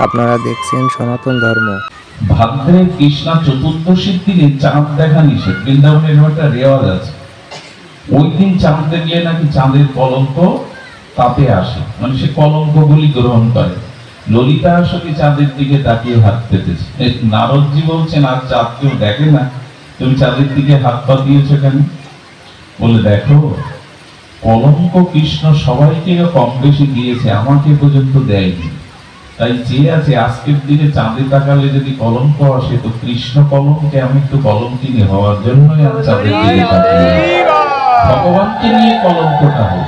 আপনারা দেখছেন সনাতন ধর্ম। ভাদ্রে কৃষ্ণা চতুর্দশীর দিনে চাঁদ দেখা নিষেধ। বৃন্দাবনের একটা রেওয়াজ আছে, ওই দিন চাঁদ দেখলে নাকি চাঁদের কলঙ্ক তাতে আসে, মানে সে কলঙ্কগুলি গ্রহণ করে। ললিতা আসলে চাঁদের দিকে তাকিয়ে হাত পেতেছে। নারদজি বলছেন, আর চাঁদ কেউ দেখে না, তুমি চাঁদের দিকে হাত পা দিয়েছো কেন? বলে, দেখো, কলঙ্ক কৃষ্ণ সবাইকে কম বেশি দিয়েছে, আমাকে পর্যন্ত দেয়নি। তাই যে আছে আজকের দিনে চাঁদে তাকালে যদি কলঙ্ক আসে, তো কৃষ্ণ কলঙ্কে আমি একটু কলঙ্কিনী হওয়ার জন্যই আমি চাঁদের দিকে তাকিয়ে। ভগবানকে নিয়ে কলঙ্কটা হোক,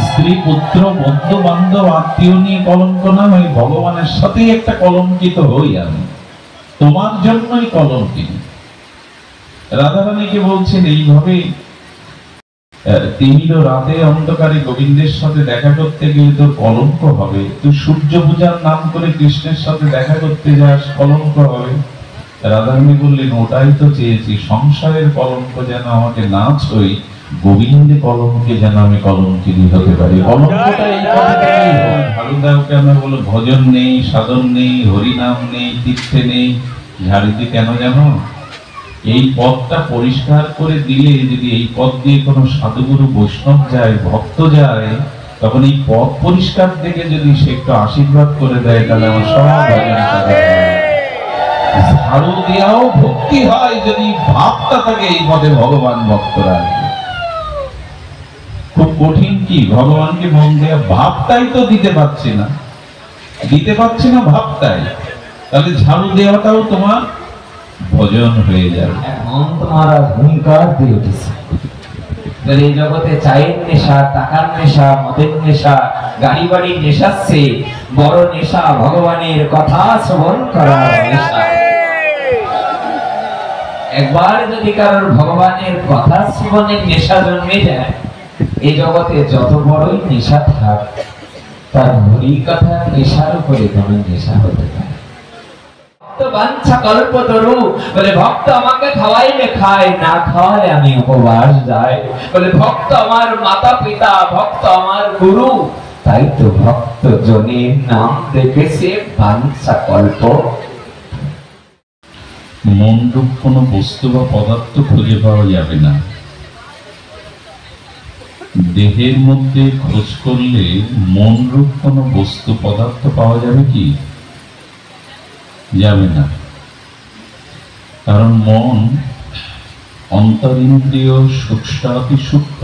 স্ত্রী পুত্র বন্ধু বান্ধব আত্মীয় নিয়ে কলঙ্ক না হয়, ভগবানের সাথেই একটা কলঙ্কিত হই আমি, তোমার জন্যই কলঙ্কিনী। রাধারানীকে বলছেন এইভাবে, তিমির রাতে অন্ধকারে গোবিন্দের সাথে দেখা করতে গেলে তোর কলঙ্ক হবে, তুই সূর্য পূজার নাম করে কৃষ্ণের সাথে দেখা করতে যাস, কলঙ্ক হবে। রাধারানী বললেন, ওটাই তো চেয়েছি, সংসারের কলঙ্ক যেন আমাকে না ছই, গোবিন্দে কলঙ্কে যেন আমি কলঙ্কিনী হতে পারি। কলঙ্কটা এই কথা থেকেই হয়। ভালুদাও কেন বলো, ভজন নেই, সাধন নেই, হরিনাম নেই, তীর্থে নেই, ঝাড়িতে কেন জানো? এই পথটা পরিষ্কার করে দিলে, যদি এই পথ দিয়ে কোনো সাধুগুরু বৈষ্ণব যায়, ভক্ত যায়, তখন এই পথ পরিষ্কার দেখে যদি সে একটু আশীর্বাদ করে দেয়, তাহলে আমার সব ঝাড়ু দেওয়াও ভক্তি হয়, যদি ভাবটা থাকে এই পথে ভগবান ভক্তরা। খুব কঠিন কি ভগবানকে মন দেয়া? ভাবটাই তো দিতে পারছি না ভাবটাই, তাহলে ঝাড়ু দেওয়াটাও তোমার ভজন হয়ে যাবে। এখন তোমার ভূমিকার দিয়ে উঠেছে। এই জগতে চায়ের নেশা, টাকার নেশা, মদের নেশা, গাড়ি বাড়ির নেশার চেয়ে বড় নেশা ভগবানের কথা শ্রবণ করার নেশা। একবার যদি কারোর ভগবানের কথা শ্রবণের নেশা জন্মে যায়, এই জগতে যত বড়ই নেশা থাক, তার হরি কথা নেশার উপরে কোনো নেশা হতে পারে। ভক্ত আমাকে খাওয়াইলে খায়, না খাওয়ালে আমি উপবাস যাই। বলে ভক্ত আমার মাতা পিতা, ভক্ত আমার গুরু, তাই তো ভক্ত জনের নাম দেখেছে বাঞ্ছা কল্প। মনরূপ কোন বস্তু বা পদার্থ খুঁজে পাওয়া যাবে না। দেহের মধ্যে খোঁজ করলে মনরূপ কোন বস্তু পদার্থ পাওয়া যাবে কি? যাবে না। কারণ মন অন্তরিন্দ্রিয়, সূক্ষ্মাতি সূক্ষ্ম।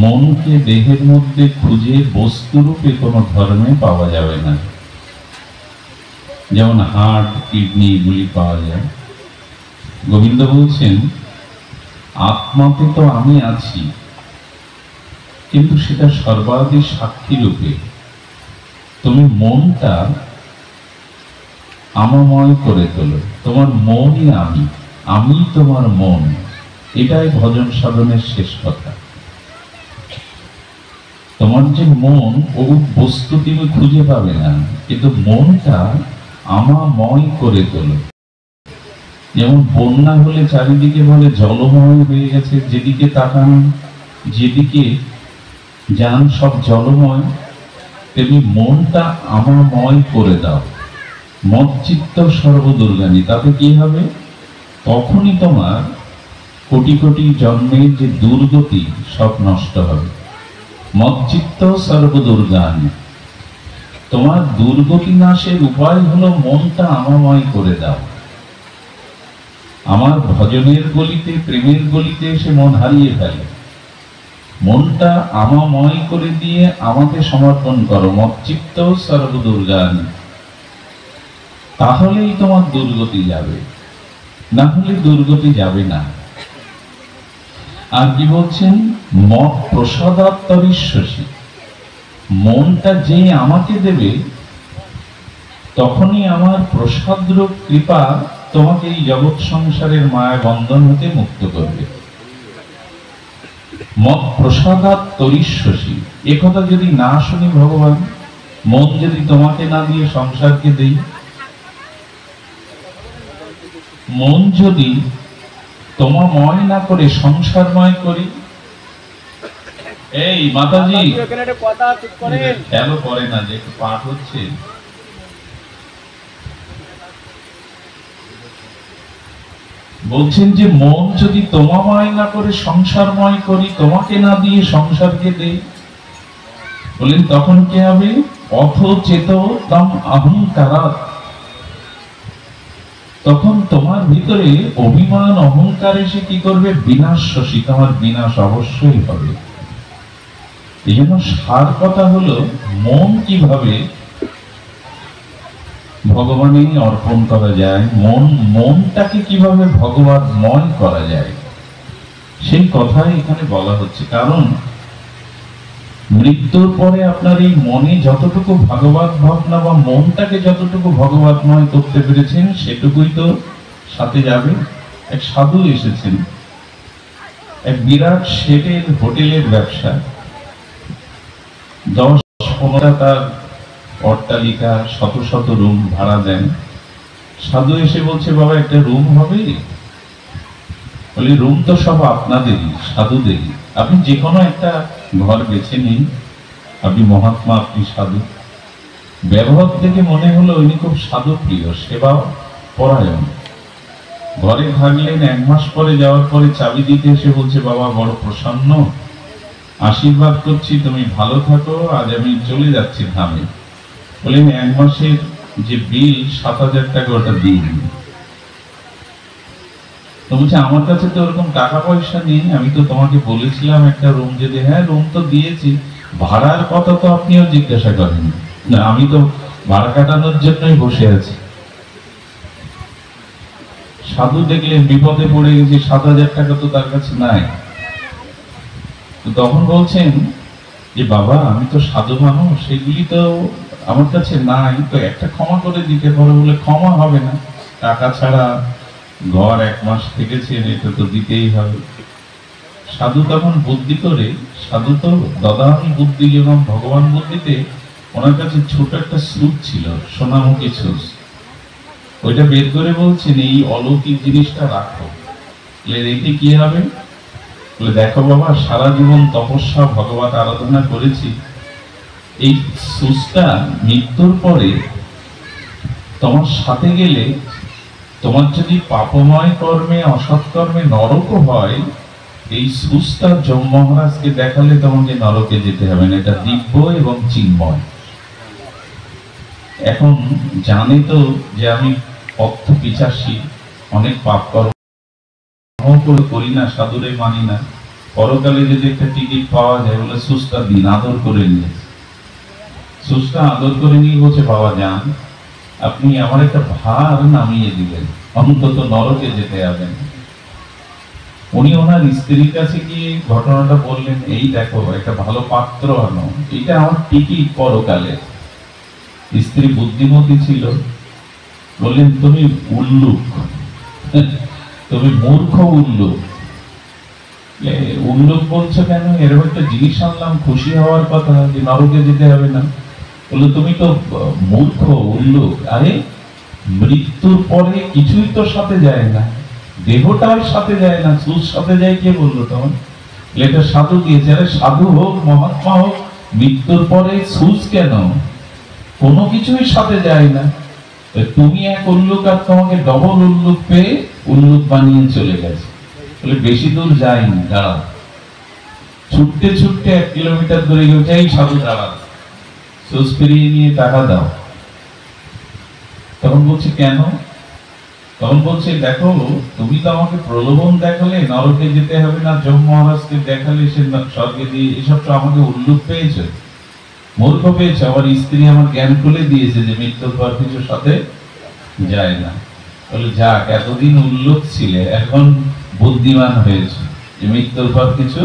মনকে দেহের মধ্যে খুঁজে বস্তুরূপে কোনো ধর্মে পাওয়া যাবে না। যেমন হার্ট, কিডনি এগুলি পাওয়া যায়। গোবিন্দ বলছেন, আত্মাতে তো আমি আছি, কিন্তু সেটা সর্বাধি সাক্ষী রূপে। তুমি মনটা আমাময় করে তোলো, তোমার মনই আমি তোমার মন। এটাই ভজন সাধনের শেষ কথা। তোমার যে মন, ও বস্তু তুমি খুঁজে পাবে না, কিন্তু মনটা আমাময় করে তোলো। যেমন বন্যা হলে চারিদিকে বলে জলময় হয়ে গেছে, যেদিকে তাকান, যেদিকে যান সব জলময়। তেমনি মনটা আমাময় করে দাও, মচ্চিত্ত সর্বদুর্গানি। তাতে কি হবে? তখনই তোমার কোটি কোটি জন্মের যে দুর্গতি সব নষ্ট হবে। মচ্চিত্ত সর্বদুর্গানি, তোমার দুর্গতি নাশের উপায় হলো মনটা আমাময় করে দাও। আমার ভজনের গলিতে, প্রেমের গলিতে এসে মন হারিয়ে ফেলে। মনটা আমাময় করে দিয়ে আমাকে সমর্পণ করো, মচ্চিত্ত সর্বদুর্গানি। তাহলেই তোমার দুর্গতি যাবে, না হলে দুর্গতি যাবে না। আর কি বলছেন? মত প্রসাদাত্তরিশ্বসী। মনটা যে আমাকে দেবে, তখনই আমার প্রসাদরূপ কৃপা তোমাকে এই জগৎ সংসারের মায়া বন্ধন হতে মুক্ত করবে। মত প্রসাদাত্তরিশ্বসী, একথা যদি না শুনি ভগবান, মন যদি তোমাকে না দিয়ে সংসারকে দেই, মন যদি তোমাময় না করে সংসারময় করি, এই মাতাজি খেয়ালও করে না যে একটু পাঠ হচ্ছে। বলছেন যে মন যদি তোমাময় না করে সংসারময় করি, তোমাকে না দিয়ে সংসারকে দেই, বলেন তখন কি হবে? অথ চেত তম অহংকারাৎ, তখন তোমার ভিতরে অভিমান অহংকার এসে কি করবে? বিনাশ শশী, তোমার বিনাশ অবশ্যই হবে। এই জন্য সার কথা হলো মন কিভাবে ভগবানে অর্পণ করা যায়, মনটাকে কিভাবে ভগবানময় করা যায়, সেই কথাই এখানে বলা হচ্ছে। কারণ মৃত্যুর পরে আপনার এই মনে যতটুকু ভগবত ভাবনা বা মনটাকে যতটুকু ভগবতময় করতে পেরেছেন সেটুকুই তো সাথে যাবে। এক সাধু এসেছেন, এক বিরাট শেডের হোটেলের ব্যবসা, 10-15টা তার অট্টালিকা, শত শত রুম ভাড়া দেন। সাধু এসে বলছে, বাবা একটা রুম হবে? বলি রুম তো সব আপনাদেরই, সাধুদেরই, আপনি যে কোনো একটা ঘর বেছে নিন, আপনি মহাত্মা, আপনি সাধু। ব্যবহার থেকে মনে হলো উনি খুব সাধু প্রিয়, সেবা পরায়ণ। ঘরে থাকলেন, 1 মাস পরে যাওয়ার পরে চাবি দিতে এসে বলছে, বাবা বড় প্রসন্ন, আশীর্বাদ করছি তুমি ভালো থাকো, আজ আমি চলে যাচ্ছি ধামে। বললেন 1 মাসের যে বিল 7,000 টাকা, ওটা দিয়ে দিন। তো বলছে আমার কাছে তো ওরকম টাকা পয়সা নেই, আমি তো তোমাকে বলেছিলাম একটা রুম যেতে। হ্যাঁ রুম তো দিয়েছি, ভাড়ার কথা তো আপনিও জিজ্ঞাসা করেন না, আমি তো ভাড়া কাটানোর জন্যই বসে আছি। সাধু দেখলেন বিপদে পড়ে গেছে, 7,000 টাকা তো তার কাছে নাই। তো তখন বলছেন যে বাবা আমি তো সাধু মানুষ, সেগুলি তো আমার কাছে নাই, তো একটা ক্ষমা করে দিতে পারো। বলে ক্ষমা হবে না, টাকা ছাড়া ঘর 1 মাস থেকেছেন, এটা তো দিতেই হবে। সাধু তখন বুদ্ধি করে, সাধু তো দদামি বুদ্ধি এবং ভগবান বুদ্ধিতে, ওনার কাছে ছোট একটা সুচ ছিল, সোনামুখী সুচ, ওইটা বের করে বলছেন এই অলৌকিক জিনিসটা রাখো। এতে কি হবে? বলে দেখো বাবা, সারা জীবন তপস্যা ভগবত আরাধনা করেছি, এই সুচটা মৃত্যুর পরে তোমার সাথে গেলে, তোমার যদি পাপময় কর্মে অসৎ কর্মে নরকও হয়, এই সুচটা যম মহারাজকে দেখালে তোমাকে নরকে যেতে হবে না, এটা দিব্য এবং চিন্ময়। এখন জানি তো যে আমি পথ পিছাসী, অনেক পাপ কর্ম করি না, সাধুরে মানি না, পরকালে যদি একটা টিকিট পাওয়া যায়, বলে সুচটা দিন, আদর করে নিয়ে। সুচটা আদর করে নিয়ে বলছে, বাবা যান, আপনি আমার একটা ভার নামিয়ে দিলেন, অন্তত নরকে যেতে হবে না। উনি ওনার স্ত্রীর কাছে গিয়ে ঘটনাটা বললেন, এই দেখো একটা ভালো পাত্র আনো, এটা আমার টিকিট পরকালে। স্ত্রী বুদ্ধিমতী ছিল, বললেন তুমি উল্লুক, তুমি মূর্খ উল্লুক। উল্লুক বলছো কেন? এরকম একটা জিনিস আনলাম, খুশি হওয়ার কথা, যে নরকে যেতে হবে না। বললো তুমি তো মূর্খ উল্লুক। আরে মৃত্যুর পরে কিছুই তো সাথে যায় না, দেহটার সাথে যায় না, সুচ সাথে যায়। কে বললো তখন? এটা সাধু দিয়েছে। আরে সাধু হোক মহাত্মা হোক, মৃত্যুর পরে সুচ কেন? কোনো কিছুই সাথে যায় না। তুমি এক উল্লুক, আর তোমাকে ডবল উল্লুক পেয়ে উল্লুক বানিয়ে চলে গেছে। বলে বেশি দূর যায়নি, দাঁড়াও। ছুটতে ছুটতে 1 কিলোমিটার দূরে গেছে, এই সাধু দাঁড়াও, সুচ ফিরিয়ে নিয়ে টাকা দাও। তখন বলছে কেন? তখন বলছে দেখো, তুমি তো আমাকে প্রলোভন দেখালে নরকে যেতে হবে না, যম মহারাজকে দেখালে সে স্বর্গে দিয়ে, এসব তো আমাকে উল্লুক পেয়েছে, মূর্খ পেয়েছে। আমার স্ত্রী আমার জ্ঞান খুলে দিয়েছে যে মৃত্যুর পর কিছু সাথে যায় না। বলে যাক, এতদিন উল্লুক ছিলে, এখন বুদ্ধিমান হয়েছে যে মৃত্যুর পর কিছু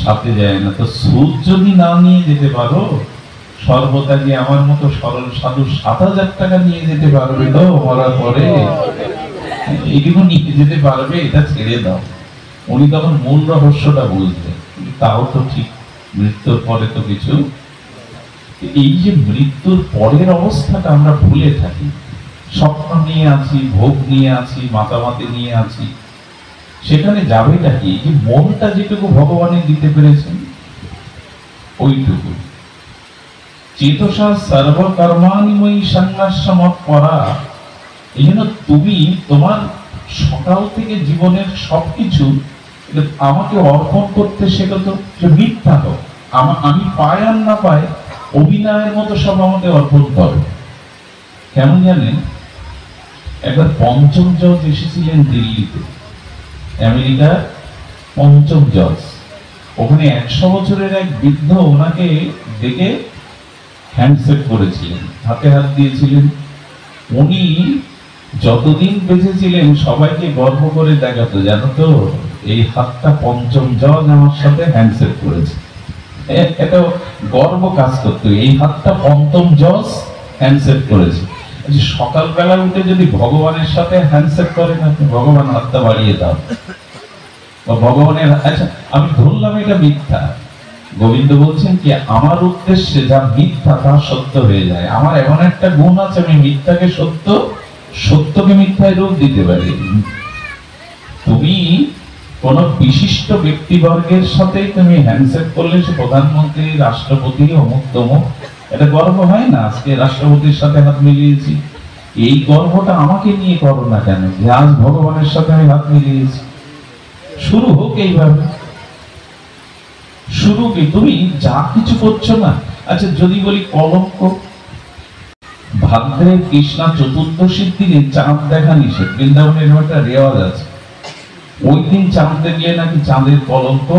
সাথে যায় না। তো সুদ যদি না নিয়ে যেতে পারো, সর্বত্যাগী আমার মতো সরল সাধু 7,000 টাকা নিয়ে যেতে পারবে তো মরার পরে? এইটুকু নিয়ে যেতে পারবে, এটা ছেড়ে দাও। উনি তখন মূল রহস্যটা বুঝলেন, তাও তো ঠিক, মৃত্যুর পরে তো কিছু। এই যে মৃত্যুর পরের অবস্থাটা আমরা ভুলে থাকি, স্বপ্ন নিয়ে আছি, ভোগ নিয়ে আছি, মাতামাতি নিয়ে আছি, সেখানে যাবেটা কি? যে মনটা যেটুকু ভগবানের দিতে পেরেছেন, ওইটুকু। চেতসা সর্বকর্মাণিময়ী সংন্যাসমত করা, এই জন্য তুমি তোমার সকাল থেকে জীবনের সবকিছু আমাকে অর্পণ করতে শেখো। তো মিথ্যা হোক, আমি পাই আর না পাই, অভিনয়ের মতো সব আমাকে অর্পণ করো। কেমন জানেন, একবার পঞ্চম জজ এসেছিলেন দিল্লিতে, আমেরিকার পঞ্চম জজ। ওখানে 100 বছরের এক বৃদ্ধ ওনাকে ডেকে হ্যান্ডশেক করেছিলেন, হাতে হাত দিয়েছিলেন। উনি যতদিন বেঁচে ছিলেন সবাইকে গর্ব করে দেখাতো, জানো তো এই হাতটা পঞ্চম জজ আমার সাথে হ্যান্ডশেক করেছে। এটা গর্ব কাজ করতো, এই হাতটা পঞ্চম জজ হ্যান্ডশেক করেছে। সকালবেলা উঠে যদি ভগবানের সাথে হ্যান্ডশেক করে না, ভগবান হাতটা বাড়িয়ে দাও, বা ভগবানের, আচ্ছা আমি ধরলাম এটা মিথ্যা। গোবিন্দ বলছেন কি, আমার উদ্দেশ্যে যা মিথ্যা তা সত্য হয়ে যায়। আমার এমন একটা গুণ আছে, আমি মিথ্যাকে সত্য, সত্যকে মিথ্যায় রূপ দিতে পারি। তুমি কোন বিশিষ্ট ব্যক্তিবর্গের সাথে তুমি হ্যান্ডশেক করলে, সে প্রধানমন্ত্রী, রাষ্ট্রপতি, অমুক তমুক, এটা গর্ব হয় না? আজকে রাষ্ট্রপতির সাথে হাত মিলিয়েছি, এই গর্বটা আমাকে নিয়ে করো না কেন, যে আজ ভগবানের সাথে আমি হাত মিলিয়েছি। শুরু হোক এইভাবে, শুরু কি তুমি যা কিছু করছো না। আচ্ছা যদি বলি কলঙ্ক, ভাদ্রের কৃষ্ণা চতুর্দশীর দিনে চাঁদ দেখা নিষেধ, বৃন্দাবনের একটা রেওয়াজ আছে। ওই দিন চাঁদে গিয়ে নাকি চাঁদের কলঙ্ক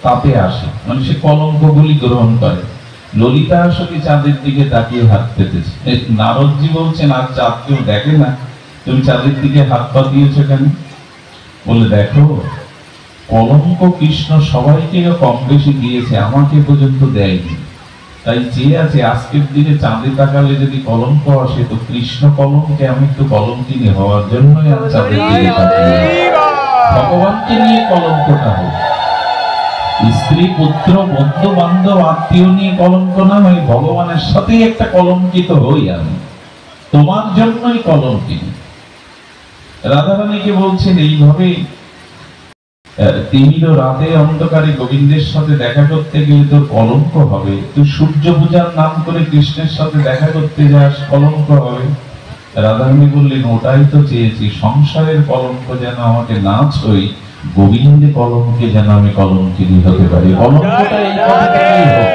তাতে আসে, মানে সে কলঙ্কগুলি গ্রহণ করে। ললিতা আসলে চাঁদের দিকে তাকিয়ে হাত পেতেছে। নারদজি বলছেন, আর চাঁদ কেউ দেখে না, তুমি চাঁদের দিকে হাত পা দিয়েছো কেন? বলে দেখো, কলঙ্ক কৃষ্ণ সবাইকে কম বেশি দিয়েছে, আমাকে পর্যন্ত দেয়নি। তাই যে আছে আজকের দিনে চাঁদে তাকালে যদি কলঙ্ক আসে, তো কৃষ্ণ কলঙ্কে আমি একটু কলঙ্কিনী হওয়ার জন্যই আমি চাঁদের দিকে তাকিয়ে। ভগবানকে নিয়ে কলঙ্কটা হোক, স্ত্রী পুত্র বন্ধু বান্ধব আত্মীয় নিয়ে কলঙ্ক না হয়, ভগবানের সাথেই একটা কলঙ্কিত হই আমি, তোমার জন্যই কলঙ্কিনী। রাধারানীকে বলছেন এইভাবে, তিমির রাতে অন্ধকারে গোবিন্দের সাথে দেখা করতে গেলে তোর কলঙ্ক হবে। তুই সূর্য পূজার নাম করে কৃষ্ণের সাথে দেখা করতে যাস, কলঙ্ক হবে। রাধারানী বললেন, ওটাই তো চেয়েছি, সংসারের কলঙ্ক যেন আমাকে না ছই, গোবিন্দে কলঙ্কে যেন আমি কলঙ্কিনী হতে পারি। কলঙ্কটা এই কথা থেকেই হোক।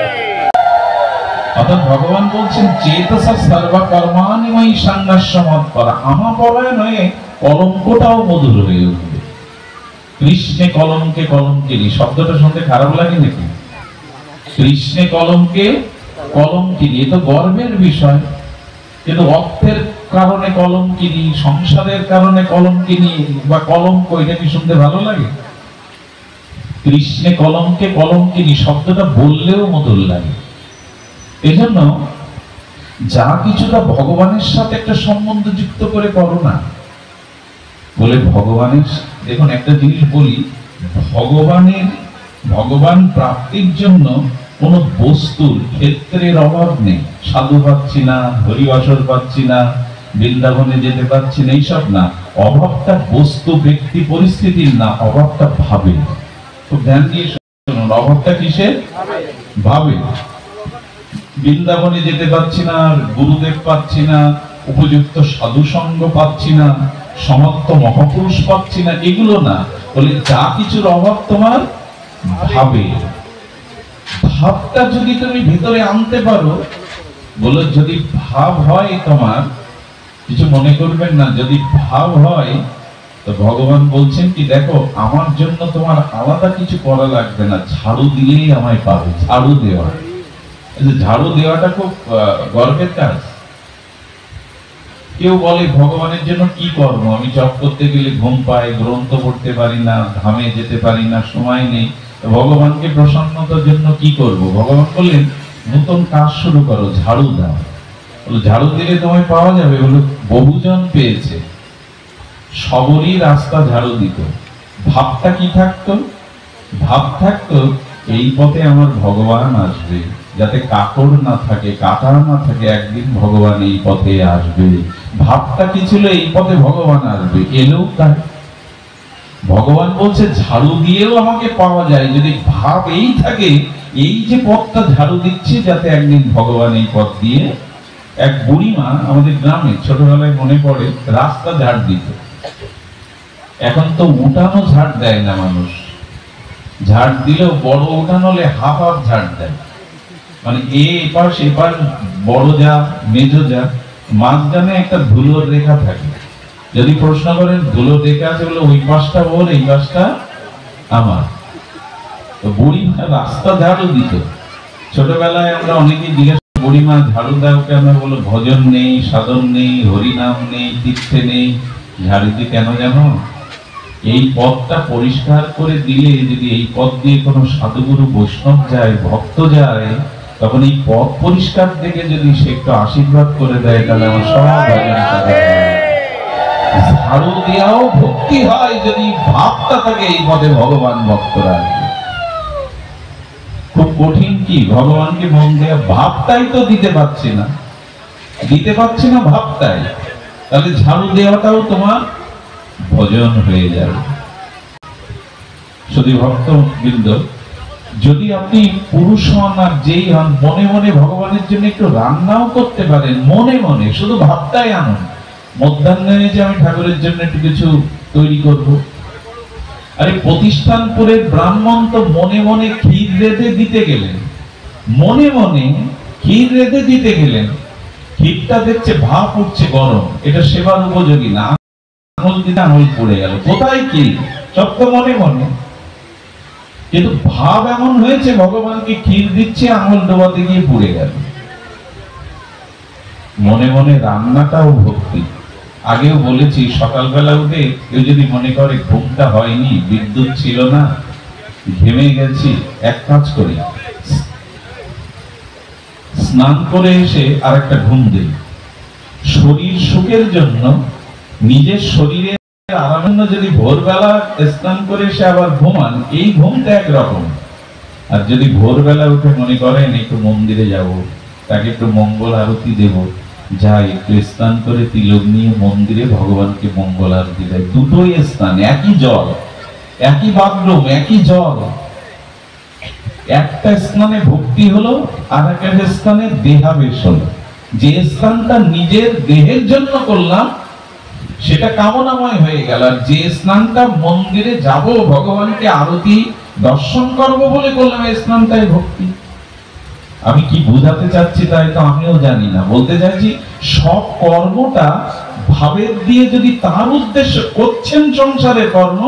অর্থাৎ ভগবান বলছেন, চেতসা সর্বকর্মাণিময়ী সংন্যাসমত করা, আমাপরায়ণ হয়ে কলঙ্কটাও মধুর হয়ে উঠবে। কৃষ্ণে কলঙ্কে কলঙ্কিনী শব্দটা শুনতে খারাপ লাগে নাকি? কৃষ্ণে কলঙ্কে কলঙ্কিনী, এ তো গর্বের বিষয়, কিন্তু অর্থের কারণে কলঙ্কিনী, সংসারের কারণে কলঙ্কিনী বা কলঙ্ক, এটা কি শুনতে ভালো লাগে? কৃষ্ণে কলঙ্কে কলঙ্কিনী শব্দটা বললেও মধুর লাগে। এজন্য যা কিছুটা ভগবানের সাথে একটা সম্বন্ধ যুক্ত করে করো না। বলে ভগবানের, দেখুন একটা জিনিস বলি, ভগবান প্রাপ্তির জন্য কোন বস্তুর ক্ষেত্রের অভাব নেই। সাধু পাচ্ছি না, হরিবাসর পাচ্ছি না, বৃন্দাবনে যেতে পারছি না, এইসব না। অভাবটা বস্তু, ব্যক্তি, পরিস্থিতির না, অভাবটা ভাবে। খুব ধ্যান দিয়ে শুনুন, অভাবটা কিসের? ভাবে। বৃন্দাবনে যেতে পারছি না, গুরুদেব পাচ্ছি না, উপযুক্ত সাধু সঙ্গ পাচ্ছি না, সমর্থ মহাপুরুষ পাচ্ছি না, এগুলো না। বলে যা কিছুর অভাব তোমার ভাবে। ভাবটা যদি তুমি ভিতরে আনতে পারো, বলো যদি ভাব হয় তোমার, কিছু মনে করবেন না, যদি ভাব হয় তো ভগবান বলছেন কি, দেখো আমার জন্য তোমার আলাদা কিছু করা লাগবে না, ঝাড়ু দিলেই আমায় পাবে। ঝাড়ু দেওয়া, ঝাড়ু দেওয়াটা খুব গর্বের কাজ। কেউ বলে ভগবানের জন্য কি কর্ম, আমি জপ করতে গেলে ঘুম পাই, গ্রন্থ পড়তে পারি না, ধামে যেতে পারি না, সময় নেই, ভগবানকে প্রসন্নতার জন্য কি করব? ভগবান বললেন, নতুন কাজ শুরু করো, ঝাড়ু দাও। ঝাড়ু দিলে তোমায় পাওয়া যাবে। বলো বহুজন পেয়েছে, সবরই রাস্তা ঝাড়ু দিত। ভাবটা কি থাকতো? ভাব থাকতো এই পথে আমার ভগবান আসবে, যাতে কাকড় না থাকে, কাটা না থাকে, একদিন ভগবান এই পথে আসবে। ভাবটা কি ছিল? এই পথে ভগবান আসবে। এলেও তাই, ভগবান বলছে ঝাড়ু দিয়েও আমাকে পাওয়া যায়, যদি ভাব এই থাকে এই যে পথটা ঝাড়ু দিচ্ছে যাতে একদিন ভগবান এই পথ দিয়ে। এক বুড়িমা আমাদের গ্রামে ছোটবেলায় মনে পড়ে রাস্তা ঝাড় দিত। এখন তো উঠানো ঝাড় দেয় না মানুষ, ঝাড় দিলেও বড় উঠান হলে হাফ হাফ ঝাড় দেয়, মানে এপাশ এপাশ বড় যা মেজো যা মাঝখানে একটা ধুলোর রেখা থাকে। যদি প্রশ্ন করেন ধুলোর রেখা আছে বলে ওই পাশটা ওর এই পাশটা আমার। তো বুড়িমা রাস্তা ঝাড়ু দিত। ছোটবেলায় আমরা অনেকেই জিজ্ঞেস বুড়িমা ঝাড়ু দাও কেন? বলো ভজন নেই, সাধন নেই, হরিনাম নেই, তীর্থে নেই, ঝাড়ু দিয়ে কেন জানো? এই পথটা পরিষ্কার করে দিলে, যদি এই পথ দিয়ে কোনো সাধুগুরু বৈষ্ণব যায়, ভক্ত যায়, তখন এই পথ পরিষ্কার দেখে যদি সে একটু আশীর্বাদ করে দেয় তাহলে আমার সব ঝাড়ু দেওয়াও ভক্তি হয় যদি ভাবটা থাকে এই পথে ভগবান ভক্তরা। খুব কঠিন কি ভগবানকে মন দেয়া? ভাবটাই তো দিতে পারছি না, ভাবটাই। তাহলে ঝাড়ু দেওয়াটাও তোমার ভজন হয়ে যাবে। শুধু ভক্তবৃন্দ, যদি আপনি পুরুষ হন আর যেই হন, মনে মনে ভগবানের জন্য একটু রান্নাও করতে পারেন, মনে মনে শুধু ভাবটাই আনুন। মধ্যাহ্নে যে আমি ঠাকুরের জন্য একটু কিছু তৈরি করব। আরে প্রতিষ্ঠানপুরের ব্রাহ্মণ তো মনে মনে ক্ষীর রেঁধে দিতে গেলেন, মনে মনে ক্ষীর রেঁধে দিতে গেলেন, ক্ষীরটা দেখছে ভাপ উঠছে গরম, এটা সেবার উপযোগী না, আঙুল দিতে আঙুল পড়ে গেল, কোথায় কি? সব তো মনে মনে। কিন্তু ভাব এমন হয়েছে ভগবানকে ক্ষীর দিচ্ছে, আঙুল ডোবাতে গিয়ে পুড়ে গেল। মনে মনে রান্নাটাও ভক্তি। আগেও বলেছি, সকালবেলা উঠে কেউ যদি মনে করে ঘুমটা হয়নি, বিদ্যুৎ ছিল না, ঘেমে গেছি, এক কাজ করি, স্নান করে এসে আর একটা ঘুম দিই। শরীর সুখের জন্য, নিজের শরীরে আরামের জন্য যদি ভোরবেলা স্নান করে এসে আবার ঘুমান, এই ঘুমটা একরকম। আর যদি ভোরবেলা উঠে মনে করেন একটু মন্দিরে যাব, তাকে একটু মঙ্গল আরতি দেব, যাই একটু স্নান করে তিলক নিয়ে মন্দিরে ভগবানকে মঙ্গল আরতি দেয়, দুটোই স্নান, একই জল, একই বাথরুম, একই জল। একটা স্নানে ভক্তি হলো, আর একটা স্থানে দেহাবেশ হলো। যে স্নানটা নিজের দেহের জন্য করলাম সেটা কামনাময় হয়ে গেল, আর যে স্নানটা মন্দিরে যাব ভগবানকে আরতি দর্শন করব বলে করলাম, এই স্নানটাই ভক্তি। আমি কি বোঝাতে চাচ্ছি তাই তো আমিও জানি না। বলতে চাইছি সব কর্মটা ভাবের দিয়ে যদি তার উদ্দেশ্য করছেন, সংসারের কর্ম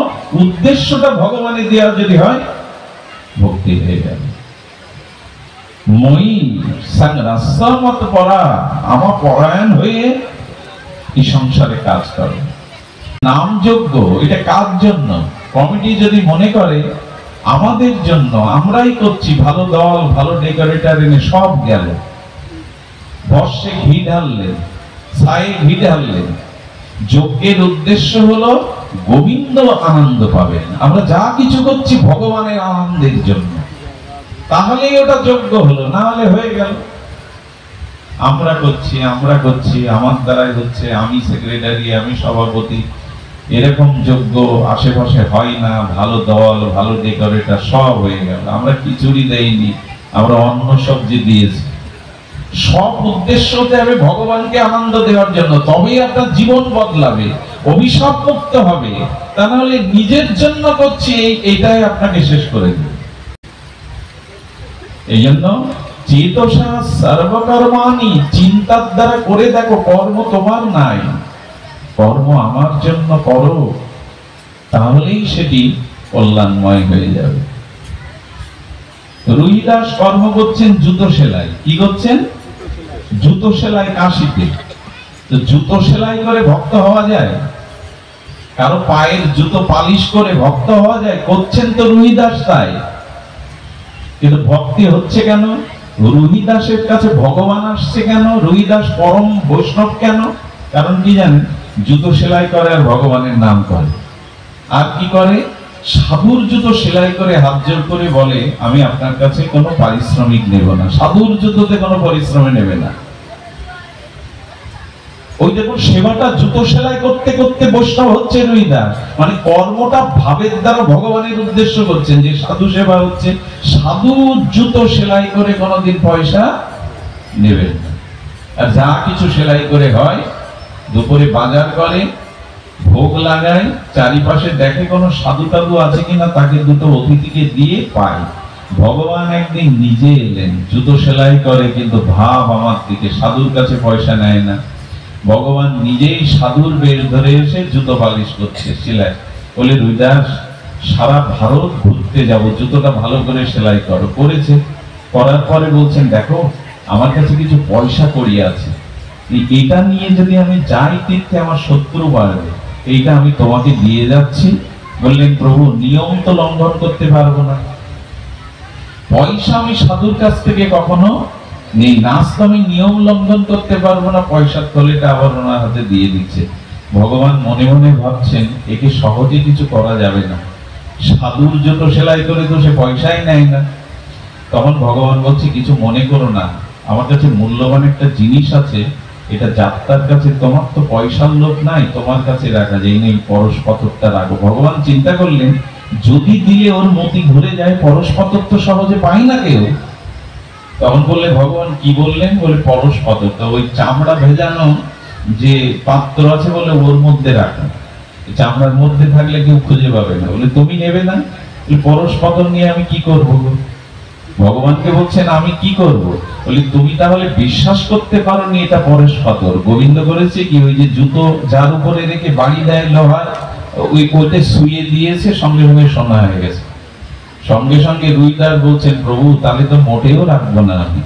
উদ্দেশ্যটা ভগবানের দেওয়া যদি হয়, ভক্তি হয়ে যাবে। মই সংরাসমত পরা, আমার পরায়ণ হয়ে এই সংসারে কাজ করে। নাম যজ্ঞ এটা কার জন্য? কমিটি যদি মনে করে আমাদের জন্য, আমরাই করছি, ভালো দল, ভালো ডেকোরেটর এনে সব গেল, বর্ষে ঘি ঢাললেন, ছায়ে ঘি ঢাললেন, যজ্ঞের উদ্দেশ্য হলো গোবিন্দ আনন্দ পাবেন, আমরা যা কিছু করছি ভগবানের আনন্দের জন্য, তাহলেই ওটা যজ্ঞ হলো, না হলে হয়ে গেল আমরা করছি, আমার দ্বারাই হচ্ছে, আমি সেক্রেটারি, আমি সভাপতি, এরকম যোগ্য আশেপাশে হয় না। ভালো দল, ভালো ডেকোরেটর সব হয়ে গেল, আমরা খিচুড়ি দেইনি, আমরা অন্ন সবজি দিয়েছি। সব উদ্দেশ্য হতে হবে ভগবানকে আনন্দ দেওয়ার জন্য, তবেই আপনার জীবন বদলাবে, অভিশাপ মুক্ত হবে। তা নাহলে নিজের জন্য করছি এইটাই আপনাকে শেষ করে দেবে। এই জন্য চেতসা সর্বকর্মাণি, চিন্তার দ্বারা করে দেখো, কর্ম তোমার নাই, কর্ম আমার জন্য করো, তাহলেই সেটি কল্যাণময় হয়ে যাবে। রুহিদাস কর্ম করছেন জুতো সেলাই। কি করছেন? জুতো সেলাই কাশিতে। তো জুতো সেলাই করে ভক্ত হওয়া যায়? কারো পায়ের জুতো পালিশ করে ভক্ত হওয়া যায়? করছেন তো রুহিদাস তাই, কিন্তু ভক্তি হচ্ছে কেন? রুহিদাসের কাছে ভগবান আসছে কেন? রুহিদাস পরম বৈষ্ণব কেন? কারণ কি জানেন? জুতো সেলাই করে আর ভগবানের নাম করে। আর কি করে? সাধুর জুতো সেলাই করে হাত জোর করে বলে, আমি আপনার কাছে কোনো পারিশ্রমিক নেব না। সাধুর জুতোতে কোনো পরিশ্রম নেবে না। ওই দেখুন সেবাটা জুতো সেলাই করতে করতে বৈষ্ণব হচ্ছে রুইদাস, মানে কর্মটা ভাবের দ্বারা ভগবানের উদ্দেশ্য করছেন যে সাধু সেবা হচ্ছে। সাধু জুতো সেলাই করে কোনোদিন পয়সা নেবেন না। আর যা কিছু সেলাই করে হয়, দুপুরে বাজার করে, ভোগ লাগায়, চারিপাশে দেখে কোনো সাধু টাধু আছে কিনা, তাকে দুটো অতিথিকে দিয়ে পায়। ভগবান একদিন নিজে এলেন, জুতো সেলাই করে কিন্তু ভাব আমার দিকে, সাধুর কাছে পয়সা নেয় না। ভগবান নিজেই সাধুর বেশ ধরে এসে জুতো পালিশ করছে, সেলাই। বলে রুইদাস সারা ভারত ঘুরতে যাব, জুতোটা ভালো করে সেলাই করো। করেছে, করার পরে বলছেন দেখো আমার কাছে কিছু পয়সা কড়ি আছে, এটা নিয়ে যদি আমি যাই তীর্থে আমার শত্রু বাড়বে, এইটা আমি তোমাকে দিয়ে যাচ্ছি। বললেন প্রভু নিয়ম তো লঙ্ঘন করতে পারবো না, পয়সা আমি সাধুর কাছ থেকে কখনো নেই, নাচ তো আমি নিয়ম লঙ্ঘন করতে পারবো না। পয়সার থলেটা আবার ওনার হাতে দিয়ে দিচ্ছে। ভগবান মনে মনে ভাবছেন একে সহজে কিছু করা যাবে না, সাধুর জুতো সেলাই করে তো সে পয়সাই নেয় না। তখন ভগবান বলছে কিছু মনে করো না, আমার কাছে মূল্যবান একটা জিনিস আছে, এটা যাত্রার কাছে, তোমার তো পয়সার লোভ নাই, তোমার কাছে রাখা যায়, নেই পরশ পাথরটা রাখো। ভগবান চিন্তা করলেন যদি দিলে ওর মতি ঘুরে যায়, পরশ পাথর তো সহজে পাই না কেউ। তখন বললে ভগবান কি বললেন, বলে পরশ পাথর, তো ওই চামড়া ভেজানো যে পাত্র আছে বলে ওর মধ্যে রাখা, চামড়ার মধ্যে থাকলে কেউ খুঁজে পাবে না। বলে তুমি নেবে না, পরশ পাথর নিয়ে আমি কি করবো? ভগবানকে বলছেন আমি কি করব? বলি তুমি তাহলে বিশ্বাস করতে পারোনি এটা পরশ পাথর। গোবিন্দ করেছে কি, ওই যে জুতো যার উপরে রেখে বাড়ি দেয় লোহার, ওইতে শুয়ে দিয়েছে, সঙ্গে সঙ্গে সোনা হয়ে গেছে। সঙ্গে সঙ্গে রুইদাস বলছেন প্রভু তাহলে তো মোটেও রাখবো না আমি।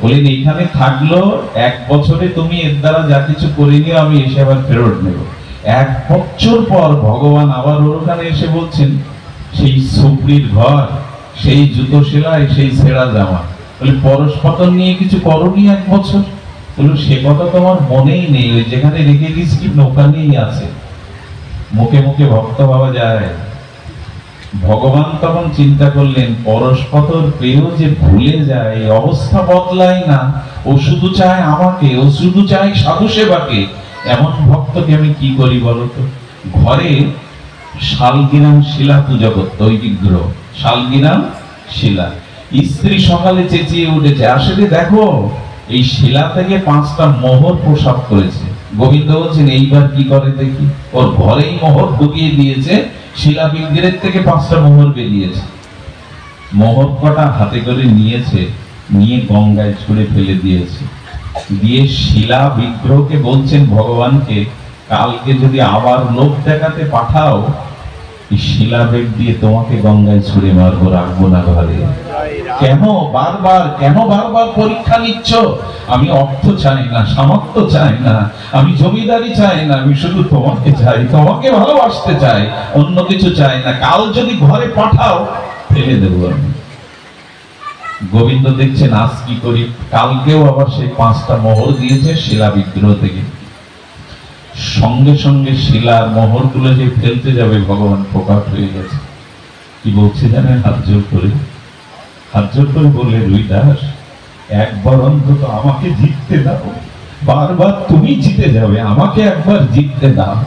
বলেন এইখানে থাকলো 1 বছরে তুমি এর দ্বারা যা কিছু করে নিও, আমি এসে আবার ফেরত নেব। 1 বছর পর ভগবান আবার ওর ওখানে এসে বলছেন সেই সুপ্রির ঘর, সেই জুতো সেলাই, সেই ছেঁড়া জামা, বলে পরশ পাথর নিয়ে কিছু করনি 1 বছর? বলল সে কথা তোমার মনেই নেই, ওই যেখানে রেখে গেছি ওখানেই আছে। মুখে মুখে ভক্ত ভাবা যায়। ভগবান তখন চিন্তা করলেন পরশ পাথর পেয়েও যে ভুলে যায়, এই অবস্থা বদলায় না, ও শুধু চায় আমাকে, ও শুধু চায় সাধু সেবাকে, এমন ভক্তকে আমি কি করি বলতো? ঘরে শালগিরাম শিলা পূজা করতো, ওই বিগ্রহ শালগিরাম শিলা। স্ত্রী সকালে চেঁচিয়ে উঠেছে, আসলে দেখো এই শিলা থেকে 5টা মোহর প্রসাব করেছে। গোবিন্দ বলছেন এইবার কি করে দেখি। ওর ঘরেই মোহর ঢুকিয়ে দিয়েছে, শিলা বিগ্রহের থেকে 5টা মোহর বেরিয়েছে। মোহর কটা হাতে করে নিয়েছে, নিয়ে গঙ্গায় ছুঁড়ে ফেলে দিয়েছে। দিয়ে শিলা বিগ্রহকে বলছেন ভগবানকে কালকে যদি আবার লোক দেখাতে পাঠাও, শিলা বেগ দিয়ে তোমাকে গঙ্গায় ছুঁড়ে মারবো, রাখবো না ঘরে। কেন বারবার পরীক্ষা নিচ্ছ? আমি অর্থ চাই না, সামর্থ্য চাই না, আমি জমিদারি চাই না, আমি শুধু তোমাকে চাই, তোমাকে ভালোবাসতে চাই, অন্য কিছু চাই না। কাল যদি ঘরে পাঠাও ফেলে দেবো আমি। গোবিন্দ দেখছেন আজ কি করি। কালকেও আবার সেই 5টা মোহর দিয়েছে শিলা বিগ্রহ থেকে। সঙ্গে সঙ্গে শিলার মোহর গুলো যে ফেলতে যাবে, ভগবান প্রকাশ হয়ে গেছে। কি বলছে জানেন? হাত জোর করে বললে রুইদাস একবার অন্তত আমাকে জিততে দাও, বারবার তুমি জিতে যাবে, আমাকে একবার জিততে দাও,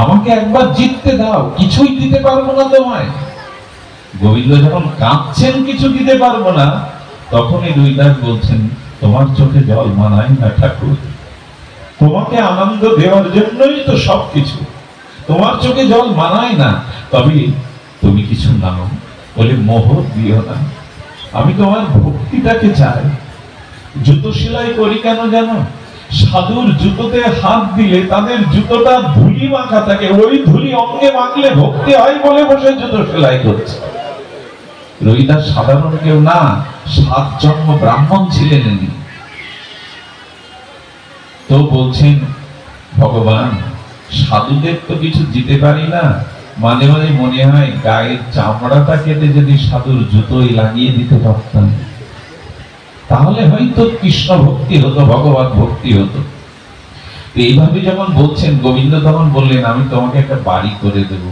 আমাকে একবার জিততে দাও, কিছুই দিতে পারবো না তোমায়। গোবিন্দ যখন কাঁদছেন কিছু দিতে পারবো না, তখনই রুইদাস বলছেন তোমার চোখে জল মানায় না ঠাকুর, তোমাকে আনন্দ দেওয়ার জন্যই তো সবকিছু, তোমার চোখে জল মানায় না, তবে তুমি কিছু নাও। বলে মোহর দিও না, আমি তোমার ভক্তিটাকে চাই। জুতো সেলাই করি কেন জানো? সাধুর জুতোতে হাত দিলে তাদের জুতোটা ধুলি মাখা থাকে, ওই ধুলি অঙ্গে মাখলে ভক্তি হয় বলে বসে জুতো সেলাই করছে। রবিদাস সাধারণ কেউ না, 7 জন্ম ব্রাহ্মণ ছিলেন ইনি। তো বলছেন ভগবান সাধুদের তো কিছু দিতে পারি না, মাঝে মাঝে মনে হয় গায়ের চামড়াটা কেটে যদি সাধুর জুতোই লাগিয়ে দিতে পারতাম, তাহলে হয়তো কৃষ্ণ ভক্তি হতো, ভগবান ভক্তি হতো। এইভাবে যখন বলছেন, গোবিন্দ তখন বললেন আমি তোমাকে একটা বাড়ি করে দেব,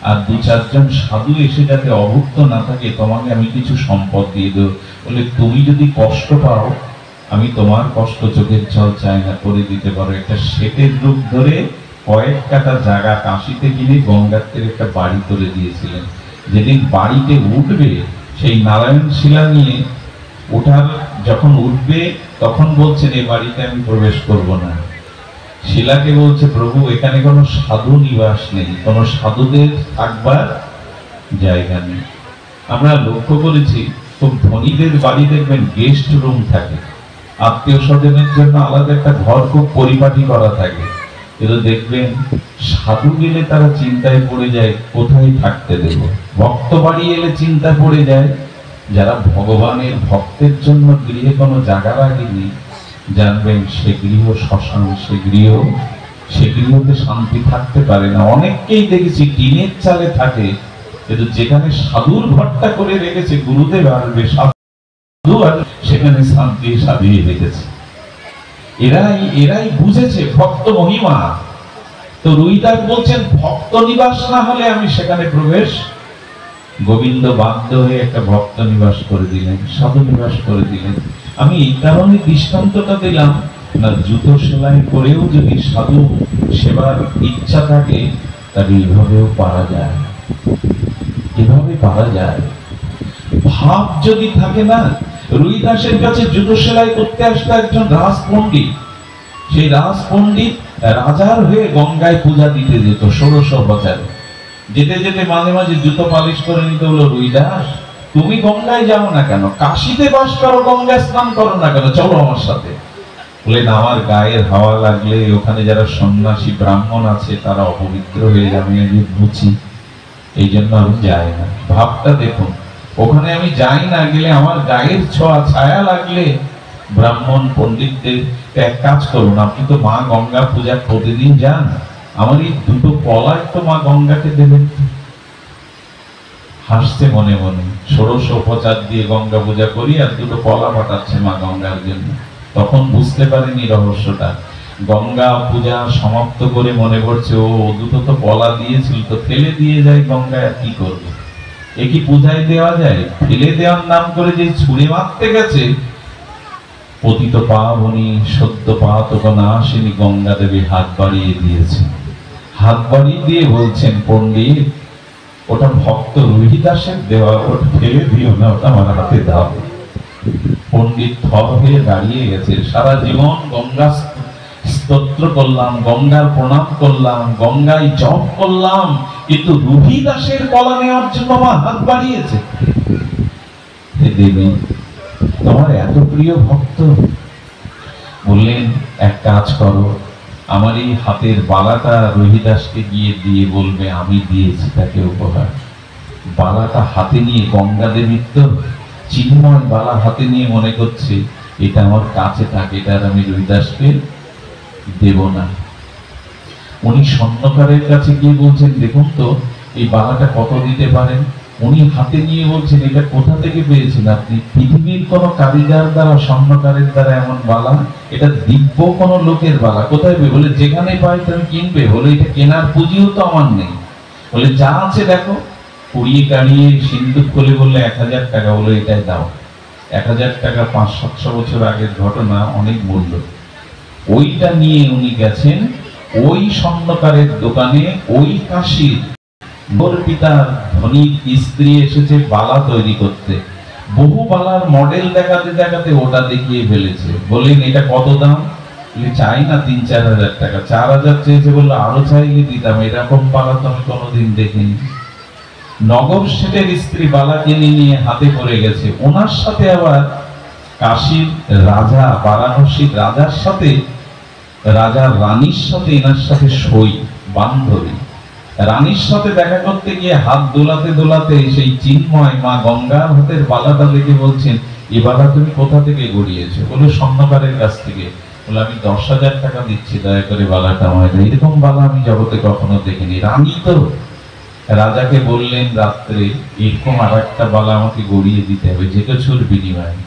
আর 2-4 জন সাধু এসে যাতে অভুক্ত না থাকে, তোমাকে আমি কিছু সম্পদ দিয়ে দেব। বলে তুমি যদি কষ্ট পাও আমি তোমার কষ্ট চোখের জল চাই না, করে দিতে পারো। একটা শেতের রূপ ধরে কয়েক কাটা জায়গা কাশিতে কিনে গঙ্গার থেকে একটা বাড়ি করে দিয়েছিলেন। যেদিন বাড়িতে উঠবে, সেই নারায়ণ শিলা নিয়ে ওঠার যখন উঠবে তখন বলছেন এই বাড়িতে আমি প্রবেশ করব না। শিলাকে বলছে প্রভু এখানে কোনো সাধু নিবাস নেই, কোনো সাধুদের থাকবার জায়গা নেই। আমরা লক্ষ্য করেছি খুব ধনীদের বাড়ি দেখবেন গেস্ট রুম থাকে, আত্মীয় স্বজনের জন্য আলাদা একটা ঘর খুব পরিপাটি করা থাকে, কিন্তু দেখবেন সাধু গেলে তারা চিন্তায় পড়ে যায় কোথায় থাকতে দেব। ভক্ত বাড়ি এলে চিন্তা পড়ে যায় যারা ভগবানের ভক্তের জন্য গৃহে কোনো জায়গা রাখেনি, জানবেন সে গৃহ শ্মশান, সে গৃহতে শান্তি থাকতে পারে না। অনেককেই দেখেছি টিনের চালে থাকে, কিন্তু যেখানে সাধুর ঘরটা করে রেখেছে গুরুদেব আসবে, সাধু আর সেখানে শান্তি সাজিয়ে রেখেছে। এরাই বুঝেছে ভক্ত মহিমা। তো রুইদাস বলছেন ভক্ত নিবাস না হলে আমি সেখানে প্রবেশ। গোবিন্দ বাধ্য হয়ে একটা ভক্ত নিবাস করে দিলেন, সাধু নিবাস করে দিলেন। আমি এই কারণে দৃষ্টান্তটা দিলাম না, জুতো সেলাই করেও যদি সাধু সেবার ইচ্ছা থাকে তাহলে এইভাবেও পারা যায়, এভাবে পারা যায়। ভাব যদি থাকে না, রুইদাসের কাছে জুতো সেলাই করতে আসতো একজন রাজ পণ্ডিত। সেই রাজ পণ্ডিত রাজার হয়ে গঙ্গায় পূজা দিতে যেত 1650-এ। যেতে যেতে মাঝে মাঝে জুতো পালিশ করে নিতে হলো, রুইদাস তুমি গঙ্গায় যাও না কেন, কাশিতে বাস করো, গঙ্গায় স্নান করো না কেন, চলো আমার সাথে। বলেন আমার গায়ের হাওয়া লাগলে ওখানে যারা সন্ন্যাসী ব্রাহ্মণ আছে তারা অপবিত্র হয়ে যাবে, আমি বুঝি, এই জন্য আমি যাই না। ভাবটা দেখুন, ওখানে আমি যাই না, গেলে আমার গায়ের ছোঁয়া ছায়া লাগলে ব্রাহ্মণ পণ্ডিতদের এক কাজ করুন, আপনি তো মা গঙ্গা পূজা প্রতিদিন যান, আমার এই দুটো পলা একটু মা গঙ্গাকে দেবেন। হাসছে মনে মনে, 1650 দিয়ে গঙ্গা পূজা করি আর দুটো পলা পাঠাচ্ছে মা গঙ্গার জন্য। তখন বুঝতে পারেনি রহস্যটা। গঙ্গা পূজা সমাপ্ত করে মনে করছে ও দুটো তো পলা দিয়েছিল, তো ফেলে দিয়ে যায় গঙ্গায়, আর কি করবে, এ কি পূজায় দেওয়া যায়? ফেলে দেওয়ার নাম করে যে ছুঁড়ে মারতে গেছে, পতিত পাবনী সদ্য পাতক নাশিনী গঙ্গা দেবী হাত বাড়িয়ে দিয়েছে। হাত বাড়িয়ে দিয়ে বলছেন পণ্ডিত ওটা ভক্ত রুহিদাসের দেওয়া, ওটা ফেলে দিও না, ওটা আমার হাতে দাও। পণ্ডিত থর হয়ে দাঁড়িয়ে গেছে। সারা জীবন গঙ্গা স্তোত্র করলাম, গঙ্গার প্রণাম করলাম, গঙ্গায় জপ করলাম, কিন্তু রুহিদাসের কলা নেওয়ার জন্য আমার হাত বাড়িয়েছে। হে দেবী, তোমার এত প্রিয় ভক্ত, বললেন এক কাজ করো, আমার এই হাতের বালাটা রুহিদাসকে গিয়ে দিয়ে বলবে আমি দিয়েছি তাকে উপহার। বালাটা হাতে নিয়ে গঙ্গা দেবীর তো চিন্ময় বালা হাতে নিয়ে মনে করছে এটা আমার কাছে থাকে, এটা আমি রুহিদাসকে দেব না। উনি স্বর্ণকারের কাছে গিয়ে বলছেন দেখুন তো এই বালাটা কত দিতে পারেন। উনি হাতে নিয়ে বলছেন এটা কোথা থেকে পেয়েছেন আপনি? পৃথিবীর কোন কারিগর দ্বারা, স্বর্ণকারের দ্বারা এমন বালা, এটা দিব্য কোন লোকের বালা, কোথায় পেয়ে? বলে যেখানে পাই তুমি কিনবে। বলে এটা কেনার পুঁজিও তো আমার নেই। বলে যা আছে দেখো, কুড়িয়ে কাড়িয়ে সিন্দুক খুলে বললে 1000 টাকা। বলে এটাই দাও। 1000 টাকা 500-700 বছর আগের ঘটনা, অনেক মূল্য। ওইটা নিয়ে উনি গেছেন ওই স্বর্ণকারের দোকানে, ওই কাশির ওর পিতার ধনী স্ত্রী এসেছে বালা তৈরি করতে, বহু বালার মডেল দেখাতে দেখাতে ওটা দেখিয়ে ফেলেছে। বললেন এটা কত দাম? চাই না 3-4 হাজার টাকা। 4000 চেয়েছে, বললো আরো চাইলে দিতাম, এরকম বালা তো আমি কোনোদিন দেখিনি। নগর শেঠের স্ত্রী বালা কিনে নিয়ে হাতে পড়ে গেছে। ওনার সাথে আবার কাশীর রাজা, বারাণসীর রাজার সাথে, রাজার রানীর সাথে এনার সাথে সই, বান্ধবী। রানীর সাথে দেখা করতে গিয়ে হাত দোলাতে দোলাতে সেই চিন্ময় মা গঙ্গার হাতের বালাটা দেখে বলছেন এই বালা তুমি কোথা থেকে গড়িয়েছো? বলে স্বর্ণকারের কাছ থেকে। বলে আমি 10,000 টাকা দিচ্ছি, দয়া করে বালাটা আমায় দাও। এরকম বালা আমি জগতে কখনো দেখিনি। রানী তো রাজাকে বললেন রাত্রে এরকম আর একটা বালা আমাকে গড়িয়ে দিতে হবে, যে কিছুর বিনিময়ে।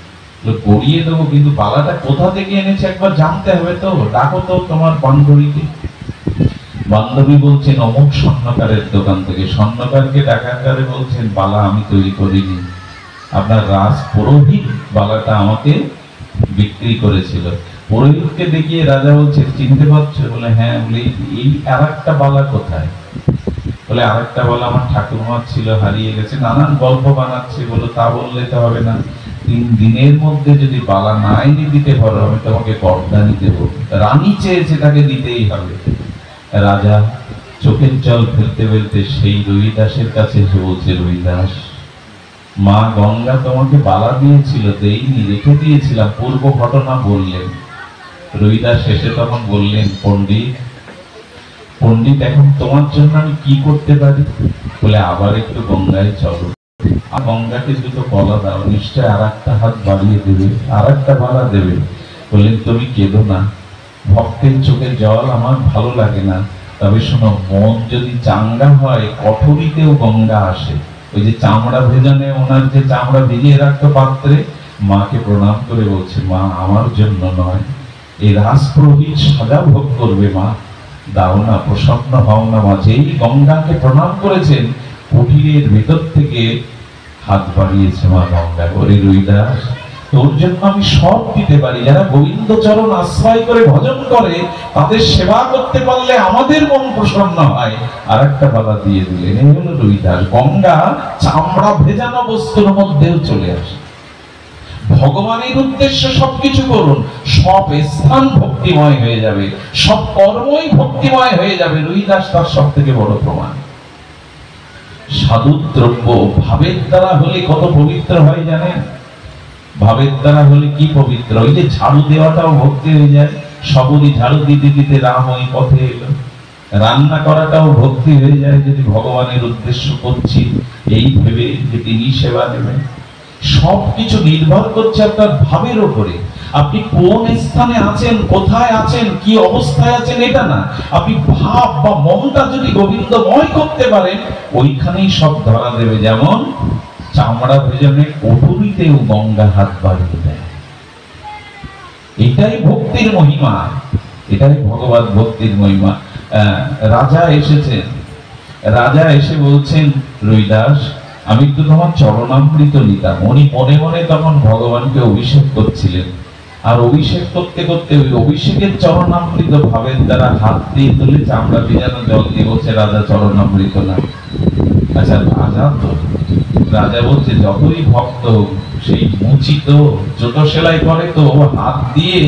গড়িয়ে দেবো, কিন্তু বালাটা কোথা থেকে এনেছে একবার জানতে হবে তো, ডাকো তো তোমার বান্ধবীকে। বান্ধবী বলছেন অমুক স্বর্ণকারের দোকান থেকে। স্বর্ণকারকে ডাকাকারে বলছেন বালা আমি তৈরি করিনি, আপনার রাজ পুরোহিত বালাটা আমাকে বিক্রি করেছিল। পুরোহিতকে দেখিয়ে রাজা বলছে, চিনতে পারছো? বলে হ্যাঁ। বলে এই আরেকটা বালা কোথায়? বলে আরেকটা বালা আমার ঠাকুরমার ছিল, হারিয়ে গেছে। নানান গল্প বানাচ্ছে। বলো তা বললে তো হবে না, 3 দিনের মধ্যে যদি বালা না এনে দিতে পারো আমি তোমাকে গর্দানি দেবো। রানী চেয়েছে, তাকে দিতেই হবে। রাজা চোখের জল ফেলতে ফেলতে সেই রবিদাসের কাছে এসে বলছে, রবিদাস, মা গঙ্গা তোমাকে বালা দিয়েছিল, দেইনি, রেখে দিয়েছিলাম। পূর্ব ঘটনা বললেন। রবিদাস এসে তখন বললেন, পণ্ডিত পণ্ডিত এখন তোমার জন্য আমি কি করতে পারি? বলে আবার একটু গঙ্গায় চলো। গঙ্গাকে দুটো কলা দাও, নিশ্চয় আর একটা হাত বাড়িয়ে দেবে, আর একটা বালা দেবে। বললেন, তুমি কেঁদো না, ভক্তের চোখে জল আমার ভালো লাগে না, তবে শোনো, মন যদি চাঙ্গা হয় কঠোরিতেও গঙ্গা আসে। ওই যে চামড়া ভেজানে, ওনার যে চামড়া ভিজিয়ে রাখতো পাত্রে, মাকে প্রণাম করে বলছে, মা আমার জন্য নয়, এই রাজপুরোহিত সাজা ভোগ করবে, মা দাও না, প্রসন্ন হও না। মা যেই গঙ্গাকে প্রণাম করেছেন, কুটিরের ভেতর থেকে হাত বাড়িয়েছে মা গঙ্গা। ওরে রবিদাস, তোর জন্য আমি সব দিতে পারি। যারা গোবিন্দ চরণ আশ্রয় করে ভজন করে, তাদের সেবা করতে পারলে আমাদের মন প্রসন্ন হয়। আর একটা বালা দিয়ে দিলেন। এই হলো রবিদাস। গঙ্গা চামড়া ভেজানো বস্তুর মধ্যেও চলে আসে। ভগবানের উদ্দেশ্যে সবকিছু করুন, সব স্থান ভক্তিময় হয়ে যাবে, সব কর্মই ভক্তিময় হয়ে যাবে। রবিদাস তার সব থেকে বড় প্রমাণ। সাধু দ্রব্য ভাবের দ্বারা হলে কত পবিত্র হয় জানেন? ভাবের দ্বারা হলে কি পবিত্র? ওই যে ঝাড়ু দেওয়াটাও ভক্তি হয়ে যায়। সবরই ঝাড়ু দিতে দিতে রাম ওই পথে এলো। রান্না করাটাও ভক্তি হয়ে যায়, যদি ভগবানের উদ্দেশ্য করছি এই ভেবে যে তিনি সেবা নেবেন। সবকিছু নির্ভর করছে আপনার ভাবের উপরে। আপনি কোন স্থানে আছেন, কোথায় আছেন, কি অবস্থায় আছেন, এটা না, আপনি ভাব বা মনটা যদি গোবিন্দময় করতে পারেন, ওইখানেই সব ধরা দেবে। যেমন চামড়া ভেজনে কটুরিতেও গঙ্গা হাত বাড়িয়ে দেয়। এটাই ভক্তির মহিমা, এটাই ভগবত ভক্তির মহিমা। রাজা এসেছেন, রাজা এসে বলছেন, রবিদাস, আমি তো তোমার চরণামৃত নিতাম। উনি মনে মনে তখন ভগবানকে অভিষেক করছিলেন। আর অভিষেক করতে করতে ওই অভিষেকের চরণামৃত ভাবের দ্বারা হাত দিয়ে তুলে চামড়া ভিজানো জল দিয়ে বলছে, রাজা চরণামৃত না। আচ্ছা রাজা তো, রাজা বলছে, যতই ভক্ত সেই মুচিত জুতো সেলাই করে তো হাত দিয়ে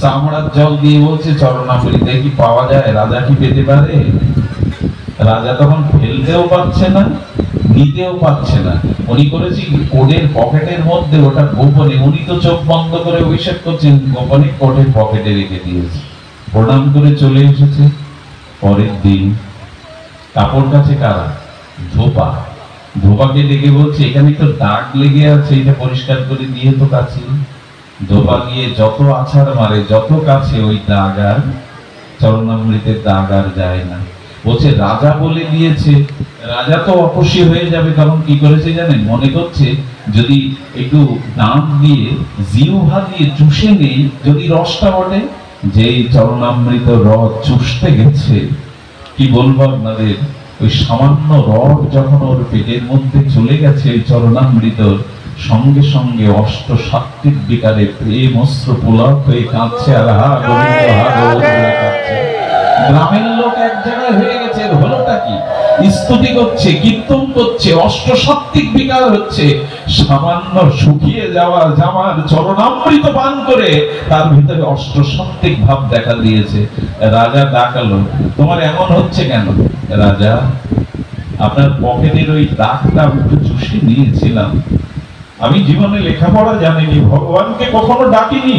চামড়ার জল দিয়ে বলছে চরণামৃত কি পাওয়া যায়? রাজা কি পেতে পারে? রাজা তখন ফেলতেও পারছে না, নিতেও পারছে না। উনি করেছি কোটের পকেটের মধ্যে, ওটা গোপনে। উনি তো চোখ বন্ধ করে অভিষেক করছেন, গোপনে কোটের পকেটে রেখে দিয়েছে। প্রণাম করে চলে এসেছে। পরের দিন কাপড় কাছে কারা? ধোপা। ধোপাকে ডেকে বলছে, এখানে তো দাগ লেগে আছে, এটা পরিষ্কার করে দিয়ে তো কাছে। ধোপা গিয়ে যত আছাড় মারে, যত কাছে, ওই দাগ আর চরণামৃতের দাগ আর যায় না। বলছে রাজা বলে দিয়েছে, রাজা তো অপসী হয়ে যাবে। তখন কি করেছে জানেন? মনে করছে যদি একটু দাঁত দিয়ে জিহ্বা দিয়ে চুষে নেই, যদি রসটা বটে। যেই চরণামৃত রস চুষতে গেছে, কি বলবো আপনাদের, ওই সামান্য রস যখন ওর পেটের মধ্যে চলে গেছে, ওই চরণামৃত, সঙ্গে সঙ্গে অষ্ট সাত্বিক বিকারে প্রেম অস্ত্র পুলক হয়ে কাঁদছে। আর হা গোবিন্দ, হা গোবিন্দ কাঁদছে। গ্রামের লোক এক জায়গায় হয়ে গেছে। হলোটা কি? স্তুতি করছে, কীর্তন করছে, অষ্ট সাত্বিক বিকার হচ্ছে। সামান্য শুকিয়ে যাওয়া জামার চরণামৃত পান করে তার ভিতরে অষ্ট সাত্বিক ভাব দেখা দিয়েছে। রাজা ডাকালো, তোমার এমন হচ্ছে কেন? রাজা, আপনার পকেটের ওই দাগটা একটু চুষে নিয়েছিলাম। আমি জীবনে লেখাপড়া জানিনি, ভগবানকে কখনো ডাকিনি,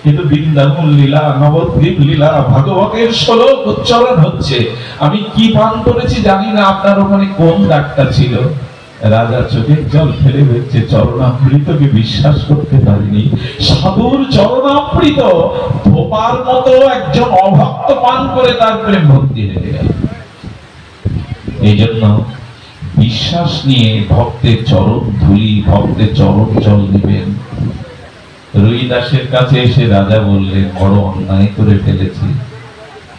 কিন্তু বৃন্দাবন লীলা, নবদ্বীপ লীলা, ভাগবতের শ্লোক উচ্চারণ হচ্ছে, আমি কি পান করেছি জানি না। আপনার ওখানে কোন দাগটা ছিল? রাজা চোখের জল ফেলে হচ্ছে, চরণামৃতকে বিশ্বাস করতে পারিনি। সাধুর চরণামৃত ধোপার মতো একজন অভক্ত পান করে তার প্রেম ভক্তি হয়ে গেল। এই জন্য বিশ্বাস নিয়ে ভক্তের চরণ ধুলি, ভক্তের চরণ জল দিবেন। রবিদাসের কাছে এসে রাজা বললেন, বড় অন্যায় করে ফেলেছি,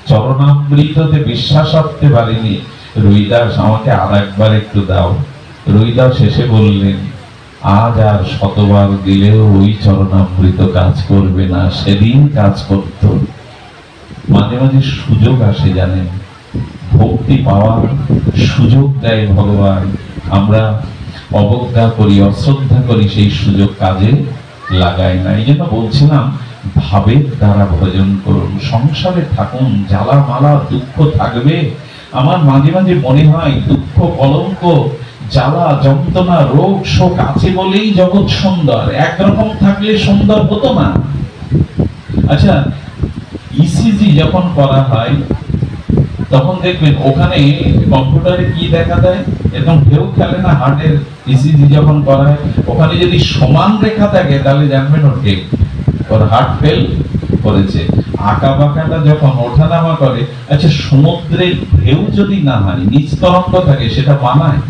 চরণামৃততে বিশ্বাস রাখতে পারিনি। রবিদাস, আমাকে আর একবার একটু দাও। রবিদাস এসে বললেন, আজ আর শতবার দিলেও ওই চরণামৃত কাজ করবে না, সেদিন কাজ করত। মাঝে মাঝে সুযোগ আসে, জানেন, ভক্তি পাওয়ার সুযোগ দেয় ভগবান, আমরা অবজ্ঞা করি, অশ্রদ্ধা করি, সেই সুযোগ কাজে লাগাই না। এই জন্য বলছিলাম, ভাবের দ্বারা ভজন করুন, সংসারে থাকুন, জ্বালা মালা দুঃখ থাকবে। আমার মাঝে মাঝে মনে হয় দুঃখ, কলঙ্ক, জ্বালা, যন্ত্রণা, রোগ, শোক আছে বলেই জগৎ সুন্দর। একরকম থাকলে সুন্দর হতো না। আচ্ছা, ইসিজি যখন করা হয় তখন দেখবেন ওখানে কম্পিউটারে কি দেখা দেয়, এরকম কেউ খেলে না হার্টের ইসিজি যখন করা হয়, ওখানে যদি সমান রেখা থাকে তাহলে জানবেন ওর হার্ট ফেল করেছে। আঁকা বাঁকাটা যখন ওঠানামা করে, আচ্ছা সমুদ্রের ঢেউ যদি না হয়, নিচ তরঙ্গ থাকে, সেটা মানায়?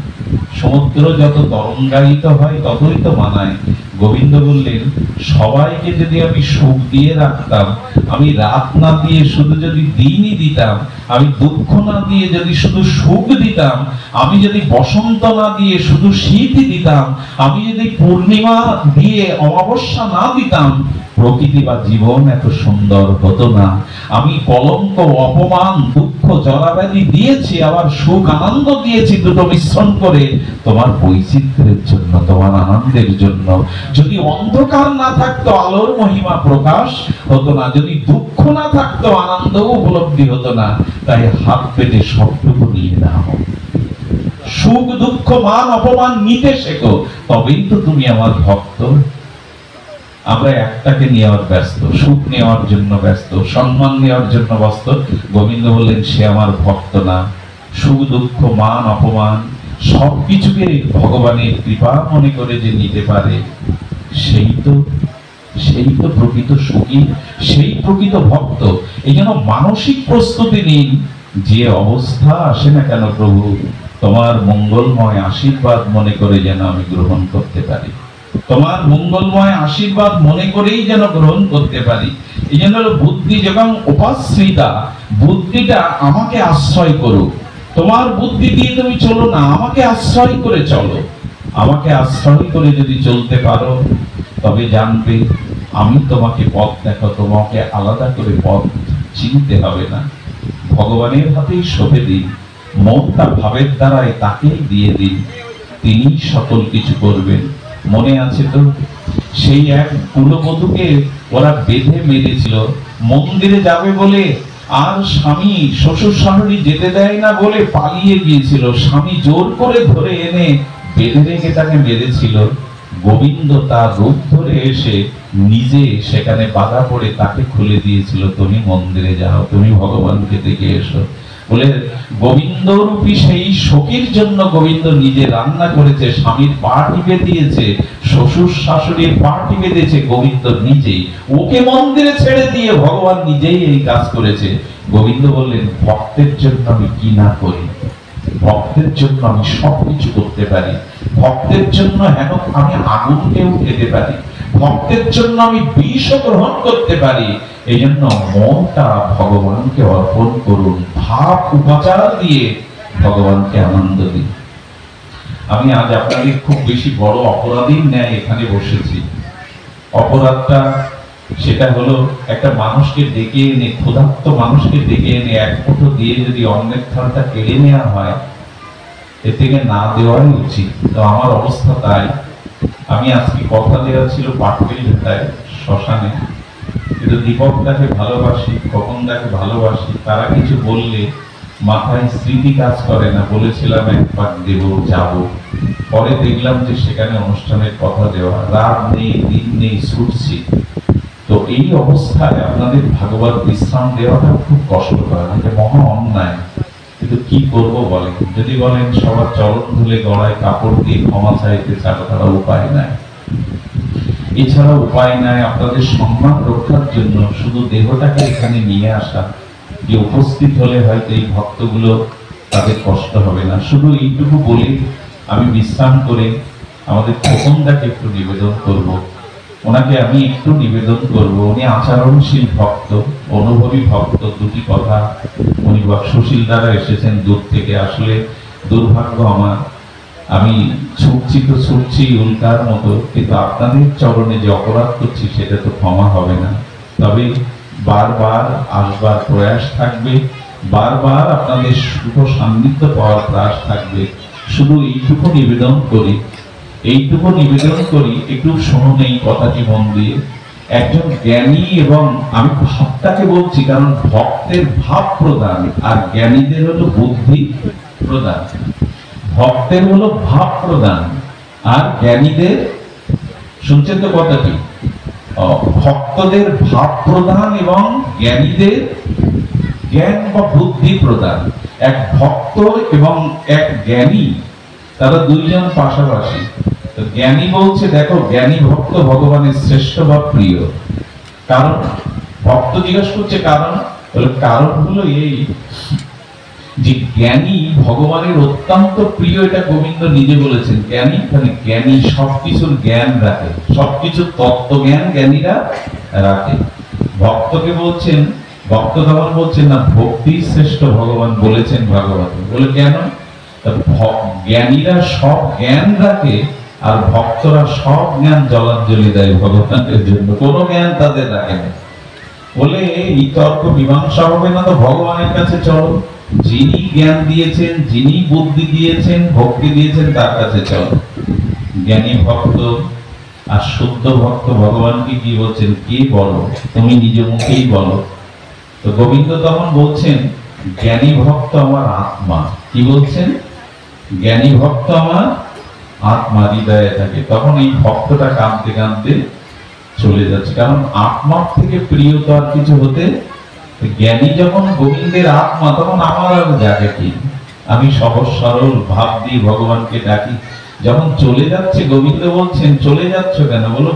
সমুদ্র যত তরঙ্গায়িত হয় ততই তো মানায়। গোবিন্দ বললেন, সবাইকে যদি আমি সুখ দিয়ে রাখতাম, আমি রাত না দিয়ে শুধু যদি দিনই দিতাম, আমি দুঃখ না দিয়ে যদি শুধু সুখ দিতাম, আমি যদি বসন্ত না দিয়ে শুধু শীতই দিতাম, আমি যদি পূর্ণিমা দিয়ে অমাবস্যা না দিতাম, প্রকৃতি বা জীবন এত সুন্দর হতো না। আমি কলঙ্ক, অপমান, দুঃখ, জরাব্যাধি দিয়েছি, আবার সুখ আনন্দ দিয়েছি, দুটো মিশ্রণ করে তোমার বৈচিত্র্যের জন্য, তোমার আনন্দের জন্য। যদি অন্ধকার না থাকতো, আলোর মহিমা প্রকাশ হতো না। যদি দুঃখ না থাকতো, আনন্দ উপলব্ধি হতো না। তাই হাত পেতে সবটুকু নিয়ে নাও, সুখ দুঃখ মান অপমান নিতে শেখো, তবেই তো তুমি আমার ভক্ত। আমরা একটাকে নেওয়ার ব্যস্ত, সুখ নেওয়ার জন্য ব্যস্ত, সম্মান নেওয়ার জন্য ব্যস্ত। গোবিন্দ বললেন, সে আমার ভক্ত না। সুখ দুঃখ মান অপমান সবকিছুকে ভগবানের কৃপা মনে করে যে নিতে পারে, সেই তো প্রকৃত সুখী, সেই প্রকৃত ভক্ত। এই জন্য মানসিক প্রস্তুতি নিন, যে অবস্থা আসে না কেন প্রভু, তোমার মঙ্গলময় আশীর্বাদ মনে করে যেন আমি গ্রহণ করতে পারি, তোমার মঙ্গলময় আশীর্বাদ মনে করেই যেন গ্রহণ করতে পারি। এই জন্য বুদ্ধি যখন উপাশ্রিতা, বুদ্ধিটা আমাকে আশ্রয় করুক। তোমার বুদ্ধি দিয়ে তুমি চলো না, আমাকে আশ্রয় করে চলো। আমাকে আশ্রয় করে যদি চলতে পারো, তবে জানবে আমি তোমাকে পথ দেখো, তোমাকে আলাদা করে পথ চিনতে হবে না। ভগবানের হাতেই সঁপে দিন, মনটা ভাবের দ্বারাই তাকেই দিয়ে দিন, তিনি সকল কিছু করবেন। মনে আছে তো, সেই এক কুলবধূকে ওরা বেঁধে মেরেছিল, মন্দিরে যাবে বলে, আর স্বামী শ্বশুর শাশুড়ি যেতে দেয় না বলে পালিয়ে গিয়েছিল। স্বামী জোর করে ধরে এনে বেঁধে রেখে তাকে মেরেছিল। গোবিন্দ তার রূপ ধরে এসে নিজে সেখানে বাধা পড়ে তাকে খুলে দিয়েছিল, তুমি মন্দিরে যাও, তুমি ভগবানকে দেখে এসো বলে। গোবিন্দ রূপী সেই সখীর জন্য গোবিন্দ নিজে রান্না করেছে, স্বামীর পা টিপে দিয়েছে, শ্বশুর শাশুড়ির পা টিপে দিয়েছে গোবিন্দ নিজেই। ওকে মন্দিরে ছেড়ে দিয়ে ভগবান নিজেই এই কাজ করেছে। গোবিন্দ বললেন, ভক্তের জন্য আমি কি না করি, ভক্তের জন্য আমি সবকিছু করতে পারি। ভক্তের জন্য হেন আমি আগুনকেও খেতে পারি, ভক্তের জন্য আমি বিষও গ্রহণ করতে পারি। এই জন্য মনটা ভগবানকে অর্পণ করুন, ভাব উপাচার দিয়ে ভগবানকে আনন্দ দিন। আমি আজ আপনাকে খুব বেশি বড় অপরাধীর ন্যায় এখানে বসেছি। অপরাধটা সেটা হলো, একটা মানুষকে ডেকে এনে, ক্ষুধার্ত মানুষকে ডেকে এনে এক মুঠো দিয়ে যদি অন্যের থালটা কেড়ে নেওয়া হয়, এর থেকে না দেওয়াই উচিত। তো আমার অবস্থা তাই। আমি আজকে কথা দেওয়া ছিল পাটকেল ভেটায় শ্মশানে, কিন্তু দীপকদাকে ভালোবাসি, খোকনদাকে ভালোবাসি, তারা কিছু বললে মাথায় স্মৃতি কাজ করে না। বলেছিলাম একবার দেব, যাব, পরে দেখলাম যে সেখানে অনুষ্ঠানের কথা দেওয়া, রাত নেই দিন নেই, ছুটছি। তো এই অবস্থায় আপনাদের ভাগবত বিশ্রাম দেওয়াটা খুব কষ্টকর, এটা মহা অন্যায়। কিন্তু কি করবো বলেন, যদি বলেন সবার চরণ ধুলে গড়ায় কাপড় দিয়ে ক্ষমা চাইতে ছাড়া তারা উপায় নাই, এছাড়া উপায় নাই। আপনাদের সম্মান রক্ষার জন্য শুধু দেহটাকে এখানে নিয়ে আসা, যে উপস্থিত হলে হয়তো এই ভক্তগুলো তাদের কষ্ট হবে না। শুধু এইটুকু বলে আমি বিশ্রাম করে আমাদের খোকনদাকে একটু নিবেদন করব। ওনাকে আমি একটু নিবেদন করব, উনি আচরণশীল ভক্ত, অনুভবী ভক্ত। দুটি কথা, উনি সুশীল দ্বারা এসেছেন দূর থেকে। আসলে দুর্ভাগ্য আমার, আমি ছুটছি তো ছুটছি উল্কার মতো, কিন্তু আপনাদের চরণে যে অপরাধ করছি সেটা তো ক্ষমা হবে না। তবে বারবার আসবার প্রয়াস থাকবে, বারবার আপনাদের শুভ সান্নিধ্য পাওয়ার প্রয়াস থাকবে। শুধু এইটুকু নিবেদন করি, একটু শুনুন এই কথাটি মন দিয়ে। একজন জ্ঞানী, এবং আমি ভাবটাকে বলছি কারণ ভক্তের ভাব প্রদান আর জ্ঞানীদের হলো বুদ্ধি প্রদান। ভক্তের হলো ভাব প্রদান আর জ্ঞানীদের, শুনছেন তো কথাটি, ভক্তদের ভাব প্রদান এবং জ্ঞানীদের জ্ঞান বা বুদ্ধি প্রদান। এক ভক্ত এবং এক জ্ঞানী, তারা দুইজন পাশাপাশি। তো জ্ঞানী বলছে, দেখো জ্ঞানী ভক্ত ভগবানের শ্রেষ্ঠ বা প্রিয়। কারণ ভক্ত জিজ্ঞেস করছে কারণ হলো এই যে জ্ঞানী ভগবানের অত্যন্ত প্রিয়, এটা গোবিন্দ নিজে বলেছেন। জ্ঞানী মানে জ্ঞানী সবকিছুর জ্ঞান রাখে, সবকিছুর তত্ত্ব জ্ঞান জ্ঞানীরা রাখে। ভক্তকে বলছেন, ভক্ত তখন বলছেন না ভক্তি শ্রেষ্ঠ ভগবান বলেছেন ভাগবত। বলে কেন? জ্ঞানীরা সব জ্ঞান রাখে আর ভক্তরা সব জ্ঞান জলাঞ্জলি দেয় ভগবানের জন্য, কোনো জ্ঞান তাদের রাখে না। বলে এই তর্ক মীমাংসা হবে না, তো ভগবানের কাছে চলো। যিনি জ্ঞান দিয়েছেন, যিনি বুদ্ধি দিয়েছেন, ভক্তি দিয়েছেন, তার কাছে চলো। জ্ঞানী ভক্ত আর শুদ্ধ ভক্ত ভগবানকে কি বলছেন, কে বলো, তুমি নিজ মুখেই বলো। তো গোবিন্দ তখন বলছেন, জ্ঞানী ভক্ত আমার আত্মা। কি বলছেন? জ্ঞানী ভক্ত আমার আত্মা, হৃদয়ে থাকে। তখন এই ভক্তটা কাঁদতে কাঁদতে চলে যাচ্ছে, কারণ আত্মার থেকে প্রিয় তো আর কিছু হতে। জ্ঞানী যখন গোবিন্দের আত্মা, তখন আমার আর জাগে কি? আমি সহজ সরল ভাব দিয়ে ভগবানকে ডাকি। যখন চলে যাচ্ছে, গোবিন্দ বলছেন চলে যাচ্ছ কেন? বলো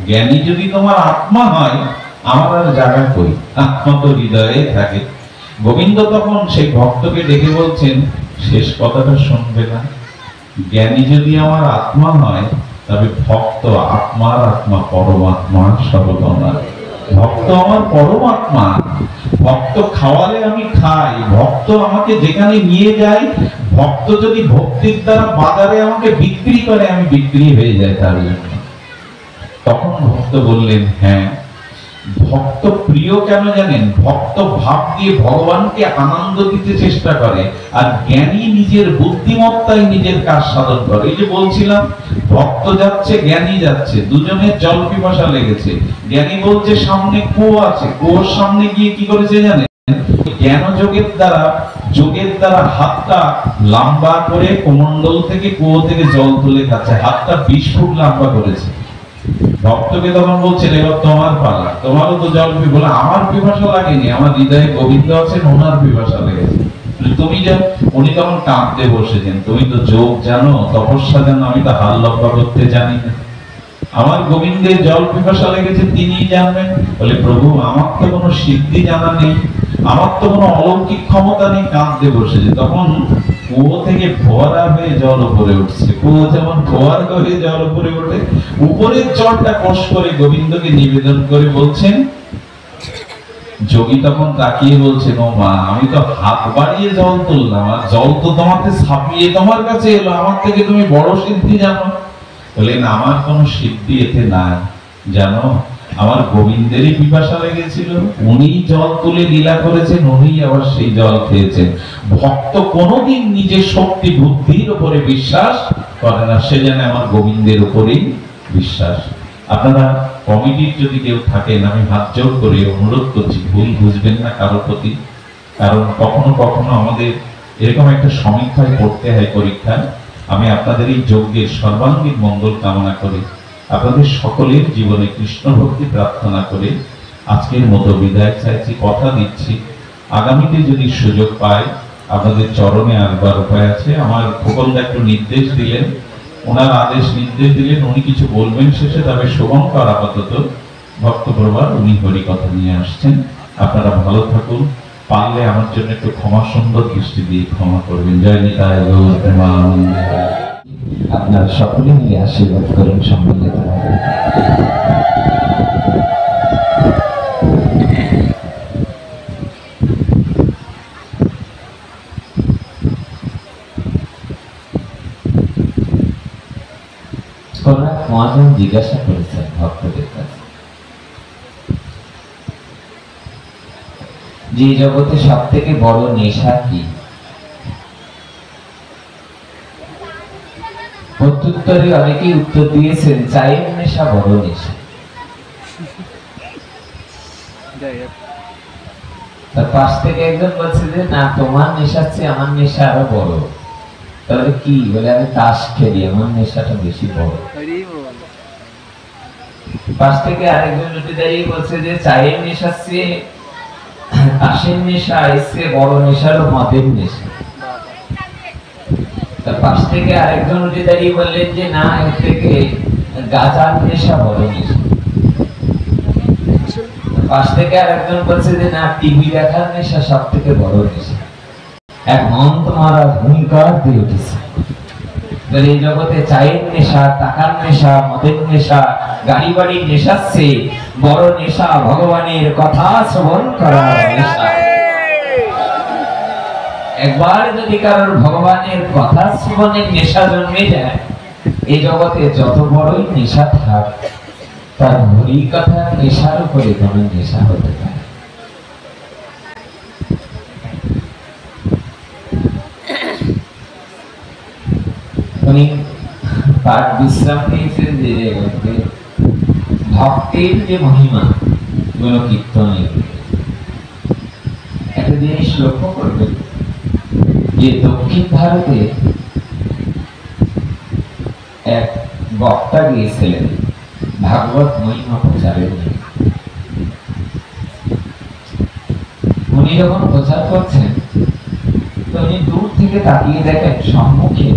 জ্ঞানী যদি তোমার আত্মা হয়, আমার আর জাগা কই? আত্মা তো হৃদয়ে থাকে। গোবিন্দ তখন সেই ভক্তকে ডেকে বলছেন, শেষ কথাটা শুনবে না? জ্ঞানী যদি আমার আত্মা হয়, তবে ভক্ত আত্মার আত্মা, পরমাত্মা সর্বতনা। ভক্ত আমার পরমাত্মা। ভক্ত খাওয়ালে আমি খাই, ভক্ত আমাকে যেখানে নিয়ে যায়, ভক্ত যদি ভক্তির দ্বারা বাজারে আমাকে বিক্রি করে, আমি বিক্রি হয়ে যাই তার জন্য। তখন ভক্ত বললেন, হ্যাঁ, ভক্ত প্রিয় কেন জানেন? ভক্ত ভাব দিয়ে ভগবানকে আনন্দ দিতে চেষ্টা করে, আর জ্ঞানী নিজের বুদ্ধিমত্তায় নিজের কাজ সাধন করে। এই যে বলছিলাম, ভক্ত যাচ্ছে, জ্ঞানী যাচ্ছে, দুজনের জল পিপাসা লেগেছে। জ্ঞানী বলছে সামনে কুয়ো আছে, কুয়োর সামনে গিয়ে কি করেছে জানেন? জ্ঞান যোগের দ্বারা হাতটা লম্বা করে কমণ্ডল থেকে, কুয়ো থেকে জল তুলে খাচ্ছে, হাতটা 20 ফুট লম্বা করেছে। ভক্তকে তখন বলছেন, এবার তোমার পালা, তোমারও তো জল পিপাসা। বলে আমার পিপাসা লাগেনি, আমার হৃদয়ে গোবিন্দ আছেন, ওনার পিপাসা লেগেছে। তুমি যাও। উনি তখন কাঁদতে বসেছেন, তুমি তো যোগ জানো, তপস্যা জানো, আমি তো হাল লম্বা করতে জানি না। আমার গোবিন্দের জল পিপাসা লেগেছে, তিনিই জানবেন। বলে প্রভু, আমার তো কোনো সিদ্ধি জানা নেই, আমার তো কোনো অলৌকিক ক্ষমতা নেই। কাঁদতে বসেছে। তখন কুয়ো থেকে ফোয়ারা হয়ে জল উপরে উঠছে। কুয়ো যেমন ফোয়ারা হয়ে জল উপরে ওঠে, উপরের জলটা কষ করে গোবিন্দকে নিবেদন করে বলছেন। যোগী তখন তাকিয়ে বলছেন, ও মা, আমি তো হাত বাড়িয়ে জল তুললাম, আর জল তো তোমাকে ছাপিয়ে তোমার কাছে এলো, আমার থেকে তুমি বড় সিদ্ধি জানো। বলেন, আমার কোনো সিদ্ধি এতে নাই, জানো, আমার গোবিন্দেরই পিপাসা লেগেছিল, উনি জল তুলে লীলা করেছেন, উনি আবার সেই জল খেয়েছেন। ভক্ত কোনোদিন নিজের শক্তি বুদ্ধির উপরে বিশ্বাস করে না, সে জানে আমার গোবিন্দের উপরেই বিশ্বাস। আপনারা কমিটির যদি কেউ থাকেন, আমি হাত জোর করে অনুরোধ করছি, ভুল বুঝবেন না কারো প্রতি। কারণ কখনো কখনো আমাদের এরকম একটা সমীক্ষায় পড়তে হয়, পরীক্ষায়। আমি আপনাদের এই যজ্ঞের সর্বাঙ্গীন মঙ্গল কামনা করি, আপনাদের সকলের জীবনে কৃষ্ণ ভক্তি প্রার্থনা করে আজকের মতো বিদায় চাইছি। কথা দিচ্ছি, আগামীতে যদি সুযোগ পাই, আপনাদের চরণে আসবার উপায় আছে। আমার খোকনদা একটু নির্দেশ দিলেন, ওনার আদেশ নির্দেশ দিলেন, উনি কিছু বলবেন শেষে। তবে শুভঙ্কর আপাতত ভক্তপ্রভা, উনি হরি কথা নিয়ে আসছেন। আপনারা ভালো থাকুন, পারলে আমার জন্য একটু ক্ষমা সুন্দর দৃষ্টি দিয়ে ক্ষমা করবেন। জয় নিতাই গৌর প্রেমানন্দ। আপনারা সকলে মিলে আশীর্বাদ করুন সম্মিলিত ভাবে। মহাজন জিজ্ঞাসা করেছেন ভক্তদের কাছে, যে জগতে সব থেকে বড় নেশা কি? প্রত্যুত্তরে অনেকেই উত্তর দিয়েছেন, চায়ের নেশা বড় নেশা। তার পাশ থেকে একজন বলছে যে না, তোমার নেশার চেয়ে আমার নেশা আরো বড়। তাহলে কি বলে, আমি তাস খেলি, আমার নেশাটা বেশি বড়। পাশ থেকে আরেকজন উঠে দাঁড়িয়ে বলছে যে চায়ের নেশার চেয়ে তাসের নেশা, এর চেয়ে বড় নেশা হলো মদের নেশা। তার পাশ থেকে আরেকজন উঠে দাঁড়িয়ে বললেন যে না, এর থেকে গাঁজার নেশা বড় নেশা। পাশ থেকে আরেকজন বলছে যে না, টিভি দেখার নেশা সব থেকে বড় নেশা। এক মন্ত্র মারা হুঙ্কার দিয়ে উঠেছে, এই জগতে চায়ের নেশা, টাকার নেশা, মদের নেশা, গাড়ি বাড়ির নেশার চেয়ে বড় নেশা ভগবানের কথা শ্রবণ করার নেশা। একবার যদি কারোর ভগবানের কথা শ্রবণের নেশা জন্মে যায়, এই জগতে যত বড়ই নেশা থাক, তার হরি কথা নেশার উপরে কোন নেশা হতে পারে। উনি পাঠ বিশ্রাম নিয়েছেন যে ভক্তের যে মহিমা গুণ কীর্তনের। একটা জিনিস লক্ষ্য করবেন যে দক্ষিণ ভারতে এক বক্তা গিয়েছিলেন ভাগবত মহিমা প্রচারের। উনি যখন প্রচার করছেন, তো উনি দূর থেকে তাকিয়ে দেখেন সম্মুখে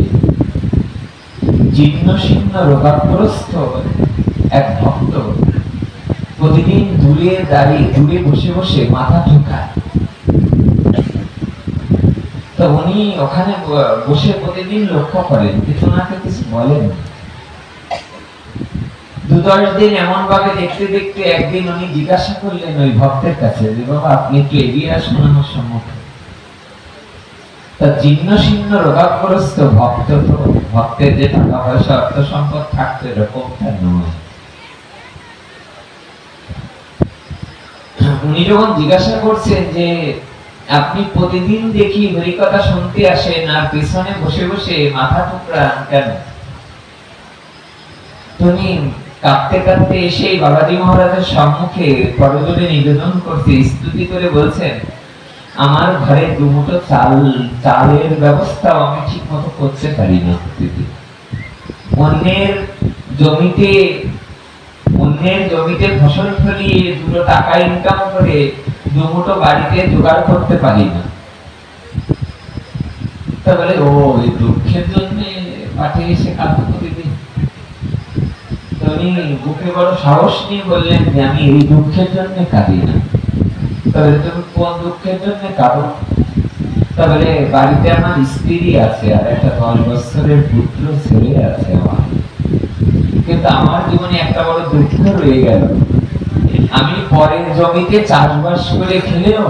জীর্ণ শীর্ণ রোগাগ্রস্ত এক ভক্ত প্রতিদিন দূরে দাঁড়িয়ে, দূরে বসে বসে মাথা ঠোকায়। তো উনি ওখানে বসে প্রতিদিন লক্ষ্য করেন, কিন্তু ওনাকে কিছু বলেন। 2-10 দিন এমন ভাবে দেখতে দেখতে একদিন উনি জিজ্ঞাসা করলেন ওই ভক্তের কাছে যে বাবা, আপনি একটু এগিয়ে আসুন আমার সম্মুখে। তা জীর্ণ শীর্ণ রোগাগ্রস্ত ভক্ত, তো ভক্তের যে টাকা পয়সা অর্থ সম্পদ থাকতো এরকমটা নয়। উনি যখন জিজ্ঞাসা করছেন যে আপনি প্রতিদিন দেখি হরিকথা শুনতে আসেন আর পেছনে বসে বসে মাথা টুকরান কেন? তুমি কাঁদতে কাঁদতে এসে বাবাজি মহারাজের সম্মুখে করজোড়ে নিবেদন করতে স্তুতি করে বলছেন, আমার ঘরে 2 মুঠো চালের ব্যবস্থাও আমি ঠিক মতো করতে পারি না। অন্যের জমিতে ফসল ফলিয়ে 2 টাকা ইনকাম করে 2 মুঠো বাড়িতে জোগাড় করতে পারি না। তা বলে, ও এই দুঃখের জন্য পাঠিয়ে এসে কাঁদতে প্রতিদিন? উনি বুকে বড় সাহস নিয়ে বললেন যে আমি এই দুঃখের জন্য কাঁদি না। তাহলে তুমি কোন দুঃখের জন্য কাঁদো? তাহলে বাড়িতে আমার স্ত্রী আছে আর একটা 10 বছরের পুত্র ছেলে আছে আমার, কিন্তু আমার জীবনে একটা বড় দুঃখ রয়ে গেল। আমি পরের জমিতে চাষবাস করে খেলেও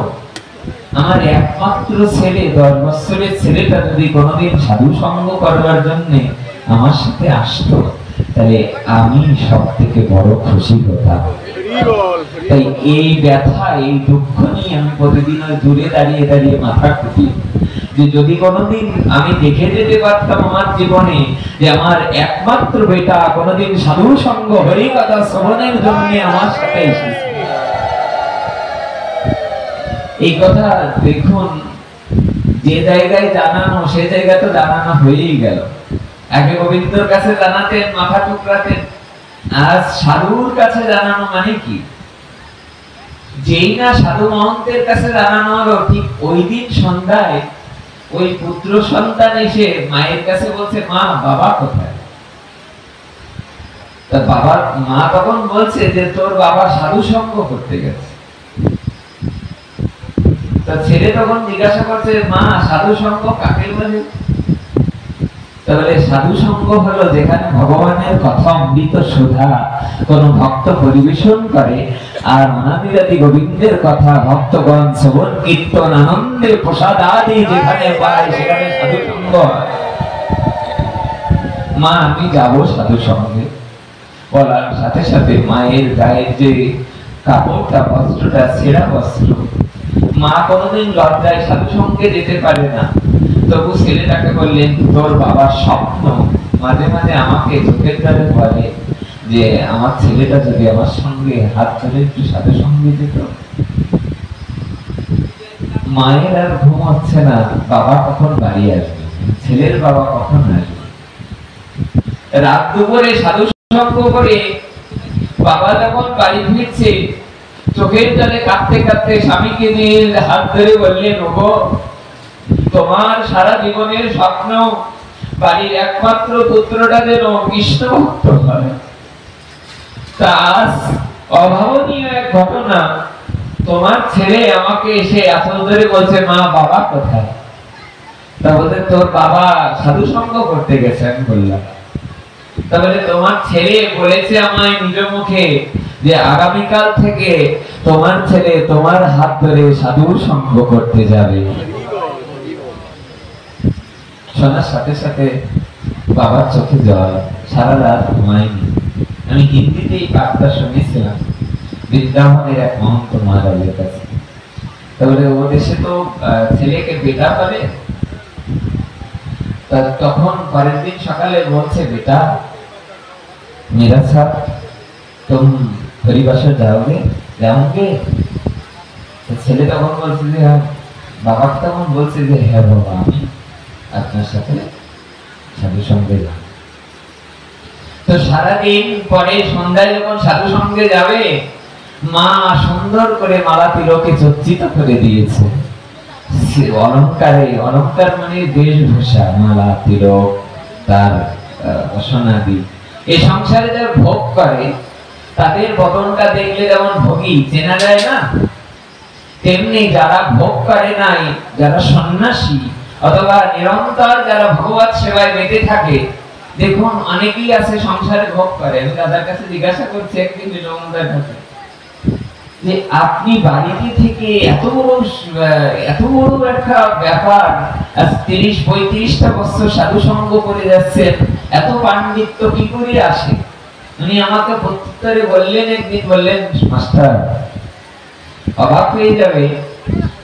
আমার একমাত্র ছেলে, 10 বছরের ছেলেটা যদি কোনোদিন সাধু সঙ্গ করবার জন্য আমার সাথে আসতো, তাহলে আমি সব থেকে বড় খুশি হতাম। তাই এই ব্যথা, এই দুঃখ নিয়ে আমি প্রতিদিন ওই দূরে দাঁড়িয়ে দাঁড়িয়ে মাথা খুঁটি যে যদি কোনোদিন আমি দেখে যেতে পারতাম আমার জীবনে যে আমার একমাত্র বেটা কোনোদিন সাধু সঙ্গ হরি কথা শ্রবণের জন্য আমার সাথে এসেছে। এই কথা দেখুন, যে জায়গায় জানানো সে জায়গা তো জানানো হয়েই গেল। আগে গোবিন্দর কাছে জানাতেন, মাথা টুকরাতেন, আর সাধুর কাছে জানানো মানে কি? যেই না সাধু মহন্তের কাছে জানানো হলো, ঠিক ওই দিন সন্ধ্যায় ওই পুত্র সন্তান এসে মায়ের কাছে বলছে, মা বাবা কোথায়? তা বাবা, মা তখন বলছে যে তোর বাবা সাধু সঙ্গ করতে গেছে। তা ছেলে তখন জিজ্ঞাসা করছে, মা সাধু সঙ্গ কাকে বলে? তাহলে সাধু সঙ্গ হলো যেখানে ভগবানের কথা অমৃত সুধা কোন ভক্ত পরিবেশন করে আর অনাদিরাদি গোবিন্দের কথা ভক্তগণ শ্রবণ কীর্তন আনন্দে প্রসাদ আদি যেখানে পায়, সেখানে সাধু সঙ্গ হয়। মা আমি যাব সাধু সঙ্গে, বলার সাথে সাথে মায়ের গায়ের যে কাপড়টা, বস্ত্রটা, ছেঁড়া বস্ত্র, মা কোনোদিন লজ্জায় সাধু সঙ্গে যেতে পারে না, তবু ছেলেটাকে বললেন, তোর বাবার স্বপ্ন মাঝে মাঝে আমাকে চোখের জলে বলে যে আমার ছেলেটা যদি আমার সঙ্গে হাত ধরে একটু সাধু সঙ্গে যেত। মায়ের আর ঘুম হচ্ছে না, বাবা কখন বাড়ি আসবে, ছেলের বাবা কখন আসবে। রাত দুপুরে সাধু সঙ্গ করে বাবা যখন বাড়ি ফিরছে, চোখের জলে কাঁদতে কাঁদতে স্বামীকে নিয়ে হাত ধরে বললেন, ওগো, তোমার সারা জীবনের স্বপ্ন বাড়ির একমাত্র পুত্রটা যেন কৃষ্ণ ভক্ত হয়। তার অভাবনীয় এক ঘটনা, তোমার ছেলে আমাকে এসে আঁচল ধরে বলছে, মা, বাবা কোথায়? তা বলতে, তোর বাবা সাধু সঙ্গ করতে গেছে। আমি বললাম, তাহলে তোমার ছেলে বলেছে আমায় নিজ মুখে যে আগামীকাল থেকে তোমার ছেলে তোমার হাত ধরে সাধু সঙ্গ করতে যাবে। শোনার সাথে সাথে বাবার চোখে জল, সারা রাত ঘুমায়নি। আমি হিন্দিতে এই পাঠটা শুনেছিলাম বৃন্দাবনের এক মহন্ত মহারাজের কাছে। তাহলে ও দেশে তো ছেলেকে বেটা বলে। তখন পরের দিন সকালে বলছে, বেটা, मेरा साथ तुम हरिबासर जाओगे? जाओगे? तो ছেলে তখন বলছে যে হ্যাঁ। বাবা তখন বলছে যে হ্যাঁ বাবা, আমি আপনার সাথে সাধু সঙ্গে যাব। তো সারাদিন পরে সন্ধ্যায় যখন সাধু সঙ্গে যাবে, মা সুন্দর করে মালা তিলকে সজ্জিত করে দিয়েছে। অলঙ্কারে, অলঙ্কার মানে বেশভূষা, মালা তিলক, তার বসনাদি। এই সংসারে যারা ভোগ করে তাদের বদনটা দেখলে যেমন ভোগী চেনা যায় না, তেমনি যারা ভোগ করে নাই, যারা সন্ন্যাসী অথবা নিরন্তর যারা ভগবত সেবায় মেতে থাকে, দেখুন অনেকেই আছে সংসারে ভোগ করে। আমি দাদার কাছে জিজ্ঞাসা করছি একদিন বিনমদার কাছে যে আপনি বাড়িতে থেকে এত বড় একটা ব্যাপার, 30-35টা বছর সাধু সঙ্গ করে যাচ্ছেন, এত পাণ্ডিত্য কি করে আসে? উনি আমাকে প্রত্যুত্তরে বললেন, একদিন বললেন, মাস্টার, অবাক হয়ে যাবে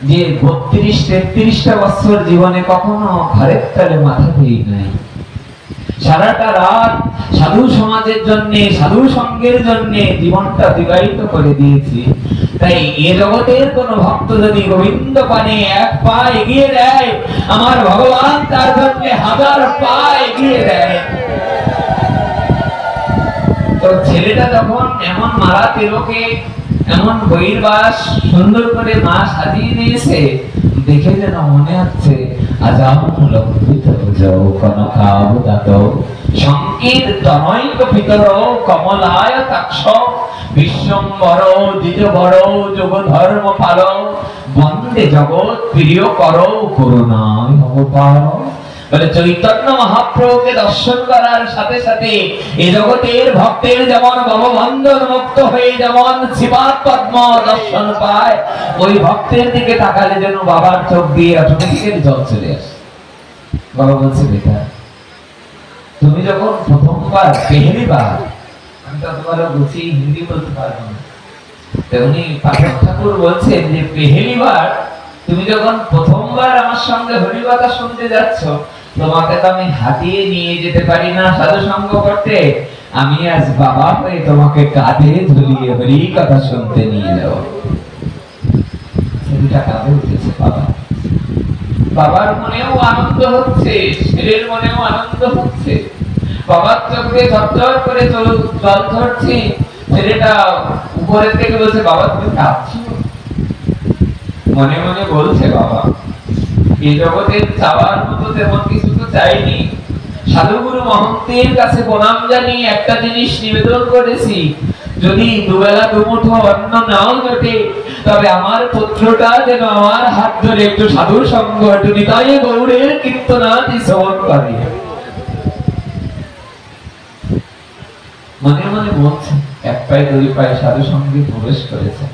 যে 32-33টা বছর জীবনে কখনো ঘরের তলে মাথা দিই নাই। সারাটা রাত সাধু সমাজের জন্য, সাধু সঙ্গের জন্য জীবনটা অতিবাহিত করে দিয়েছি। তাই এ জগতের কোন ভক্ত যদি গোবিন্দ পানে এক পা এগিয়ে দেয়, আমার ভগবান তার জন্য 1000 পা এগিয়ে দেয়। তো ছেলেটা যখন এমন মালা তিলকে, এমন বহির্বাস সুন্দর করে মা সাজিয়ে দিয়েছে, দেখে যেন মনে হচ্ছে আজামুলম্বিত যৌবন কাবদাত সংকীর্তনৈক পিতর কমলায় তাক্ষ বিশ্বম্বর দ্বিজবর যোগ ধর্ম পাল বন্দে জগৎ প্রিয় কর করুণায় অবতার। বলে চৈতন্য মহাপ্রভুকে দর্শন করার সাথে সাথে এই জগতের ভক্তের যেমন ভববন্ধন মুক্ত হয়ে যেমন শিবাত পদ্ম দর্শন পায়, ওই ভক্তের দিকে তাকালে যেন বাবার চোখ দিয়ে অটোমেটিক্যালি জল চলে আসে। বাবা বলছে, বেটা, তুমি যখন প্রথমবার পেহেলি বার, আমি তো তোমারও বুঝি হিন্দি বলতে পারবো না, তেমনি পাঠক ঠাকুর বলছেন যে পেহেলি বার তুমি যখন প্রথমবার আমার সঙ্গে হরিকথা শুনতে যাচ্ছ, তোমাকে তো আমি হাতিয়ে নিয়ে যেতে পারি না সাধু সঙ্গ করতে, আমি আজ বাবা হয়ে তোমাকে কাঁধে ঝুলিয়ে হরিকথা শুনতে নিয়ে যাব। ছেলেটা কাঁধে উঠেছে বাবা। বাবার মনেও আনন্দ হচ্ছে, ছেলের মনেও আনন্দ হচ্ছে। বাবার চোখে ঝরঝর করে জল ঝরছে। ছেলেটা উপরের থেকে বলছে, বাবা তুমি কাঁদছো? মনে মনে বলছে, বাবা এই জগতের চাওয়ার মতো তেমন কিছু তো চাইনি, সাধুগুরু মহন্তের কাছে প্রণাম জানিয়ে একটা জিনিস নিবেদন করেছি, যদি দুবেলা দুমুঠো অন্ন নাও জোটে, তবে আমার পুত্রটা যেন আমার হাত ধরে একটু সাধুর সঙ্গ, একটু নিতাই গৌড়ের কীর্তনাদি শ্রবণ করে। মনে মনে বলছে, এক পায়ে 2 পায়ে সাধু সঙ্গে প্রবেশ করেছে।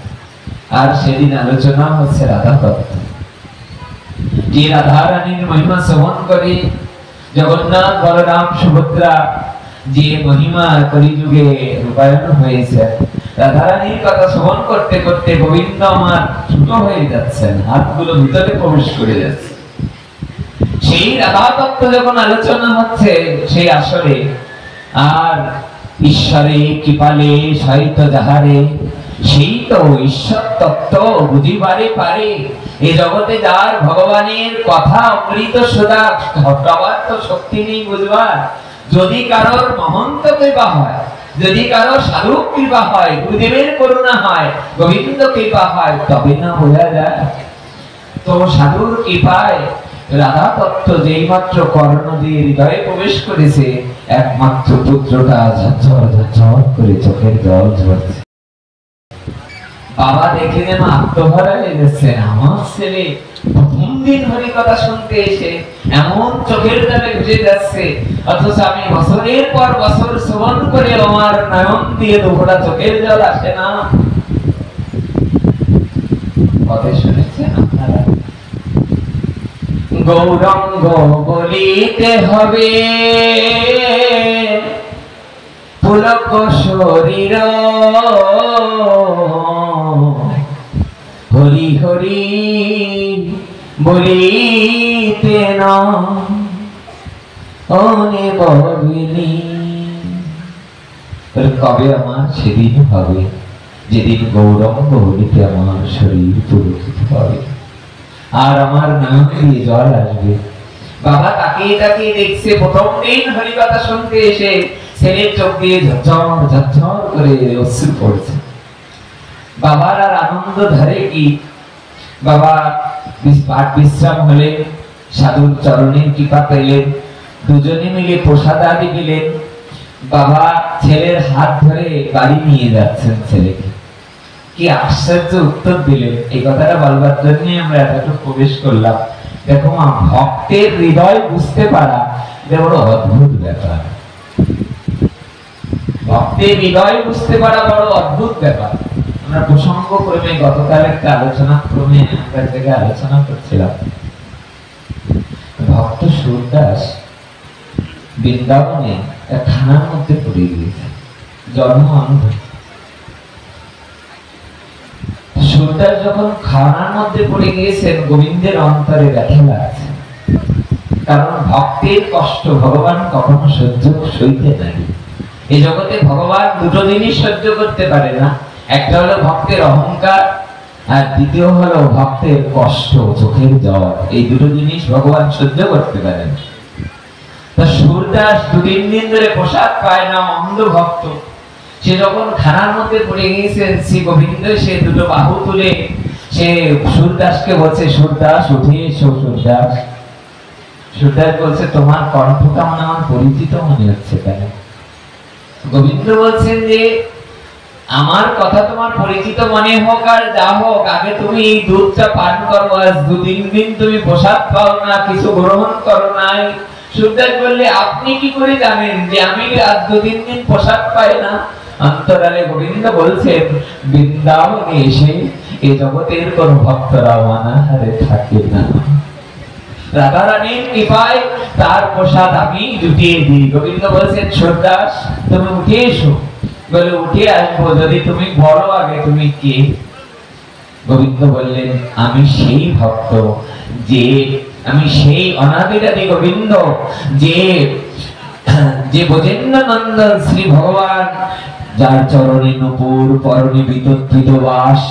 আর সেদিন আলোচনা হচ্ছে রাধা তত্ত্ব। যে রাধা রানীর মহিমা শ্রবণ করে জগন্নাথ বলরাম সুভদ্রা যে মহিমা কলিযুগে রূপায়ণ হয়েছে। রাধারানীর কথা শ্রবণ করতে করতে গোবিন্দ আমার ছোট হয়ে যাচ্ছেন, হাতগুলো ভিতরে প্রবেশ করে যাচ্ছে। সেই রাধা তত্ত্ব যখন আলোচনা হচ্ছে সেই আসরে, আর ঈশ্বরে কৃপালে সহিত যাহারে, সেই তো ঈশ্বর তত্ত্ব বুঝিবারে পারে। এই জগতে যার ভগবানের কথা অমৃত সুধা প্রবাদ তো শক্তি নেই বুঝবার। যদি কারোর মহন্ত কৃপা হয়, যদি কারোর সাধু কৃপা হয়, গুরুদেবের করুণা হয়, গোবিন্দ কৃপা হয়, তবে না বোঝা যায়। তো সাধুর কৃপায় রাধা তত্ত্ব যেই মাত্র কর্ণ দিয়ে হৃদয়ে প্রবেশ করেছে, একমাত্র পুত্রটা ঝরঝর ঝরঝর করে চোখের জল ঝরছে। বাবা দেখলেন আত্মভরা হয়ে যাচ্ছে, আমার ছেলে প্রথম দিন হরি কথা শুনতে এসে এমন চোখের জলে ভিজে যাচ্ছে, অথচ আমি বছরের পর বছর শ্রবণ করে আমার নয়ন দিয়ে দুফোঁটা চোখের জল আসে না। কথা শুনেছেন আপনারা? গৌরাঙ্গ বলিতে হবে পুলক শরীর, হরি হরি বলিতে না অনে বলিনি। কবে আমার সেদিন হবে যেদিন গৌরাঙ্গ বলিতে আমার শরীর পুলকিত হবে আর আমার নাম দিয়ে জল আসবে। বাবা তাকিয়ে তাকিয়ে দেখছে, প্রথম দিন হরিকথা শুনতে এসে ছেলের চোখ দিয়ে ঝরঝর ঝরঝর করে অশ্রু পড়ছে। বাবার আর আনন্দ ধরে কি? বাবা পাঠ বিশ্রাম হলে সাধুর চরণের কৃপা পেলেন, দুজনে মিলে প্রসাদ আদি দিলেন। বাবা ছেলের হাত ধরে বাড়ি নিয়ে যাচ্ছেন ছেলেকে। কি আশ্চর্য উত্তর দিলেন! এই কথাটা বলবার জন্য আমরা এতটুকু প্রবেশ করলাম। দেখো মা, ভক্তের হৃদয় বুঝতে পারা এটা বড় অদ্ভুত ব্যাপার। ভক্তের হৃদয় বুঝতে পারা বড় অদ্ভুত ব্যাপার। আমরা প্রসঙ্গ ক্রমে গতকাল একটা আলোচনা ক্রমে আমরা থেকে আলোচনা করছিলাম। ভক্ত সুরদাস বৃন্দাবনে এক খানার মধ্যে পড়ে গিয়েছে, জন্ম অন্ধ। সুরদাস যখন খানার মধ্যে পড়ে গিয়েছেন, গোবিন্দের অন্তরে ব্যথা লাগছে, কারণ ভক্তের কষ্ট ভগবান কখনো সইতে নাই। এই জগতে ভগবান দুটো জিনিস সহ্য করতে পারে না, একটা হলো ভক্তের অহংকার, আর দ্বিতীয় হলো ভক্তের কষ্ট, চোখের জল। এই দুটো জিনিস ভগবান সহ্য করতে পারেন। সুরদাস দুদিন দিন ধরে প্রসাদ পায় না, অন্ধ ভক্ত। সে যখন খানার মধ্যে পড়ে গিয়েছেন, শ্রী গোবিন্দ সে দুটো বাহু তুলে সে সুরদাসকে বলছে, সুরদাস উঠে এসো। সুরদাস সুরদাস বলছে, তোমার কণ্ঠটা মনে আমার পরিচিত মনে হচ্ছে কেন? গোবিন্দ বলছেন যে আমার কথা তোমার পরিচিত মনে হোক আর যা হোক, আগে তুমি এই দুধটা পান করো। আজ দুদিন দিন তুমি প্রসাদ পাও না, কিছু গ্রহণ করো নাই। সুরদাস বললে, আপনি কি করে জানেন যে আমি আজ দুদিন দিন প্রসাদ পাই না? অন্তরালে গোবিন্দ বলছেন, বৃন্দাবনে এসে এই জগতের কোন ভক্তরা অনাহারে থাকে না। রাধারানীর কৃপায় তার প্রসাদ আমি জুটিয়ে দিই। গোবিন্দ বলছেন, সুরদাস তুমি উঠে এসো। বলে, উঠে আসবো যদি তুমি বলো আগে তুমি কে? গোবিন্দ বললেন, আমি সেই ভক্ত, যে আমি সেই অনাদিরাদি গোবিন্দ, যে ব্রজেন্দ্র নন্দন শ্রী ভগবান, যার চরণে নূপুর পরনে বিতর্কিত বাস,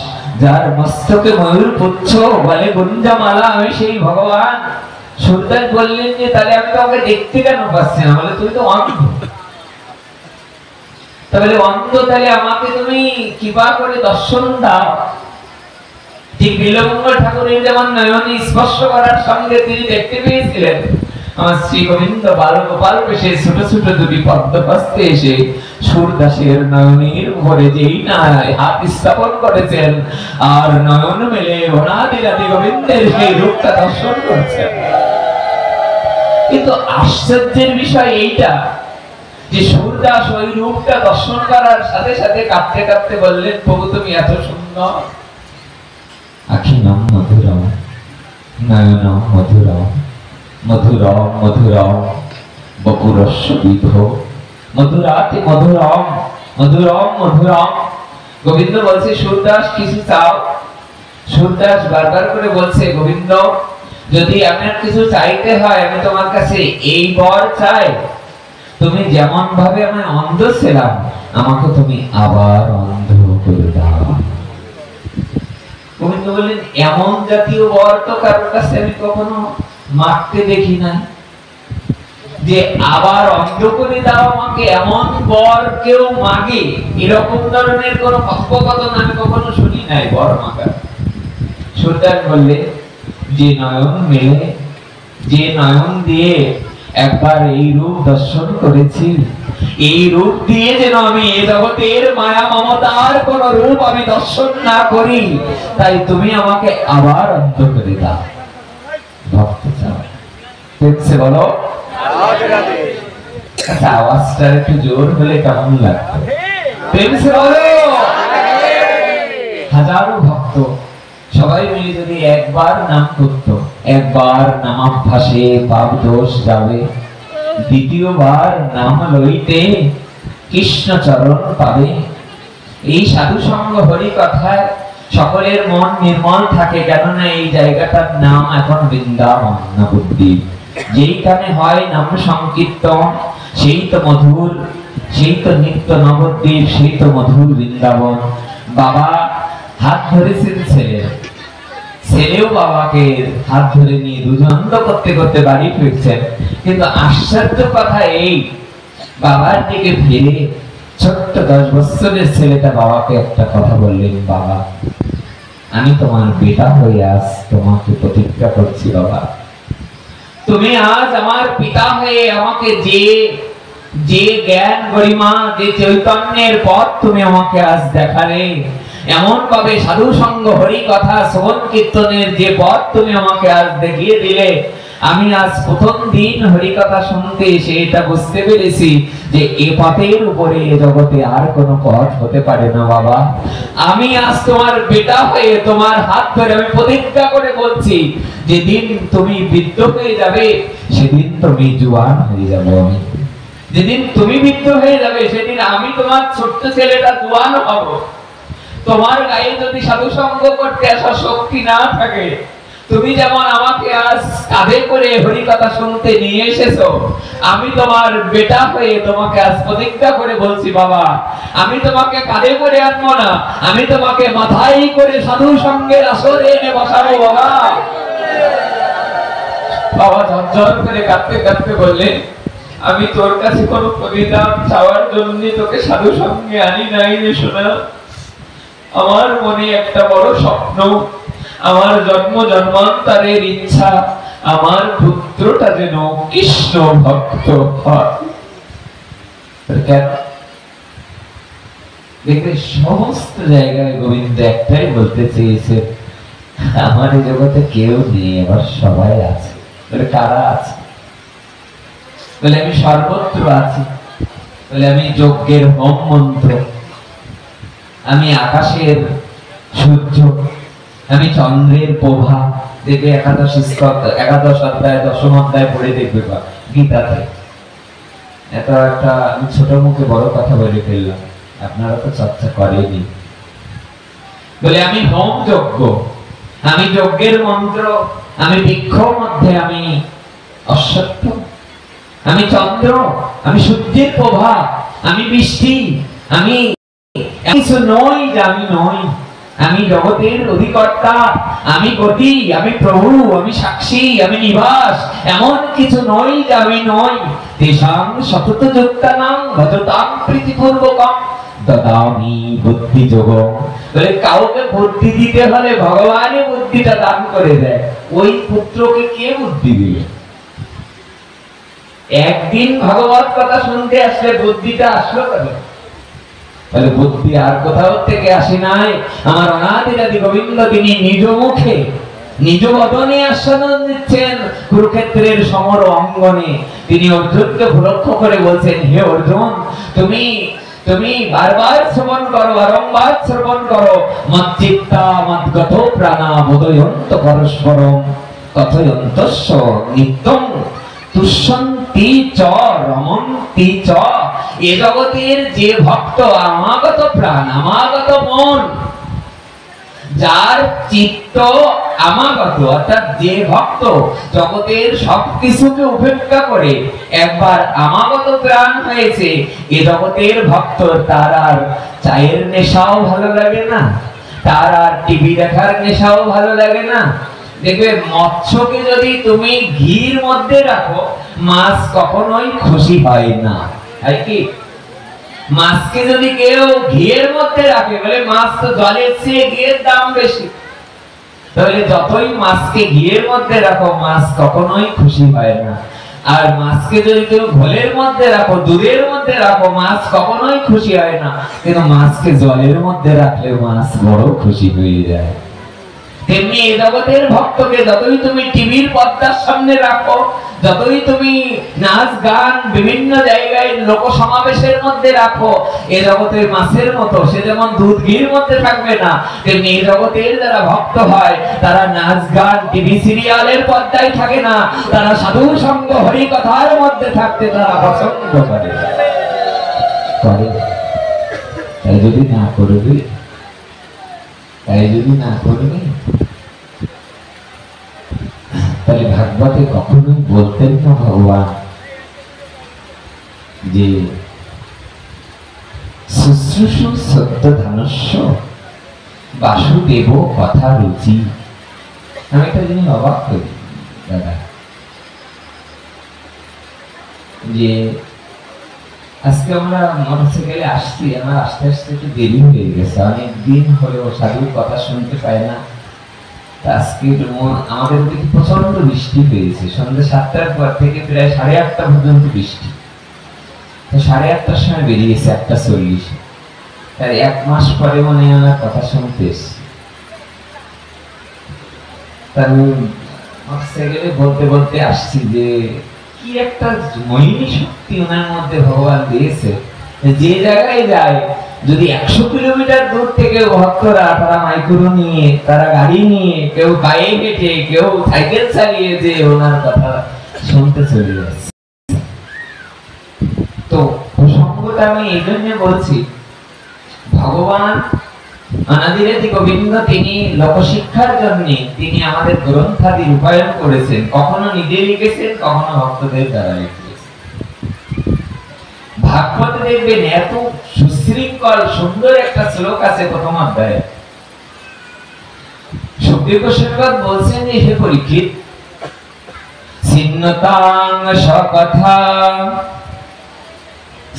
যার মস্তকে ময়ূর পুচ্ছ বলে গুঞ্জমালা, আমি সেই ভগবান। সুরদাস বললেন যে তাহলে আমি তোমাকে দেখতে কেন পাচ্ছি না? বলে, তুমি তো অন্ধ। তাহলে অন্ধ, তাহলে আমাকে তুমি কৃপা করে দর্শন দাও। ঠিক নীলমঙ্গল ঠাকুরের যেমন নয়নে স্পর্শ করার সঙ্গে তিনি দেখতে পেয়েছিলেন, আমার শ্রী গোবিন্দ বালগোপাল বেশে ছোট ছোট দুটি পদ্ম হস্তে এসে সুরদাসের নয়নের উপরে যেই না হাত স্থাপন করেছেন, আর নয়ন মেলে অনাদিরাদি গোবিন্দের সেই রূপটা দর্শন করছেন। কিন্তু আশ্চর্যের বিষয় এইটা যে সুরদাস ওই রূপটা দর্শন করার সাথে সাথে কাঁদতে কাঁদতে বললেন, প্রভু তুমি এত সুন্দর, আখিনাম মধুরম নয়নম মধুরম মধুরম মধুরম বপুরস্য বিধো মধুরাতি মধুরম মধুরম মধুরম। গোবিন্দ বলছে সুরদাস কিছু চাও? সুরদাস বারবার করে বলছে গোবিন্দ যদি আমার কিছু চাইতে হয় আমি তোমার কাছে এই বর চাই, তুমি যেমন ভাবে আমায় অন্ধ ছিলাম আমাকে তুমি আবার অন্ধ করে দাও। গোবিন্দ বললেন এমন জাতীয় বর তো কারোর কাছে আমি কখনো মাগতে দেখি না, যে আবার অন্ধ করে দাও আমাকে, এমন বর কেউ মাগে এরকম ধরনের কোন কথোপকথন আমি কখনো শুনি নাই বর মাগার। সুরদাস বললে যে নয়ন মেলে, যে নয়ন দিয়ে একবার এই রূপ দর্শন করেছি, এই রূপ দিয়ে যেন আমি এই জগতের মায়া মমতার কোন রূপ আমি দর্শন না করি, তাই তুমি আমাকে আবার অন্ধ করে দাও। ভক্ত চাও দেখছে বলো? আচ্ছা আওয়াজটা একটু জোর হলে কেমন লাগতো? দেখছে বলো? হাজারো ভক্ত সবাই মিলে যদি একবার নাম করত, একবার নামাভ্যাসে পাপ দোষ যাবে, দ্বিতীয়বার নাম লইতে কৃষ্ণ চরণ পাবে। এই সাধু সঙ্গ হরি কথায় সকলের মন নির্মল থাকে, কেননা এই জায়গাটার নাম এখন বৃন্দাবন নবদ্বীপ। যেইখানে হয় নাম সংকীর্তন সেই তো মধুর, সেই তো নিত্য নবদ্বীপ, সেই তো মধুর বৃন্দাবন। বাবা হাত ধরেছেন ছেলের, ছেলেও বাবাকে হাত ধরে নিয়ে দুজন করতে করতে বাড়ি ফিরছেন। কিন্তু আশ্চর্য কথা এই, বাবার দিকে ফিরে ছোট্ট 10 বছরের ছেলেটা বাবাকে একটা কথা বললেন, বাবা আমি তোমার পিতা হয়ে আজ তোমাকে প্রতিজ্ঞা করছি, বাবা তুমি আজ আমার পিতা হয়ে আমাকে যে জ্ঞান গরিমা যে চৈতন্যের পথ তুমি আমাকে আজ দেখালে, এমন ভাবে সাধু সঙ্গ হরি কথা শ্রবণ কীর্তনের যে পথ তুমি আমাকে আজ দেখিয়ে দিলে, আমি আজ প্রথম দিন হরি কথা শুনতে এসে এটা বুঝতে পেরেছি যে এ পথের উপরে জগতে আর কোনো পথ হতে পারে না। বাবা আমি আজ তোমার বেটা হয়ে তোমার হাত ধরে আমি প্রতিজ্ঞা করে বলছি, যেদিন তুমি বৃদ্ধ হয়ে যাবে সেদিন তুমি জুয়ান হয়ে যাবো আমি, যেদিন তুমি বৃদ্ধ হয়ে যাবে সেদিন আমি তোমার ছোট্ট ছেলেটা জুয়ান হব। তোমার গায়ে যদি সাধু সঙ্গ করতে আসা শক্তি না থাকে, তুমি যেমন আমাকে আজ কাঁধে করে হরি কথা শুনতে নিয়ে এসেছো, আমি তোমার বেটা হয়ে তোমাকে আজ প্রতিজ্ঞা করে বলছি, বাবা আমি তোমাকে কাঁধে করে আনবো না, আমি তোমাকে মাথায় করে সাধু সঙ্গের আসরে এনে বসাবো। বাবা বাবা ঝরঝর করে কাঁদতে কাঁদতে বললে, আমি তোর কাছে কোনো প্রতিদান চাওয়ার জন্য তোকে সাধু সঙ্গে আনি নাই রে সোনা। আমার মনে একটা বড় স্বপ্ন, আমার জন্ম জন্মান্তরের ইচ্ছা আমার পুত্রটা যেন কৃষ্ণ ভক্ত হয়। দেখবে সমস্ত জায়গায় গোবিন্দ একটাই বলতে চেয়েছে, আমার এই জগতে কেউ নেই, আমার সবাই আছে। বলে কারা আছে? বলে আমি সর্বত্র আছি। বলে আমি যজ্ঞের হোম মন্ত্র, আমি আকাশের সূর্য, আমি চন্দ্রের প্রভা। দেখবে 11 অধ্যায় 10ম অধ্যায় পড়ে দেখবে গীতাতে। এত একটা আমি ছোট মুখে বড় কথা বলে ফেললাম, আপনারা তো চর্চা করেনি। বলে আমি হোম যজ্ঞ, আমি যজ্ঞের মন্ত্র, আমি বৃক্ষ মধ্যে আমি অশ্বত্থ, আমি চন্দ্র, আমি সূর্যের প্রভা, আমি বৃষ্টি, আমি কিছু নই যে আমি নই, আমি জগতের অধিকর্তা, আমি গতি, আমি প্রভু, আমি সাক্ষী, আমি নিবাস, এমন কিছু নই যে আমি নই। তেষাং সতত যুক্তানাং ভজতাং প্রীতিপূর্বকং দদামি বুদ্ধি যোগং। বলে কাউকে বুদ্ধি দিতে হলে ভগবানই বুদ্ধিটা দান করে দেয়। ওই পুত্রকে কে বুদ্ধি দিবে? একদিন ভাগবত কথা শুনতে আসলে বুদ্ধিটা আসলো কেন? তাহলে বুদ্ধি আর কোথাও থেকে আসে নাই, আমার অনাদিরাদি গোবিন্দ তিনি নিজ মুখে নিজ বদনে আস্বাদন দিচ্ছেন কুরুক্ষেত্রের সমর অঙ্গনে। তিনি অর্জুনকে লক্ষ্য করে বলছেন, হে অর্জুন তুমি বারবার শ্রবণ করো, বারংবার শ্রবণ করো। মচ্চিত্তা মদ্গত প্রাণা বোধয়ন্ত পরস্পরম কথয়ন্তস্য নিত্যং তুষ্যন্তি চ রমন্তি চ। এ জগতের যে ভক্ত আমাগত প্রাণ আমাগত মন, যার চিত্ত আমাগত, অর্থাৎ যে ভক্ত জগতের সবকিছুকে উপেক্ষা করে একবার আমাগত প্রাণ হয়েছে, এ জগতের ভক্ত তার আর চায়ের নেশাও ভালো লাগে না, তার আর টিভি দেখার নেশাও ভালো লাগে না। দেখবে মৎস্যকে যদি তুমি ঘির মধ্যে রাখো, মাছ কখনোই খুশি হয় না, তাই কি? মাছকে যদি কেউ ঘিয়ের মধ্যে রাখে, বলে মাছ তো জলের চেয়ে ঘিয়ের দাম বেশি, তাহলে যতই মাছকে ঘিয়ের মধ্যে রাখো মাছ কখনোই খুশি হয় না। আর মাছকে যদি কেউ ঘোলের মধ্যে রাখো, দুধের মধ্যে রাখো, মাছ কখনোই খুশি হয় না। কিন্তু মাছকে জলের মধ্যে রাখলে মাছ বড় খুশি হয়ে যায়। তেমনি এই জগতের ভক্তকে যতই তুমি টিভির পর্দার সামনে রাখো, যতই তুমি নাচ গান বিভিন্ন জায়গায় লোক সমাবেশের মধ্যে রাখো, এই জগতের মাছের মতো সে যেমন দুধ ঘির মধ্যে থাকবে না, তেমনি এই জগতের যারা ভক্ত হয় তারা নাচ গান টিভি সিরিয়ালের পর্দায় থাকে না, তারা সাধু সঙ্গ হরি কথার মধ্যে থাকতে তারা পছন্দ করে। তাই যদি না করবে, তাহলে ভাগবতে কখনোই বলতেন না ভগবান যে শুশ্রূষু সত্য ধানস্য বাসুদেব কথা রুচি। আমি একটা জিনিস অবাক করি দাদা, যে আজকে আমরা মোটরসাইকেলে আসছি, আমার আস্তে আস্তে একটু দেরি হয়ে গেছে, অনেকদিন হলেও সাধুর কথা শুনতে পাই না। আজকে আমাদের দিকে প্রচন্ড বৃষ্টি হয়েছে, সন্ধ্যা 7টার পর থেকে প্রায় 8:30 পর্যন্ত বৃষ্টি। 8:30টার সময় বেরিয়েছে 1:40, তার 1 মাস পরে মনে আমার কথা শুনতে এসছি। তার মোটরসাইকেলে বলতে বলতে আসছি যে কি একটা মোহিনী শক্তি ওনার মধ্যে ভগবান দিয়েছে, যে জায়গায় যায় যদি 100 কিলোমিটার দূর থেকে ভক্তরা তারা মাইক্রো নিয়ে, তারা গাড়ি নিয়ে, কেউ পায়ে হেঁটে, কেউ সাইকেল চালিয়ে যে ওনার কথা শুনতে চলে যাচ্ছে। তো প্রসঙ্গটা আমি এই জন্য বলছি, ভগবান অনাদিরাদি গোবিন্দ তিনি লোকশিক্ষার জন্য তিনি আমাদের গ্রন্থাদি রূপায়ণ করেছেন, কখনো নিজে লিখেছেন, কখনো ভক্তদের দ্বারা লিখেছেন। ভাগবতে দেখবেন এত সুশৃঙ্খল সুন্দর একটা শ্লোক আছে প্রথম অধ্যায়ে। সুখদেব গোস্বামী বলছেন যে হে পরীক্ষিত, ছিন্নতাং সকথা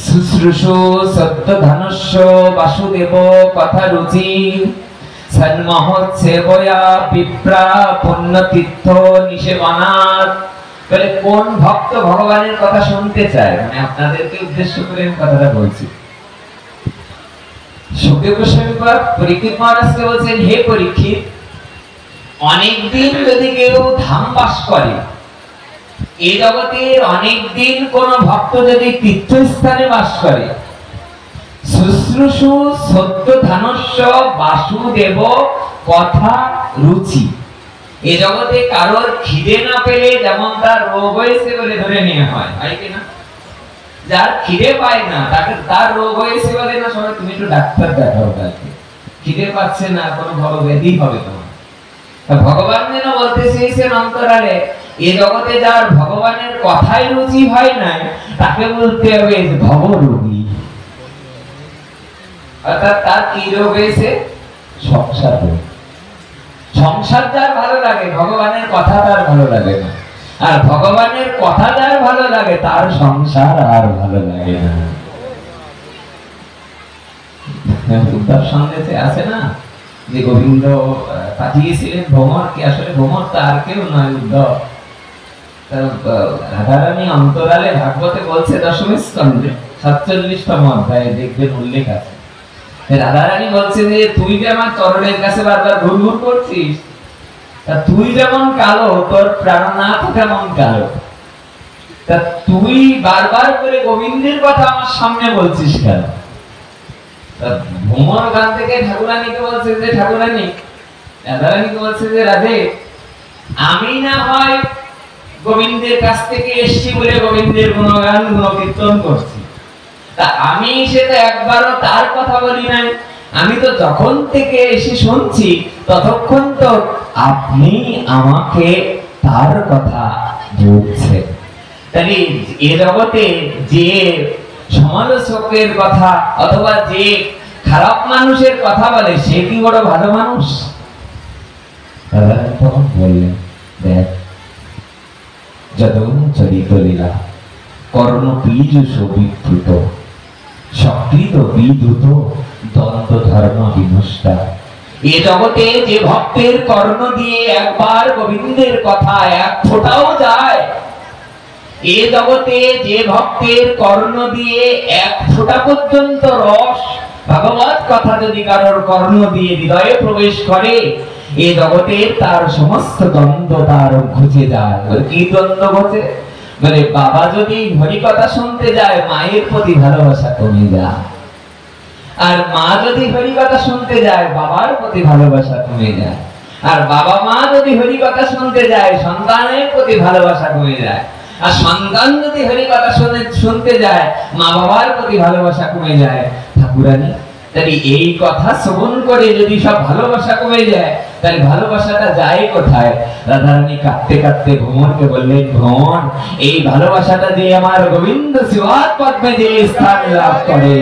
শুশ্রূষু সত্য ধানস্য বাসুদেব কথা রুচি সন্মহোৎসেবয়া বিপ্রা পুণ্যতীর্থ নিষেবনাৎ। বলে কোন ভক্ত ভগবানের কথা শুনতে চায়, মানে আপনাদেরকে উদ্দেশ্য করে আমি কথাটা বলছি। সুখদেব গোস্বামী পরীক্ষিত মহারাজকে বলছেন, হে পরীক্ষিত, অনেকদিন যদি কেউ ধাম বাস করে, এই জগতের অনেকদিন কোন ভক্ত যদি তীর্থস্থানে বাস করে, শুশ্রূষু সত্য ধানস্য বাসুদেব কথা রুচি। এ জগতে কারোর খিদে না পেলে যেমন তার রোগ হয়েছে বলে ধরে নেওয়া হয়, হয় কিনা? যার খিদে পায় না তাকে তার রোগ হয়েছে বলে না, সবাই তুমি একটু ডাক্তার দেখাও, তাকে খিদে পাচ্ছে না, কোনো বড় ব্যাধি হবে তোমার। ভগবান যেন বলতে চেয়েছেন অন্তরালে, এ জগতে যার ভগবানের কথাই রুচি হয় নাই, তাকে বলতে হবে ভবরোগী। অর্থাৎ তার কি রোগ হয়েছে? সংসার রোগ। সংসার যার ভালো লাগে, ভগবানের কথা তার ভালো লাগে না। আর ভগবানের কথা যার ভালো লাগে, তার সংসার আর ভালো লাগে না। উদ্ধব সন্দেশে আছে না যে গোবিন্দ পাঠিয়েছিলেন ভ্রমরকে, আসলে ভ্রমর তো আর কেউ নয়, উদ্ধব। রাধারানী অন্তরালে ভাগবতে বলছে 10ম স্কন্ধে 47তম অধ্যায়ে দেখবেন উল্লেখ আছে। রাধারানী বলছে যে তুই যে আমার চরণের কাছে বারবার ঘুরঘুর করছিস, তা তুই যেমন কালো, তোর প্রাণনাথ তেমন কালো, তা তুই বারবার করে গোবিন্দের কথা আমার সামনে বলছিস কেন? ভ্রমর গান থেকে ঠাকুরানীকে বলছে যে ঠাকুরানী, রাধারানীকে বলছে যে রাধে, আমি না হয় গোবিন্দের কাছ থেকে এসছি বলে গোবিন্দের গুণগান গুণকীর্তন করছি, তা আমি সেটা একবারও তার কথা বলি নাই। আমি তো যখন থেকে এসে শুনছি ততক্ষণ তো আপনি আমাকে তার কথা বলছেন। তাহলে এ জগতে যে সমালোচকের কথা অথবা যে খারাপ মানুষের কথা বলে সে কি বড় ভালো মানুষ? তখন বললেন, দেখ, যদন চরিত লীলা কর্ণ পীযুষ বিপ্লুত সক্রিত বিদ্যুত দ্বন্দ্ব ধর্ম বিনষ্টা। এ জগতে যে ভক্তের কর্ণ দিয়ে একবার গোবিন্দের কথা এক ফোঁটাও যায়, এ জগতে যে ভক্তের কর্ণ দিয়ে এক ফোঁটা পর্যন্ত রস ভগবত কথা যদি কারোর কর্ণ দিয়ে হৃদয়ে প্রবেশ করে, এ জগতের তার সমস্ত দ্বন্দ্ব তার ঘুচে যায়। কি দ্বন্দ্ব ঘটে? বলে বাবা যদি হরি কথা শুনতে যায় মায়ের প্রতি ভালোবাসা কমে যায়, আর মা যদি হরি কথা শুনতে যায় বাবার প্রতি ভালোবাসা কমে যায়, আর বাবা মা যদি হরি কথা শুনতে যায় সন্তানের প্রতি ভালোবাসা কমে যায়, আর সন্তান যদি হরি কথা শুনতে যায় মা বাবার প্রতি ভালোবাসা কমে যায়। ঠাকুরানী, তাহলে এই কথা শ্রবণ করে যদি সব ভালোবাসা কমে যায় তাহলে ভালোবাসাটা যায় কোথায়? রাধারানী কাঁদতে কাঁদতে ভ্রমরকে বললেন, ভ্রমর, এই ভালোবাসাটা যে আমার গোবিন্দ শিবাত পদ্মে যে স্থান লাভ করে,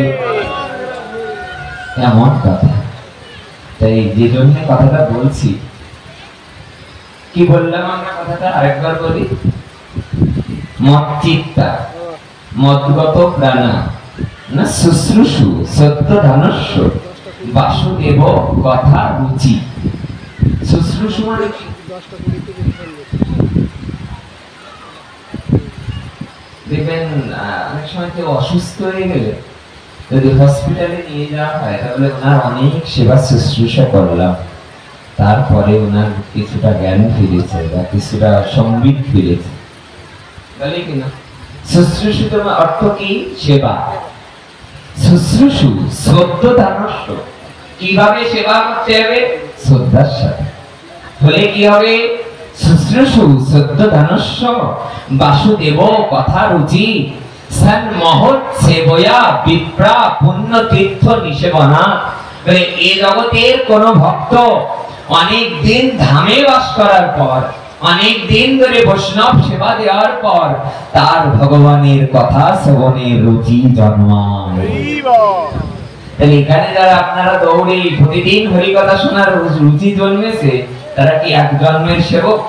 এমন কথা। তাই যে জন্য কথাটা বলছি, কি বললাম আমরা কথাটা আরেকবার বলি, মচ্চিত্তা মদ্গত প্রাণা না শুশ্রূষু সত্য ধানস্য বাসুদেব কথা রুচি। শুশ্রূষু মানে কি? দেখবেন অনেক সময় কেউ অসুস্থ হয়ে গেলে যদি হসপিটালে নিয়ে যাওয়া হয় তাহলে ওনার অনেক সেবা শুশ্রূষা করলাম, তারপরে ওনার কিছুটা জ্ঞান ফিরেছে বা কিছুটা সম্বিত ফিরেছে, বলে কিনা? শুশ্রূষু তোমার অর্থ কি? সেবা। শুশ্রূষু শ্রদ্ধ ধানস্য, কিভাবে সেবা করতে হবে? শ্রদ্ধার সাথে। বলে কি হবে? শুশ্রূষু শ্রদ্ধ ধানস্য বাসুদেব কথা রুচি সন মহৎ সেবয়া বিপ্রা পুণ্য তীর্থ নিষেবনা। এ জগতের কোন ভক্ত অনেক দিন ধামে বাস করার পর, অনেক দিন ধরে বৈষ্ণব সেবা দেওয়ার পর তার ভগবানের কথা শ্রবণের রুচি জন্মায়। তাহলে এখানে যারা আপনারা দৌড়ে প্রতিদিন হরি কথা শোনার রুচি জন্মেছে, তারা কি এক জন্মের সেবক?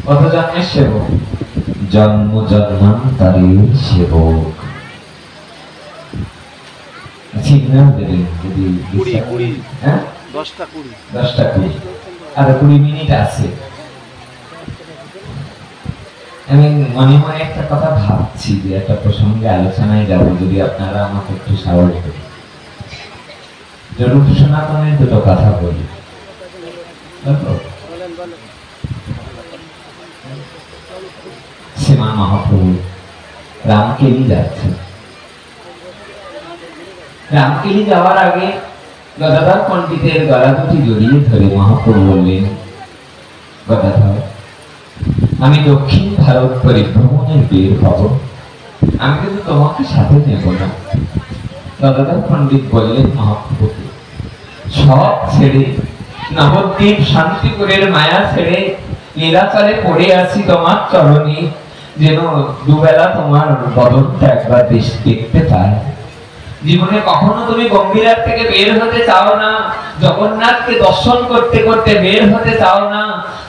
কত জন্মের সেবক? জন্ম জন্মান্তরের সেবক। সিগন্যাল দেবেন যদি 10টা 20 আর 20 মিনিট আছে। আমি মনে মনে একটা কথা ভাবছি যে একটা প্রসঙ্গে আলোচনায় যাব, যদি আপনারা আমাকে একটু সাহায্য করেন। জরুরি সনাতনের দুটো কথা বলি। শ্রীমান মহাপ্রভু রামকেলি যাচ্ছে। রামকেলি যাওয়ার আগে গদাধর পণ্ডিতের গলা দুটি জড়িয়ে ধরে মহাপ্রভু বললেন, গদাধর, আমি দক্ষিণ ভারত পরিভ্রমণের বের হব, আমি কিন্তু তোমাকে সাথে নেব না। গদাধর পণ্ডিত বললেন মহাপ্রভুকে, সব ছেড়ে নবদ্বীপ শান্তিপুরের মায়া ছেড়ে নীলাচলে পড়ে আছি তোমার চরণে, যেন দুবেলা তোমার বদনটা একবার দেখতে পাই। জীবনে কখনো তুমি গম্ভীরার থেকে বের হতে চাও না, জগন্নাথকে দর্শন করতে করতে বের হতে চাও না,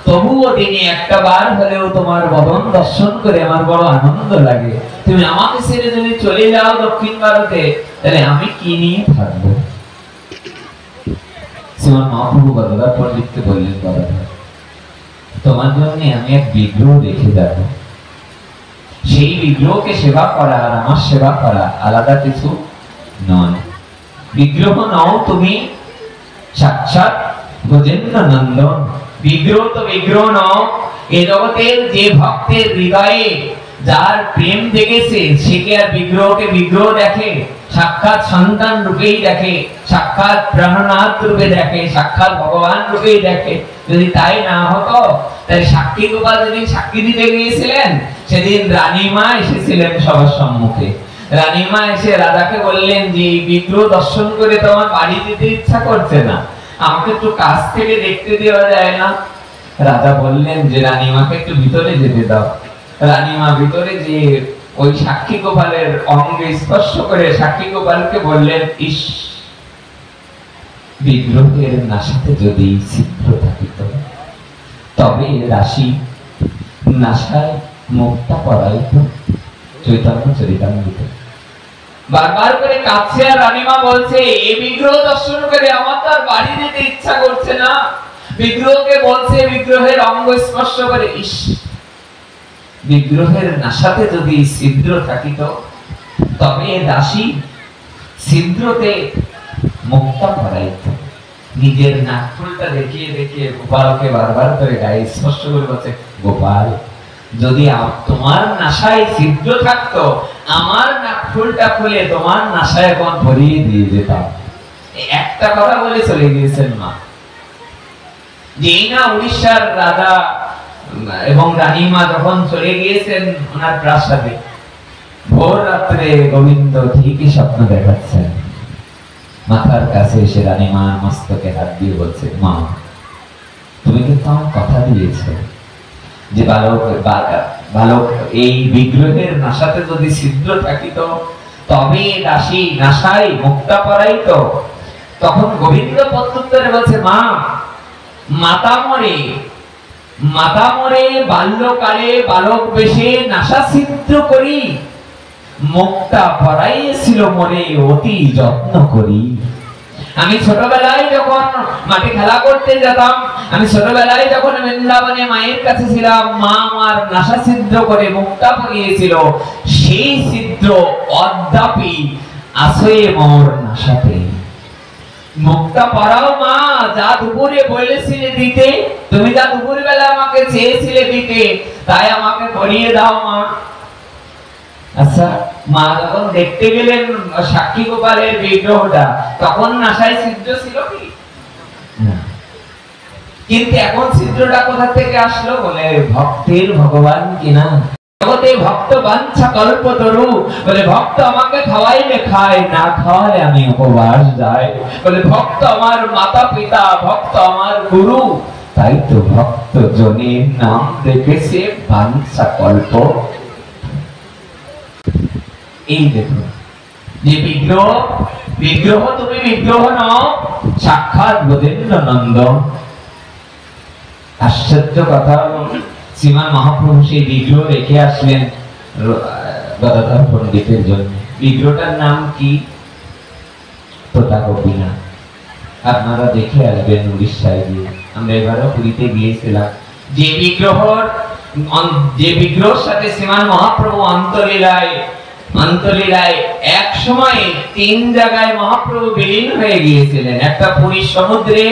তবুও দিনে একটা বার হলেও তোমার বদন দর্শন করে আমার বড় আনন্দ লাগে। তুমি আমাকে ছেড়ে যদি চলে যাও দক্ষিণ ভারতে, তাহলে আমি কি নিয়ে থাকবো? শ্রীমান মহাপ্রভু গদাধর পণ্ডিতকে বললেন, গদাধর, তোমার জন্য আমি এক বিগ্রহ রেখে যাব, সেই বিগ্রহকে সেবা করা আর আমার সেবা করা আলাদা কিছু নয়। বিগ্রহ নও তুমি, সাক্ষাৎ গজেন্দ্র নন্দন। বিগ্রহ তো বিগ্রহ নও, এ জগতের যে ভক্তের হৃদয়ে যার প্রেম জেগেছে সে কি আর বিগ্রহকে বিগ্রহ দেখে? সাক্ষাৎ সন্তান রূপেই দেখে, সাক্ষাৎ প্রাণনাথ রূপে দেখে, সাক্ষাৎ ভগবান রূপেই দেখে। যদি তাই না হতো তাই সাক্ষী গোপাল যেদিন সাক্ষী দিতে গিয়েছিলেন সেদিন রানীমা এসেছিলেন সবার সম্মুখে। রানীমা এসে রাজাকে বললেন যে বিগ্রহ দর্শন করে তোমার বাড়ি যেতে ইচ্ছা করছে না, আমাকে একটু কাছ থেকে দেখতে দেওয়া যায় না? রাজা বললেন যে রানীমাকে একটু ভিতরে যেতে দাও। রানীমা ভিতরে যে ওই সাক্ষী গোপালের অঙ্গে স্পর্শ করে সাক্ষী গোপালকে বললেন, ইস, বিগ্রহের নাসাতে যদি ছিদ্র থাকিত তবে রাশি নাসায় মুক্তা পড়াইত। চৈতন্য চরিতামৃত। বারবার করে কাছে আর রানীমা বলছে, এই বিগ্রহ দর্শন করে আমার তো আর বাড়ি যেতে ইচ্ছা করছে না। বিগ্রহকে বলছে, বিগ্রহের অঙ্গ স্পর্শ করে, ইস, বিগ্রহের নাসাতে যদি ছিদ্র থাকিত তবে দাসী ছিদ্রতে মুক্তা পড়াইত। নিজের নাকফুলটা দেখিয়ে দেখিয়ে গোপালকে বারবার করে গায়ে স্পর্শ করে বলছে, গোপাল, যদি তোমার নাসায় ছিদ্র থাকতো আমার নাকফুলটা খুলে তোমার নাসায় এখন ভরিয়ে দিয়ে যেতাম। একটা কথা বলে চলে গিয়েছেন মা। যেই না উড়িষ্যার রাজা এবং রানীমা যখন চলে গিয়েছেন ওনার প্রাসাদে, ভোর রাত্রে গোবিন্দ ঠিকই স্বপ্ন দেখাচ্ছেন। মাথার কাছে এসে রানীমা মস্তকে হাত দিয়ে বলছে, মা, তুমি কিন্তু আমার কথা দিয়েছো যে বালক এই বিগ্রহের নাসাতে যদি ছিদ্র থাকিত তবে দাসী নাসায় মুক্তা পড়াইত। তখন গোবিন্দ প্রত্যুত্তরে বলছে, মা, মাতা মরে বাল্যকালে বালক বেশে নাসা ছিদ্র করি, মুক্তা পড়াইছিল মরে অতি যত্ন করি। আমি ছোটবেলায় যখন মাঠে খেলা করতে যেতাম, আমি ছোটবেলায় যখন বৃন্দাবনে মায়ের কাছে ছিলাম, মা আমার নাসা ছিদ্র করে মুক্তা পরিয়েছিল। সেই ছিদ্র অদ্যাপি আছে মোর নাসাতে। মুক্তা পরাও মা, যা দুপুরে বলেছিলে দিতে, তুমি যা দুপুর বেলা আমাকে চেয়েছিলে দিতে, তাই আমাকে পরিয়ে দাও মা। আচ্ছা, মা যখন দেখতে গেলেন সাক্ষী গোপালের বিগ্রহটা, তখন নাসায় ছিদ্র ছিল কি? কিন্তু এখন ছিদ্রটা কোথা থেকে আসলো? বলে ভক্তের ভগবান কিনা, জগতে ভক্ত বাঞ্ছা কল্পতরু। বলে ভক্ত আমাকে খাওয়াইলে খায়, না খাওয়ালে আমি উপবাস যাই। বলে ভক্ত আমার মাতা পিতা, ভক্ত আমার গুরু, তাই তো ভক্ত জনের নাম রেখেছে বাঞ্ছা কল্প। এই দেখো যে বিগ্রহ তুমি বিগ্রহ নও, সাক্ষাৎ ব্রজেন্দ্র নন্দন। আশ্চর্য কথা, শ্রীমান মহাপ্রভু সেই বিগ্রহ রেখে আসলেন গদাধর পণ্ডিতের জন্য। বিগ্রহটার নাম কি? তোতা গোপীনাথ। আপনারা দেখে আসবেন উড়িষ্যায় গিয়ে। আমরা এবারও পুরীতে গিয়েছিলাম। যে বিগ্রহের সাথে শ্রীমান মহাপ্রভু অন্তলীলায় এক সময় 3 জায়গায় মহাপ্রভু বিলীন হয়ে গিয়েছিলেন। একটা পুরীর সমুদ্রে,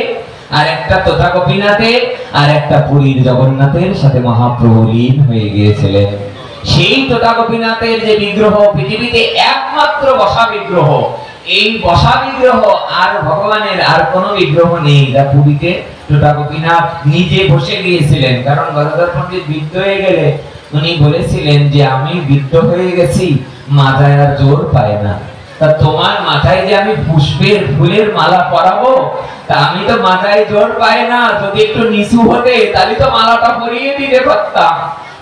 আর একটা তোতা গোপীনাথে, আর একটা পুরীর জগন্নাথের সাথে মহাপ্রভু লীন হয়ে গিয়েছিলেন। সেই তোতা গোপীনাথের যে বিগ্রহ পৃথিবীতে একমাত্র বসা বিগ্রহ, এই বসা বিগ্রহ আর ভগবানের আর কোনো বিগ্রহ নেই। যা পুরীতে তোতা গোপীনাথ নিজে বসে গিয়েছিলেন। কারণ গদাধর পণ্ডিত বৃদ্ধ হয়ে গেলে উনি বলেছিলেন যে আমি বৃদ্ধ হয়ে গেছি, মাথায় আর জোর পায় না, তা তোমার মাথায় যে আমি পুষ্পের ফুলের মালা পরাবো, তা আমি তো মাথায় জোর পাই না। যদি একটু নিচু হতে তাহলে তো মালাটা পরিয়ে দিতে পারতাম।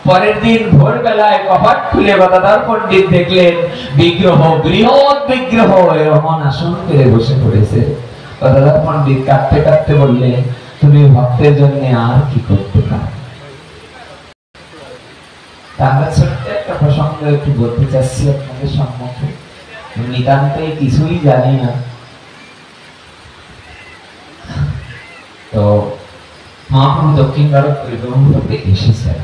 পরের দিন ভোরবেলায় কপাট খুলে গদাধর পণ্ডিত দেখলেন বিগ্রহ, বৃহৎ বিগ্রহ এমন আসন পেরে বসে পড়েছে। গদাধর পণ্ডিত কাঁদতে কাঁদতে বললেন, তুমি ভক্তের জন্য আর কি করতে পারো? আমরা ছোট্ট একটা প্রসঙ্গ একটু বলতে চাচ্ছি আপনাদের সম্মুখে। নিতান্তে কিছুই জানি না, তো মহাপ্রভু দক্ষিণ ভারত পরিভ্রমণ করতে এসেছেন।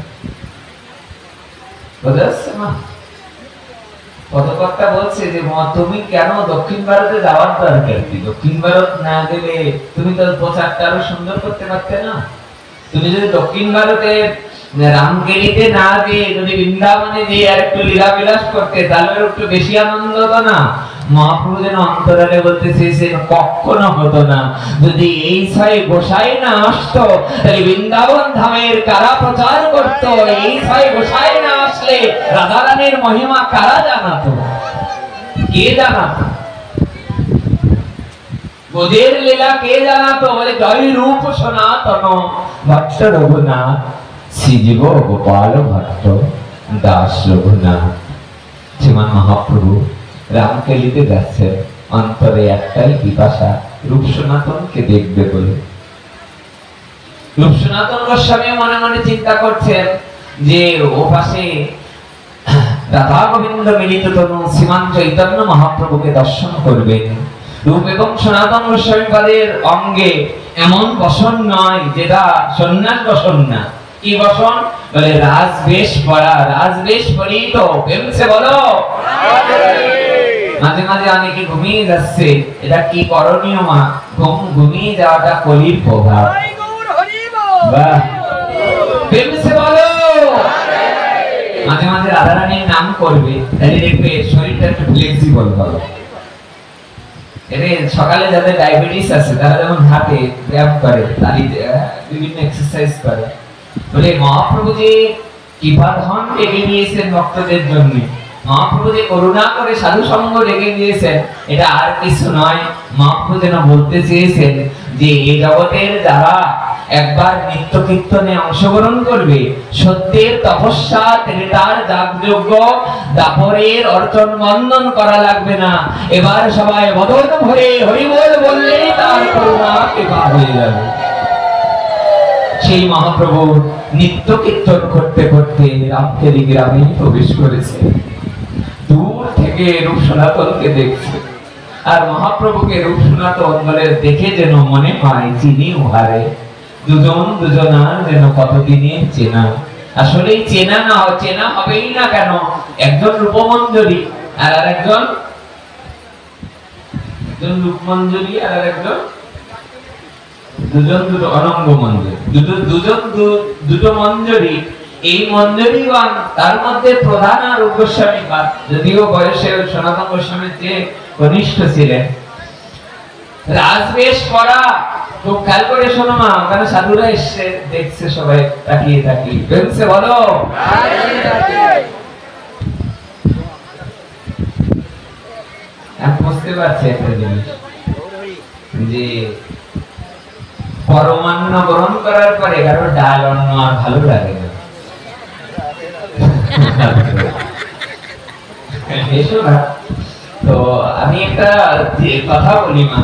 পদকর্তা বলছে যে তুমি কেন দক্ষিণ ভারতে যাওয়ার দরকার কি? দক্ষিণ ভারত না গেলে তুমি তো প্রচারটা আরো সুন্দর করতে পারতে না? তুমি যদি দক্ষিণ ভারতে রামগিরিতে না গিয়ে যদি বৃন্দাবনে গিয়ে আর একটু লীলা বিলাস করতে, তাহলে একটু বেশি আনন্দ হতো না? মহাপ্রভু যেন অন্তরালে বলতে চেয়েছেন, কখনো হতো না। যদি এই ছয় গোসাই না আসতো, তাহলে বৃন্দাবন ধামের কারা প্রচার করতো? এই ছয় গোসাই না আসলে রাধারানীর মহিমা কারা জানাতো? কে জানাতো? বোধের লীলা কে জানাতো? বলে জয় রূপ সনাতন ভট্ট রঘুনাথ, শ্রীজীব গোপাল ভট্ট দাস রঘুনাথ। শ্রীমান মহাপ্রভু রামকেলিতে যাচ্ছেন, অন্তরে একটাই পিপাসা, রূপ সনাতনকে দেখবে বলে। রূপ সনাতন গোস্বামী মনে মনে চিন্তা করছেন যে ও পাশে রাধা গোবিন্দ মিলিত তনু শ্রীমান চৈতন্য মহাপ্রভুকে দর্শন করবেন। রূপ এবং সনাতন গোস্বামী পাদের অঙ্গে এমন বসন নয় যেটা সন্ন্যাস বসন না। কি বসন? বলে রাজবেশ পরা, রাজবেশ পরিত। প্রেমসে বলো। মাঝে মাঝে অনেকে ঘুমিয়ে যাচ্ছে, এটা কি করণীয় মা? ঘুমিয়ে যাওয়াটা কলির প্রভাব। বাহ, প্রেমসে বলো। মাঝে মাঝে রাধারানীর নাম করবে, তাহলে দেখবে শরীরটা একটু ফ্লেক্সিবল হবে। সকালে যাদের ডায়াবেটিস আছে তারা যেমন হাতে ব্যায়াম করে, তালি বিভিন্ন এক্সারসাইজ করে। বলে মহাপ্রভু যে কৃপাধন ডেকে নিয়েছেন ভক্তদের জন্য, মহাপ্রভু যে করুণা করে সাধু সঙ্গ ডেকে নিয়েছেন, এটা আর কিছু নয়। মহাপ্রভু যেন বলতে চেয়েছেন যে এই জগতের যারা একবার নিত্য কীর্তনে অংশগ্রহণ করবে, সত্যের তপস্যা ত্রেতার যাগযজ্ঞ দাপরের অর্চন বন্দন করা লাগবে না। এবার সবাই বদন ভরে হরিবল বললেই তার করুণা কৃপা হয়ে যাবে। সেই মহাপ্রভু নিত্য কীর্তন করতে করতে রামকেলি গ্রামে প্রবেশ করেছে। দূর থেকে রূপ সনাতনকে দেখছে, আর মহাপ্রভুকে রূপ সনাতন বলে দেখে যেন মনে হয় চিনি উহারে। দুজন দুজনার যেন কতদিনের চেনা। আসলে চেনা না, চেনা হবেই না কেন? একজন রূপমঞ্জরি আর আরেকজন, একজন রূপমঞ্জরি আর আরেকজন দুজন দুটো অনঙ্গ মঞ্জরি, দুটো মঞ্জরি। এই মঞ্জরিগণ, তার মধ্যে প্রধান আর রূপ গোস্বামী পাদ, যদিও বয়সে সনাতন গোস্বামীর চেয়ে কনিষ্ঠ ছিলেন। রাজবেশ পরা, খুব খেয়াল করে শোনো মা, ওখানে সাধুরা এসে দেখছে, সবাই তাকিয়ে তাকিয়ে। বেরোচ্ছে বলো। আমি বুঝতে পারছি একটা জিনিস, যে পরমান্ন গ্রহণ করার পরে কারো ডাল অন্ন আর ভালো লাগে না। তো আমি একটা কথা বলি মা,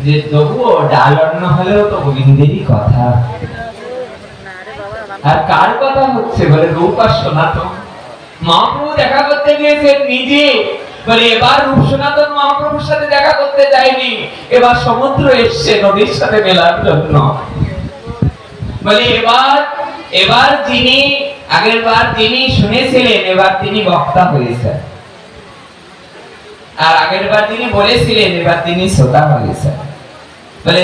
যে তবুও ডাল অন্ন হলেও তো গোবিন্দেরই কথা। আর কার কথা হচ্ছে? বলে রূপ আর সনাতন। মহাপ্রভু দেখা করতে গিয়েছেন নিজে, বলে এবার রূপ সনাতন মহাপ্রভুর সাথে দেখা করতে যায়নি, এবার সমুদ্র এসছে নদীর সাথে মেলার জন্য। বলে এবার যিনি আগের বার যিনি শুনেছিলেন, এবার তিনি বক্তা হয়েছেন, আর আগের বার যিনি বলেছিলেন, এবার তিনি শ্রোতা হয়েছেন। বলে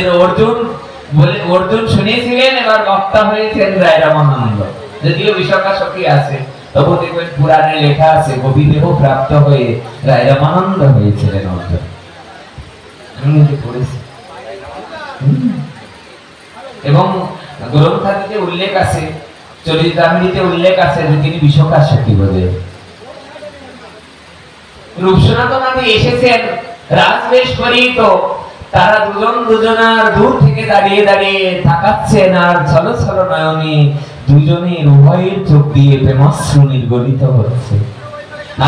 অর্জুন শুনেছিলেন, এবার বক্তা হয়েছেন রায় রামানন্দ। যদিও বিশাখা সখী আছে, তবু দেখবেন পুরাণে লেখা আছে কবিদেহ প্রাপ্ত হয়ে রায় রামানন্দ হয়েছিলেন অর্জুন। আমি নিজে পড়েছি, এবং গ্রন্থাদিতে উল্লেখ আছে, চরিতামৃতে উল্লেখ আছে যে তিনি বিশাখা সখী বলে। রূপ সনাতন এসেছেন রাজবেশ পরিহিত, তারা দুজন দুজনার দূর থেকে দাঁড়িয়ে দাঁড়িয়ে তাকাচ্ছেন, আর ছল ছল নয়নে দুজনের উভয়ের চোখ দিয়ে প্রেমাশ্রু নির্গলিত হচ্ছে।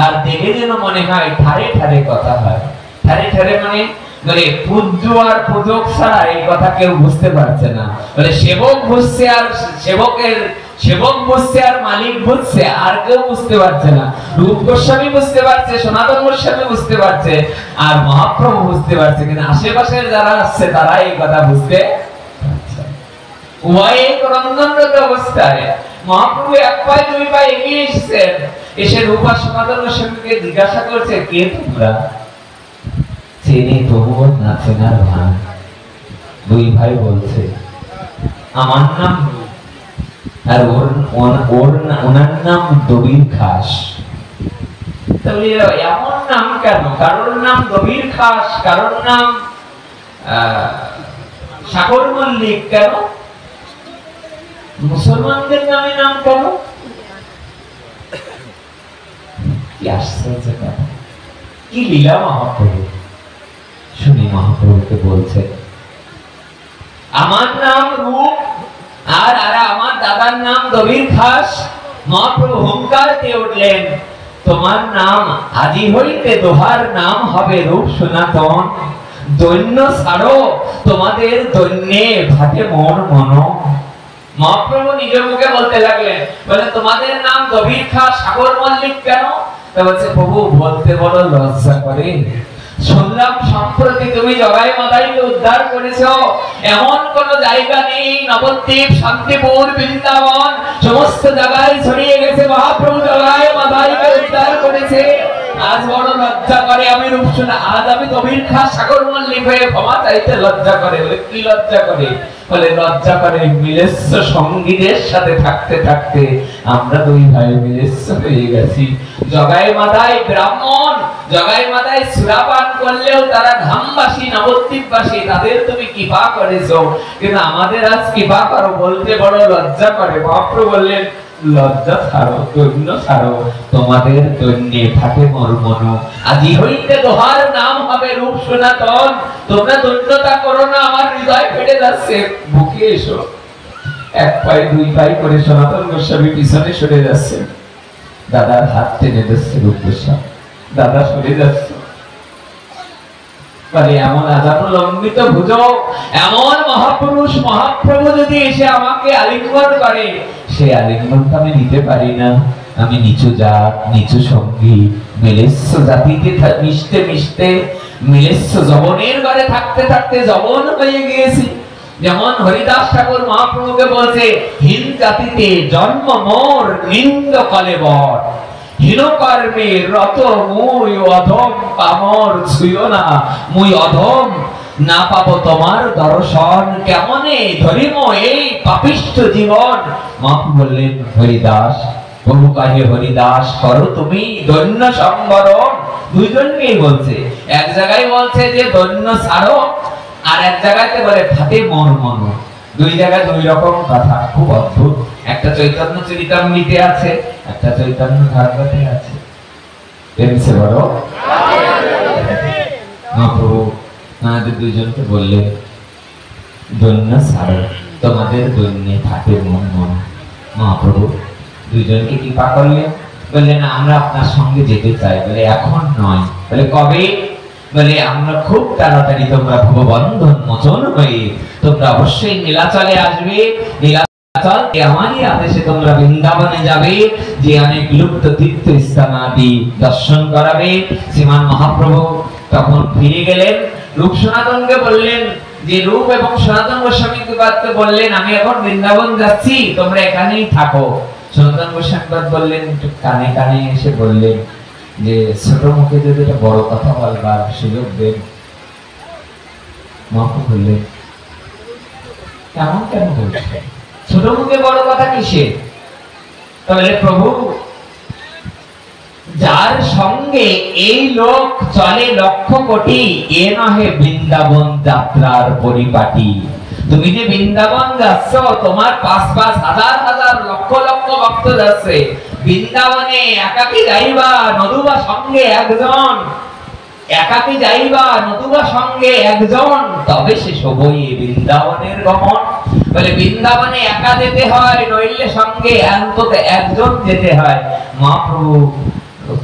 আর দেখে যেন মনে হয় ঠারে ঠারে কথা হয়। ঠারে ঠারে মানে পূজ্য আর পূজক ছাড়া এই কথা কেউ বুঝতে পারছে না। বলে সেবক বুঝছে, আর সেবক বুঝছে, আর মালিক বুঝছে, আর কেউ বুঝতে পারছে না। রূপ গোস্বামী বুঝতে পারছে, সনাতন গোস্বামী বুঝতে পারছে, আর মহাপ্রভু বুঝতে পারছে, কিন্তু আশেপাশের যারা আসছে তারা এই কথা বুঝতে পারছে। উভয়ে ক্রন্দনরত অবস্থায় মহাপ্রভু এক পায়ে দুই পায়ে এগিয়ে এসেছেন, এসে রূপ আর সনাতন গোস্বামীকে জিজ্ঞাসা করছে, কে তোমরা? চেনে তবুও না চেনার ভান। দুই ভাই বলছে, আমার নাম, আর ওনার নাম দবির খাস। তাহলে এমন নাম কেন? কারোর নাম দবির খাস, কারোর নাম সাগর মল্লিক, কেন? মুসলমানদের নামে নাম কেন? কি আশ্চর্য কথা! কি লীলা মহাপ্রভু। শুনি মহাপ্রভুকে বলছে, আমার নাম রূপ আর আমার দাদার নাম দবির খাস। মহাপ্রভু হুঙ্কার দিয়ে উঠলেন, তোমার নাম আজি হইতে দোহার নাম হবে রূপ সনাতন। দৈন্য ছাড়ো, তোমাদের দৈন্যে ভাতে মন মন। মহাপ্রভু নিজের মুখে বলতে লাগলেন, বলে তোমাদের নাম দবির খাস সাগর মল্লিক কেন? তা বলছে, প্রভু বলতে বড় লজ্জা করে। শুনলাম সম্প্রতি তুমি জগাই মাদাইকে উদ্ধার করেছো। এমন কোন জায়গা নেই, নবদ্বীপ, শান্তিপুর, বৃন্দাবন সমস্ত জায়গায় ছড়িয়ে গেছে মহাপ্রভু জগাই মাদাইকে উদ্ধার করেছে। আজ বড় লজ্জা করে, আমি রূপ শোনা, আজ আমি দবির খাস সাগর মল্লিক হয়ে ক্ষমা চাইতে লজ্জা করে। বলে কি লজ্জা করে? বলে লজ্জা করে মিলেচ্ছ সঙ্গীদের সাথে থাকতে থাকতে আমরা দুই ভাই মিলেচ্ছ হয়ে গেছি। জগাই মাদাই ব্রাহ্মণ, জগাই মাদাই সুরাপান করলেও তারা ধামবাসী, নবদ্বীপবাসী, তাদের তুমি কৃপা করেছো, কিন্তু আমাদের আজ কৃপা করো বলতে বড় লজ্জা করে। মহাপ্রভু বললেন, লজ্জা ছাড়ো, দৈন্য ছাড়ো, তোমাদের দৈন্যে থাকে মোর মন। আজি হইতে দোহার নাম হবে রূপ সনাতন। তোমরা দৈন্যতা করো না, আমার হৃদয় ফেটে যাচ্ছে। বুকে এসো। এক পায়ে দুই পায়ে করে সনাতন গোস্বামী পিছনে সরে যাচ্ছে। দাদার হাত টেনে দিচ্ছে রূপ গোস্বামী, দাদা সরে যাচ্ছে। মানে এমন আজানুলম্বিত ভুজ, এমন মহাপুরুষ মহাপ্রভু যদি এসে আমাকে আলিঙ্গন করে, সে আলিঙ্গনটা আমি নিতে পারি না। আমি নিচু জাত, নিচু সঙ্গী, মিলেচ্ছ জাতিতে মিশতে মিশতে, মিলেচ্ছ যবনের ঘরে থাকতে থাকতে যবন হয়ে গিয়েছি। যেমন হরিদাস ঠাকুর মহাপ্রভুকে বলছে, হীন জাতিতে জন্ম মোর, নিন্দ কলেবর। হীন কর্মে রত মুই অধম, পামর ছুঁয়ো না মুই অধম। না পাবো তোমার দর্শন, কেমনে ধরিব এই পাপিষ্ঠ জীবন। মহাপ্রভু বললেন, হরিদাস, প্রভু কাহে হরিদাস করো তুমি দৈন্য সংবরণ। দুইজনকেই বলছে। এক জায়গায় বলছে যে দৈন্য ছাড়ো, আর এক জায়গাতে বলে ভাতে মন মন। দুই জায়গায় দুই রকম কথা, খুব অদ্ভুত। একটা চৈতন্য চরিতামৃতে আছে, একটা চৈতন্য ভাগবতে আছে। এমসে বড় মহাপ্রভু আমাদের দুইজনকে বললেন, দৈন্য ছাড়ো, তোমাদের দৈন্যে থাকে মন মন। মহাপ্রভু দুইজনকে কৃপা করলেন, বললেন আমরা আপনার সঙ্গে যেতে চাই। বলে এখন নয়। বলে কবে? বলে আমরা খুব তাড়াতাড়ি, তোমরা ভববন্ধন মোচন হয়ে তোমরা অবশ্যই নীলাচলে আসবে। নীলাচল আমারই আদেশে তোমরা বৃন্দাবনে যাবে, যে অনেক লুপ্ত তীর্থ স্থান আদি দর্শন করাবে। শ্রীমান মহাপ্রভু তখন ফিরে গেলেন। রূপ সনাতনকে বললেন যে, রূপ এবং সনাতন গোস্বামীকে বললেন, আমি এখন বৃন্দাবন যাচ্ছি, তোমরা এখানেই থাকো। সনাতন গোস্বামী বললেন, একটু কানে কানে এসে বললেন যে, ছোট মুখে যদি একটা বড় কথা বলবার সুযোগ দেন। মহাপ্রভু বললেন, কেমন কেন বলছে? ছোট মুখে বড় কথা কিসে? তাহলে প্রভু, যার সঙ্গে এই লোক চলে লক্ষ কোটি, এ নহে বৃন্দাবন যাত্রার পরিপাটি। তুমি যে বৃন্দাবন যাচ্ছ, তোমার পাঁচ পাঁচ হাজার হাজার লক্ষ লক্ষ ভক্ত যাচ্ছে। বৃন্দাবনে একাকী যাইবা, নতুবা সঙ্গে একজন। একাকী যাইবা, নতুবা সঙ্গে একজন, তবে সে সবই বৃন্দাবনের গমন। বলে বৃন্দাবনে একা যেতে হয়, নইলে সঙ্গে অন্তত একজন যেতে হয়। মহাপ্রভু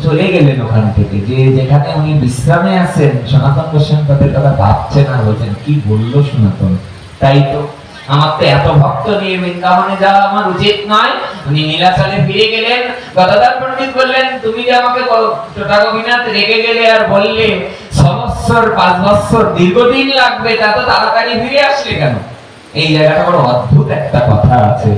চলে গেলেন ওখান থেকে, যে যেখানে উনি বিশ্রামে আছেন। সনাতন গোস্বামী তাদের কথা ভাবছেন আর বলছেন, কি বললো সনাতন, তাই তো, আমার তো এত ভক্ত নিয়ে বৃন্দাবনে যাওয়া আমার উচিত নয়। উনি নীলাচলে ফিরে গেলেন। গদাধর পণ্ডিত বললেন, তুমি যে আমাকে টোটা গোপীনাথ রেখে গেলে আর বললে 6 বছর 5 বছর দীর্ঘদিন লাগবে, তা তো তাড়াতাড়ি ফিরে আসলে কেন? এই জায়গাটা বড় অদ্ভুত একটা কথা আছে।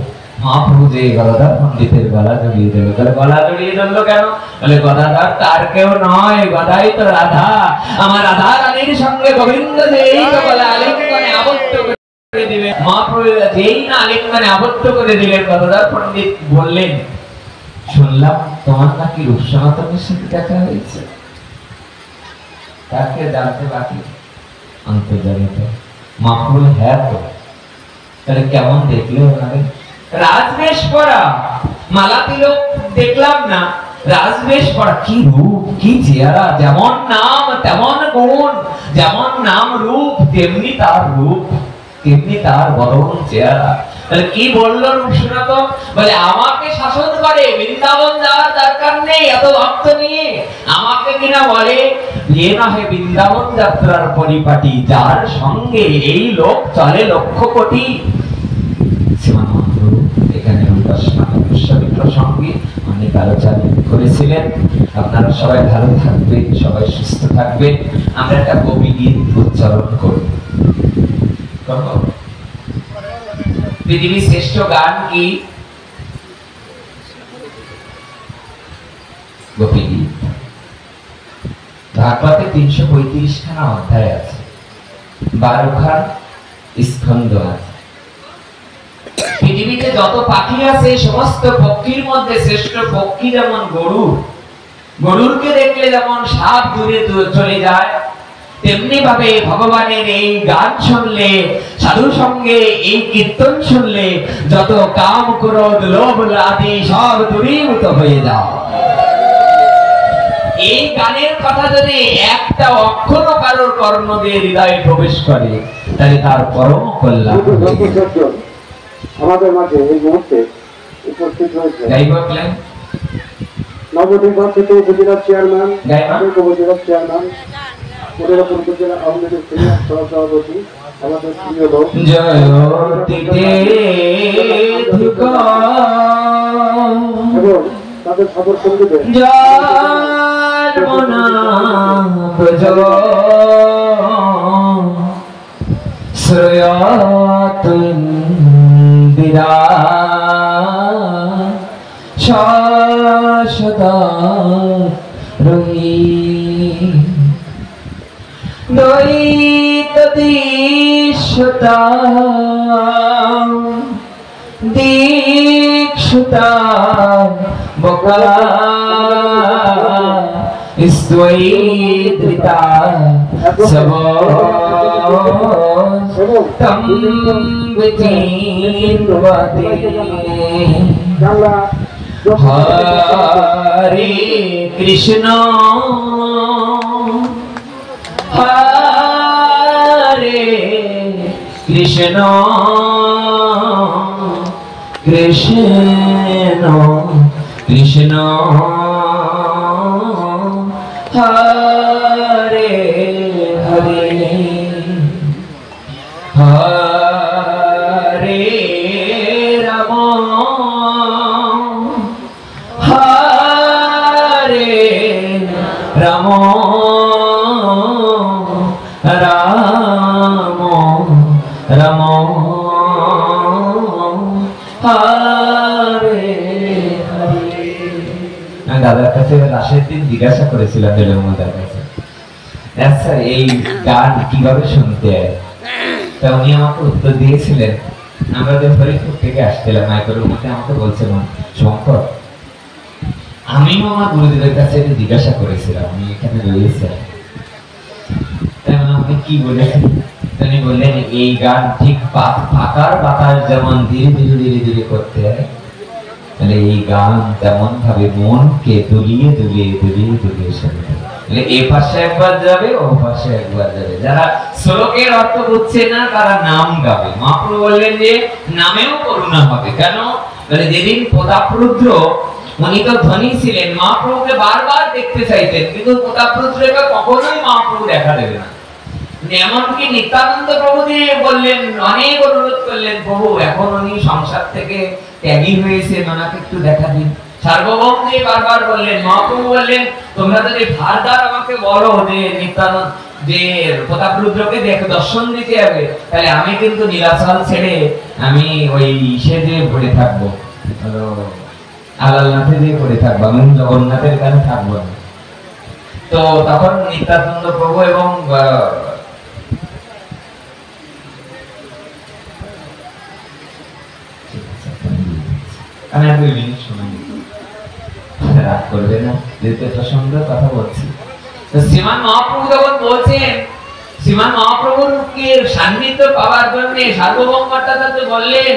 মহাপ্রভু যে গদাধর পণ্ডিতের গলা জড়িয়ে দিল। গলা জড়িয়ে ধরলো কেন? বলে গদাধর তার কেউ নয়, গদাই তো রাধা। আমার রাধা রানীর সঙ্গে গোবিন্দ যে এই তো গলা আলিঙ্গনে আবদ্ধ করে দিবে। মহাপ্রভু যেই না আলিঙ্গনে আবদ্ধ করে দিলেন, গদাধর পণ্ডিত বললেন, শুনলাম তোমার নাকি রূপ সনাতনের সাথে দেখা হয়েছে। তাকে জানতে বাকি অন্তর্জামিত। মহাপ্রভু, হ্যাঁ তো। তাহলে কেমন দেখলে ওনাকে? রাজবেশ পরা, মালা তিলক দেখলাম না, রাজবেশ পরা, কি রূপ, কি চেহারা, যেমন নাম তেমন গুণ, যেমন নাম রূপ তেমনি তার রূপ, তেমনি তার বরণ চেহারা। তাহলে কি বললো রূপসনাত? বলে আমাকে শাসন করে, বৃন্দাবন যাওয়ার দরকার নেই এত ভক্ত নিয়ে। আমাকে কিনা বলে এ নহে বৃন্দাবন যাত্রার পরিপাটি, যার সঙ্গে এই লোক চলে লক্ষ কোটি। শ্রীমান মহাপ্রভু এখানে সঙ্গে অনেক আলোচনা করেছিলেন। আপনারা সবাই ভালো থাকবেন, সবাই সুস্থ থাকবেন। আমরা একটা কবি গীত উচ্চারণ করব। পৃথিবীর শ্রেষ্ঠ গান কি? গোপী গীত। ভাগবতে 335 খানা অধ্যায় আছে, 12 খান স্কন্ধ আছে। পৃথিবীতে যত পাখি আছে সমস্ত পক্ষীর মধ্যে শ্রেষ্ঠ পক্ষী যেমন গরু। গরুরকে দেখলে যেমন সাপ দূরে চলে যায়, তেমনি ভাবে ভগবানের এই গান শুনলে, সাধু সঙ্গে এই কীর্তন শুনলে যত কাম ক্রোধ লোভ আদি সব দূরীভূত হয়ে যায়। এই গানের কথা যদি একটা অক্ষর কারোর কর্ণ দিয়ে হৃদয়ে প্রবেশ করে, তাহলে তার পরম কল্যাণ। আমাদের মাঝে এই মুহূর্তে উপস্থিত হয়েছে নবদ্বীপ থেকে উপজেলার চেয়ারম্যান, উপজেলার চেয়ারম্যান, পনেরোপুর উপজেলা আওয়ামী লীগের সিনিয়র সহসভাপতি আমাদের প্রিয় লোক এবং তাদের সদর সঙ্গীদের শাশ্বতা রহি দ্বৈত দীক্ষতা দীক্ষুতা বকা স্ত্বৈদ্রিতা সব তম বিচিন্বতে হরে কৃষ্ণ হরে কৃষ্ণ কৃষ্ণ কৃষ্ণ হরে হরে হরে রাম হরে রাম রাম রাম হরে হরে। আমি দাদার কাছে রাশের দিন জিজ্ঞাসা করেছিলাম বেলুমাদার কাছে, আচ্ছা এই গান কিভাবে শুনতে হয়? তা উনি আমাকে উত্তর দিয়েছিলেন, আমরা যে হরিপুর থেকে আসছিলাম মাইকেলের মধ্যে আমাকে বলছিলাম, শঙ্কর আমিও আমার গুরুদেবের কাছে জিজ্ঞাসা করেছিলাম, আমি এখানে রয়েছিলাম, আপনি কি বলেছেন? তিনি বললেন এই গান ঠিক ফাঁকার বাতাস যেমন ধীরে ধীরে ধীরে ধীরে করতে হয়, তাহলে এই গান তেমন ভাবে মনকে দুলিয়ে দুলিয়ে দুলিয়ে দুলিয়ে শুনতে। এ পাশে একবার যাবে, ও পাশে একবার যাবে। যারা শ্লোকের অর্থ বুঝছে না তারা নাম গাবে। মহাপ্রভু বললেন যে নামেও করুণা হবে। কেন? যেদিন প্রতাপরুদ্র, উনি তো ধনী ছিলেন, মহাপ্রভুকে বারবার দেখতে চাইতেন, কিন্তু প্রতাপরুদ্রকে কখনোই মহাপ্রভু দেখা দেবে না। এমনকি নিত্যানন্দ প্রভু বললেন, অনেক অনুরোধ করলেন, প্রভু এখন উনি সংসার থেকে ত্যাগী হয়েছে, ওনাকে একটু দেখা দিন। সার্বভৌম দিয়ে বারবার বললেন, মহাপ্রভু বললেন তোমরা যদি ফারদার আমাকে বলো যে নিত্যানন্দ যে প্রতাপরুদ্রকে দর্শন দিতে হবে, তাহলে আমি কিন্তু নীলাচল ছেড়ে আমি ওই সেজে পড়ে থাকবো, আলালনাথে দিয়ে পড়ে থাকবো, আমি জগন্নাথের কাছে থাকবো না। তো তখন নিত্যানন্দ প্রভু এবং আমি আর 2 মিনিট সময় রাগ করবে না, যেহেতু একটা সুন্দর কথা বলছি। তো শ্রীমান মহাপ্রভু যখন বলছেন, শ্রীমান মহাপ্রভুর সান্নিধ্য পাওয়ার জন্য সার্বভৌম ভট্টাচার্য বললেন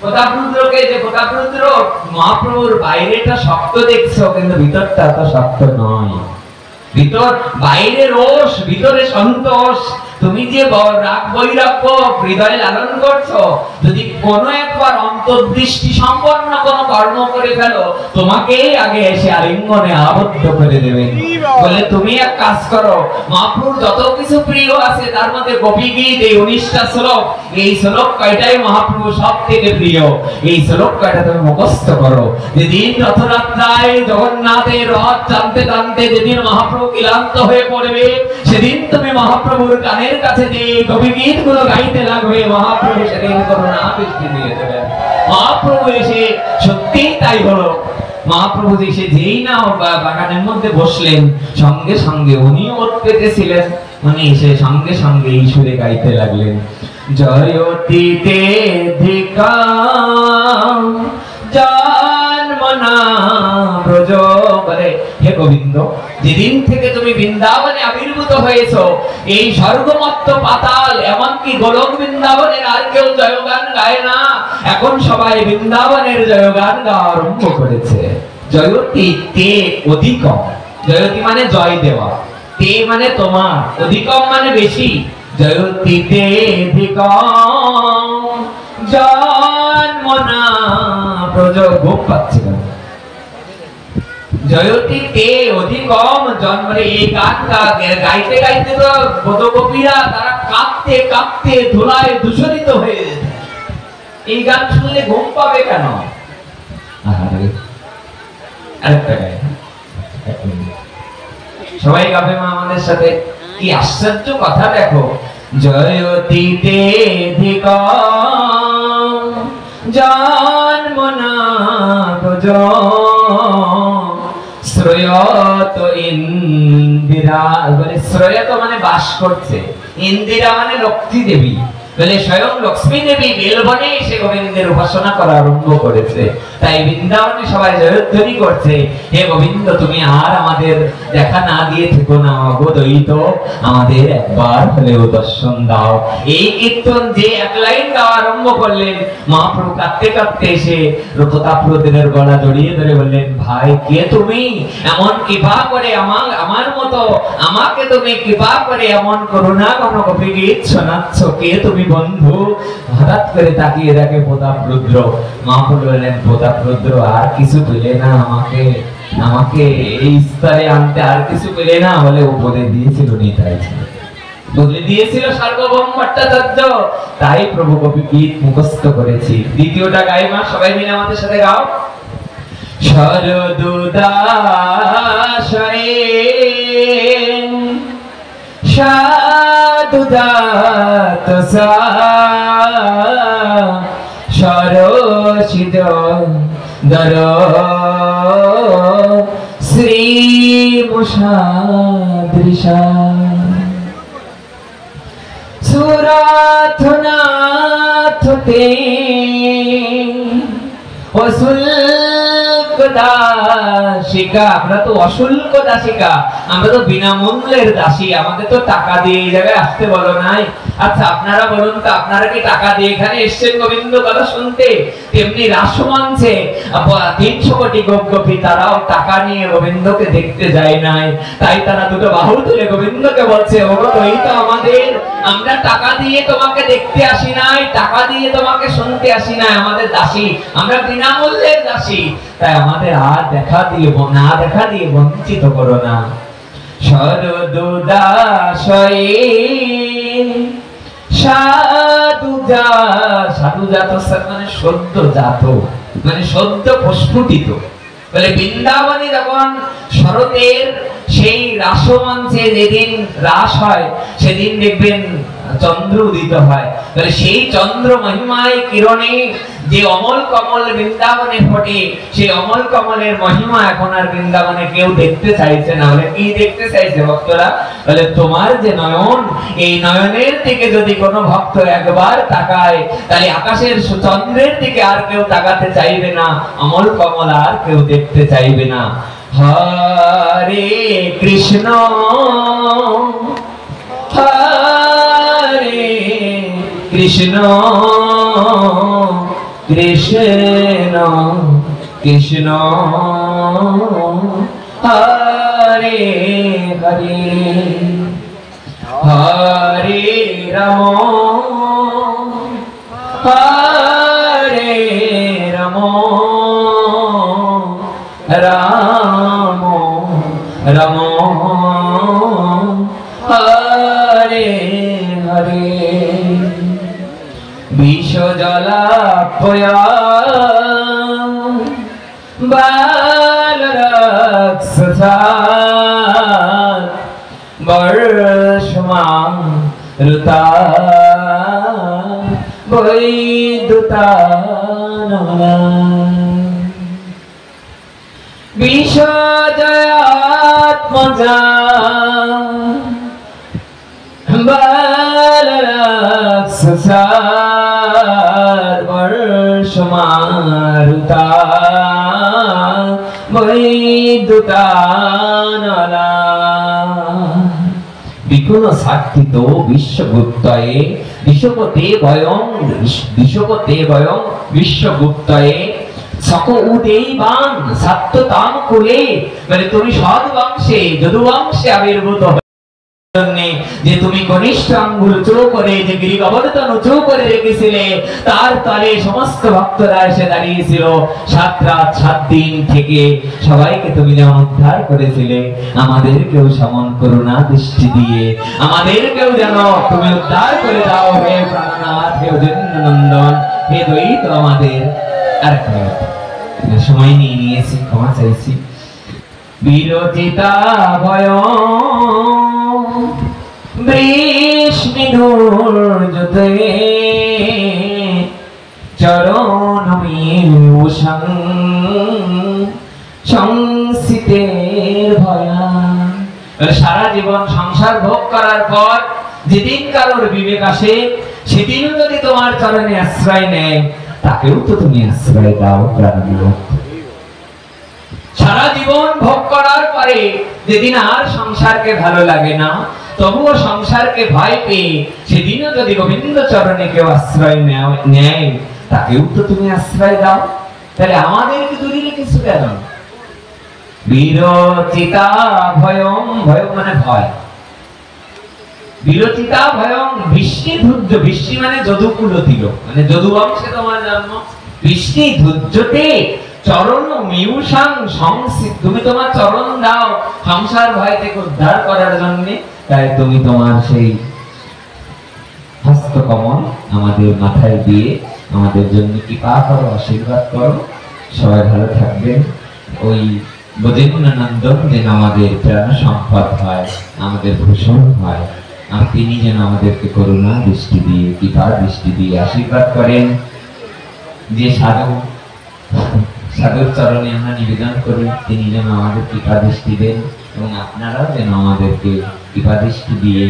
প্রতাপরুদ্রকে যে প্রতাপরুদ্র মহাপ্রভুর বাইরেটা শক্ত দেখছো, কিন্তু ভিতরটা তো শক্ত নয়। ভিতর বাইরে রোষ, ভিতরে সন্তোষ। তুমি যে রাগ বৈরাগ্য হৃদয়ে লালন করছো, যদি কোনো একবার অন্তর্দৃষ্টি সম্পন্ন কোনো কর্ম করে ফেলো, তোমাকেই আগে এসে আলিঙ্গনে আবদ্ধ করে দেবেন। বলে তুমি এক কাজ করো, মহাপ্রভুর যত কিছু প্রিয় আছে তার মধ্যে গোপী গীত এই 19টা শ্লোক, এই শ্লোক কয়টাই মহাপ্রভু সব থেকে প্রিয়। এই শ্লোক কয়টা তুমি মুখস্থ করো। যেদিন রথযাত্রায় জগন্নাথের রথ টানতে টানতে যেদিন মহাপ্রভু ক্লান্ত হয়ে পড়বে, সেদিন তুমি মহাপ্রভুর কানের কাছে যে কবি গীত গুলো গাইতে লাগবে, মহাপ্রভু সেদিন করুণা বৃষ্টি দিয়ে দেবেন। মহাপ্রভু এসে সত্যি তাই হলো। মহাপ্রভু এসে যেই না বাগানের মধ্যে বসলেন, সঙ্গে সঙ্গে উনিও ওত পেতেছিলেন, উনি এসে সঙ্গে সঙ্গে এই সুরে গাইতে লাগলেন, জয়তীতে ধিকাম জন্মনা ব্রজ। বলে হে গোবিন্দ, যেদিন থেকে তুমি বৃন্দাবনে আবির্ভূত হয়েছো, এই স্বর্গমত্ত পাতাল এমনকি গোলক বৃন্দাবনের আর কেউ জয়গান গায় না। এখন সবাই বৃন্দাবনের জয়গান গাওয়া আরম্ভ করেছে। জয়তী তে অধিকম, জয়তী মানে জয় দেওয়া, তে মানে তোমার, অধিকম মানে বেশি। জয়তী তে অধিকম জন্মনা ব্রজ। ভোগ পাচ্ছে না। জয়তী তে অধিকম জন্মরে। এই গান গাইতে গাইতে তো ব্রজগোপীরা তারা কাঁপতে কাঁপতে ধুলায় দূষণিত হয়ে যেত। এই গান শুনলে ঘুম পাবে কেন? আরেকটা গাই, সবাই গাবে মা আমাদের সাথে। কি আশ্চর্য কথা দেখো, জয়তী তে অধিকম জন্মনা ব্রজ শ্রয়ত ইন্দিরা। বলে শ্রয়ত মানে বাস করছে, ইন্দিরা মানে লক্ষ্মী দেবী। বলে স্বয়ং লক্ষ্মী দেবী বেলবনে এসে গোবিন্দের উপাসনা করা আরম্ভ করেছে। তাই বৃন্দাবনে সবাই জয়ধ্বনি করছে, হে গোবিন্দ তুমি আর আমাদের দেখা না দিয়ে থেকো না, অবদয়িত আমাদের একবার হলেও দর্শন দাও। এই কীর্তন যে এক লাইন গাওয়া আরম্ভ করলেন, মহাপ্রভু কাঁদতে কাঁদতে এসে প্রতাপরুদ্রের গলা জড়িয়ে ধরে বললেন, ভাই কে তুমি? এমন কৃপা করে আমার মতো আমাকে তুমি কৃপা করে এমন করুণা ঘন গোপী গীত শোনাচ্ছ, কে তুমি বন্ধু? হঠাৎ করে তাকিয়ে দেখে প্রতাপরুদ্র। মহাপ্রভু বললেন, প্রতাপরুদ্র আর কিছু পেলে না আমাকে এই স্তরে আনতে আর কিছু পেলে না? বলে ও বলে দিয়েছিল নিতাই ছিল, বলে দিয়েছিল সার্বভৌম ভট্টাচার্য, তাই প্রভু কবি গীত মুখস্থ করেছি। দ্বিতীয়টা গাই মা, সবাই মিলে আমাদের সাথে গাও। শরদুদাশয়ে সাধুজাত সরসিজ দর শ্রী মুষাদৃশা সুরাথনাথতে অশুল্ক দাসিকা। আমরা তো অশুল্ক দাসিকা, আমরা তো বিনামূল্যের দাসী, আমাদের তো টাকা দিয়ে এই জায়গায় আসতে বলো নাই। আচ্ছা আপনারা বলুন তো, আপনারা কি টাকা দিয়ে এখানে এসেছেন গোবিন্দ কথা শুনতে? তেমনি রাসমঞ্চে 300 কোটি গোপী তারাও টাকা নিয়ে গোবিন্দকে দেখতে যায় নাই। তাই তারা দুটো বাহু তুলে গোবিন্দকে বলছে, ওগো এই তো আমাদের, আমরা টাকা দিয়ে তোমাকে দেখতে আসি নাই, টাকা দিয়ে তোমাকে শুনতে আসি নাই, আমাদের দাসী, আমরা বিনামূল্যের দাসী, তাই আমাদের আর দেখা দিয়ে বঞ্চিত করো না। শরদুদাশয়ে সাধুজাত মানে সদ্যজাত, মানে সদ্য প্রস্ফুটিত। বলে বৃন্দাবনে যখন শরতের সেই রাসমঞ্চে যেদিন রাস হয়, সেদিন দেখবেন চন্দ্র উদিত হয়। বলে সেই চন্দ্র মহিমায় কিরণে যে অমল কমল বৃন্দাবনে ফোটে, সেই অমল কমলের মহিমা এখন আর বৃন্দাবনে কেউ দেখতে চাইছে না। বলে কি দেখতে চাইছে ভক্তরা? বলে তোমার যে নয়ন, এই নয়নের দিকে যদি কোনো ভক্ত একবার তাকায়, তাহলে আকাশের চন্দ্রের দিকে আর কেউ তাকাতে চাইবে না, অমল কমল আর কেউ দেখতে চাইবে না। হরে কৃষ্ণ হরে কৃষ্ণ কৃষ্ণ কৃষ্ণ হরে হরে হরে রাম হরে রাম রাম রাম হরে হরে বিষ জলাপয়া বালরাক্ষসা বর্ষমান ঋতা বৈদ্যুতানলা বিষজয়াত্মজা বালরাক্ষসা বর্ষমারুতা বৈদ্যুতানলা বিকুল সাক্ষিত বিশ্বগুপ্তয়ে বিশ্বপতে বয়ং বিশ্বগুপ্তয়ে সক উদেবান সত্যতাম কুলে, মানে তুমি সৎ বংশে যদু বংশে আবির্ভূত যে তুমি কনিষ্ঠ আঙ্গুল উঁচু করে যে গিরি গোবর্ধন উঁচু করে রেখেছিলে তার তলে সমস্ত ভক্তরা এসে দাঁড়িয়েছিল। 7 রাত 7 দিন থেকে সবাইকে তুমি যেমন উদ্ধার করেছিলে, আমাদেরকেও সমন করুণা দৃষ্টি দিয়ে আমাদেরকেও যেন তুমি উদ্ধার করে দাও। হে প্রাণনাথ, হে অজিন্দ্রনন্দন, হে দ্বৈত আমাদের। আর সময় নিয়ে নিয়েছি, ক্ষমা চাইছি। বিরচিতা ভয় বৃষ্ণিধূর্যতে চরণমিউষং সংসিতের ভয়া। সারা জীবন সংসার ভোগ করার পর যেদিন কারোর বিবেক আসে, সেদিনও যদি তোমার চরণে আশ্রয় নেয়, তাকেও তো তুমি আশ্রয় দাও প্রাণনাথ। সারা জীবন ভোগ করার পরে যেদিন আর সংসারকে ভালো লাগে না, তবুও সংসারকে ভয় পেয়ে সেদিনও যদি গোবিন্দ চরণে কেউ আশ্রয় নেয়, তাকেও তো তুমি আশ্রয় দাও। তাহলে আমাদেরকে দূরে রেখেছো কেন? বিরচিতা ভয়ং, ভয়ং মানে ভয়, বিরচিতা ভয়ং বৃষ্ণিধূর্য, বৃষ্ণি মানে যদুকুলতিল, মানে যদু বংশে তোমার জন্ম। বৃষ্ণিধূর্যতে চরণ মিউষাং সংসিত, তুমি তোমার চরণ দাও সংসার ভয় থেকে উদ্ধার করার জন্য। তাই তুমি তোমার সেই হস্তকমল আমাদের মাথায় দিয়ে আমাদের জন্য কৃপা করো, আশীর্বাদ করো। সবাই ভালো থাকবেন। ওই ব্রজেন্দ্রনন্দন যেন আমাদের প্রাণ সম্পদ হয়, আমাদের ভূষণ হয়, আর তিনি যেন আমাদেরকে করুণা দৃষ্টি দিয়ে, কৃপা দৃষ্টি দিয়ে আশীর্বাদ করেন। যে সাধুর চরণে আমরা নিবেদন করি, তিনি যেন আমাদের কৃপা দৃষ্টি দেন এবং আপনারাও যেন আমাদেরকে কৃপা দৃষ্টি দিয়ে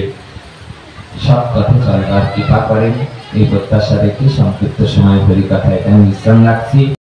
সব পথে চলবার কৃপা করেন। এই প্রত্যাশা রেখে সংক্ষিপ্ত সময় হরি কথা এখানে বিশ্রাম রাখছি।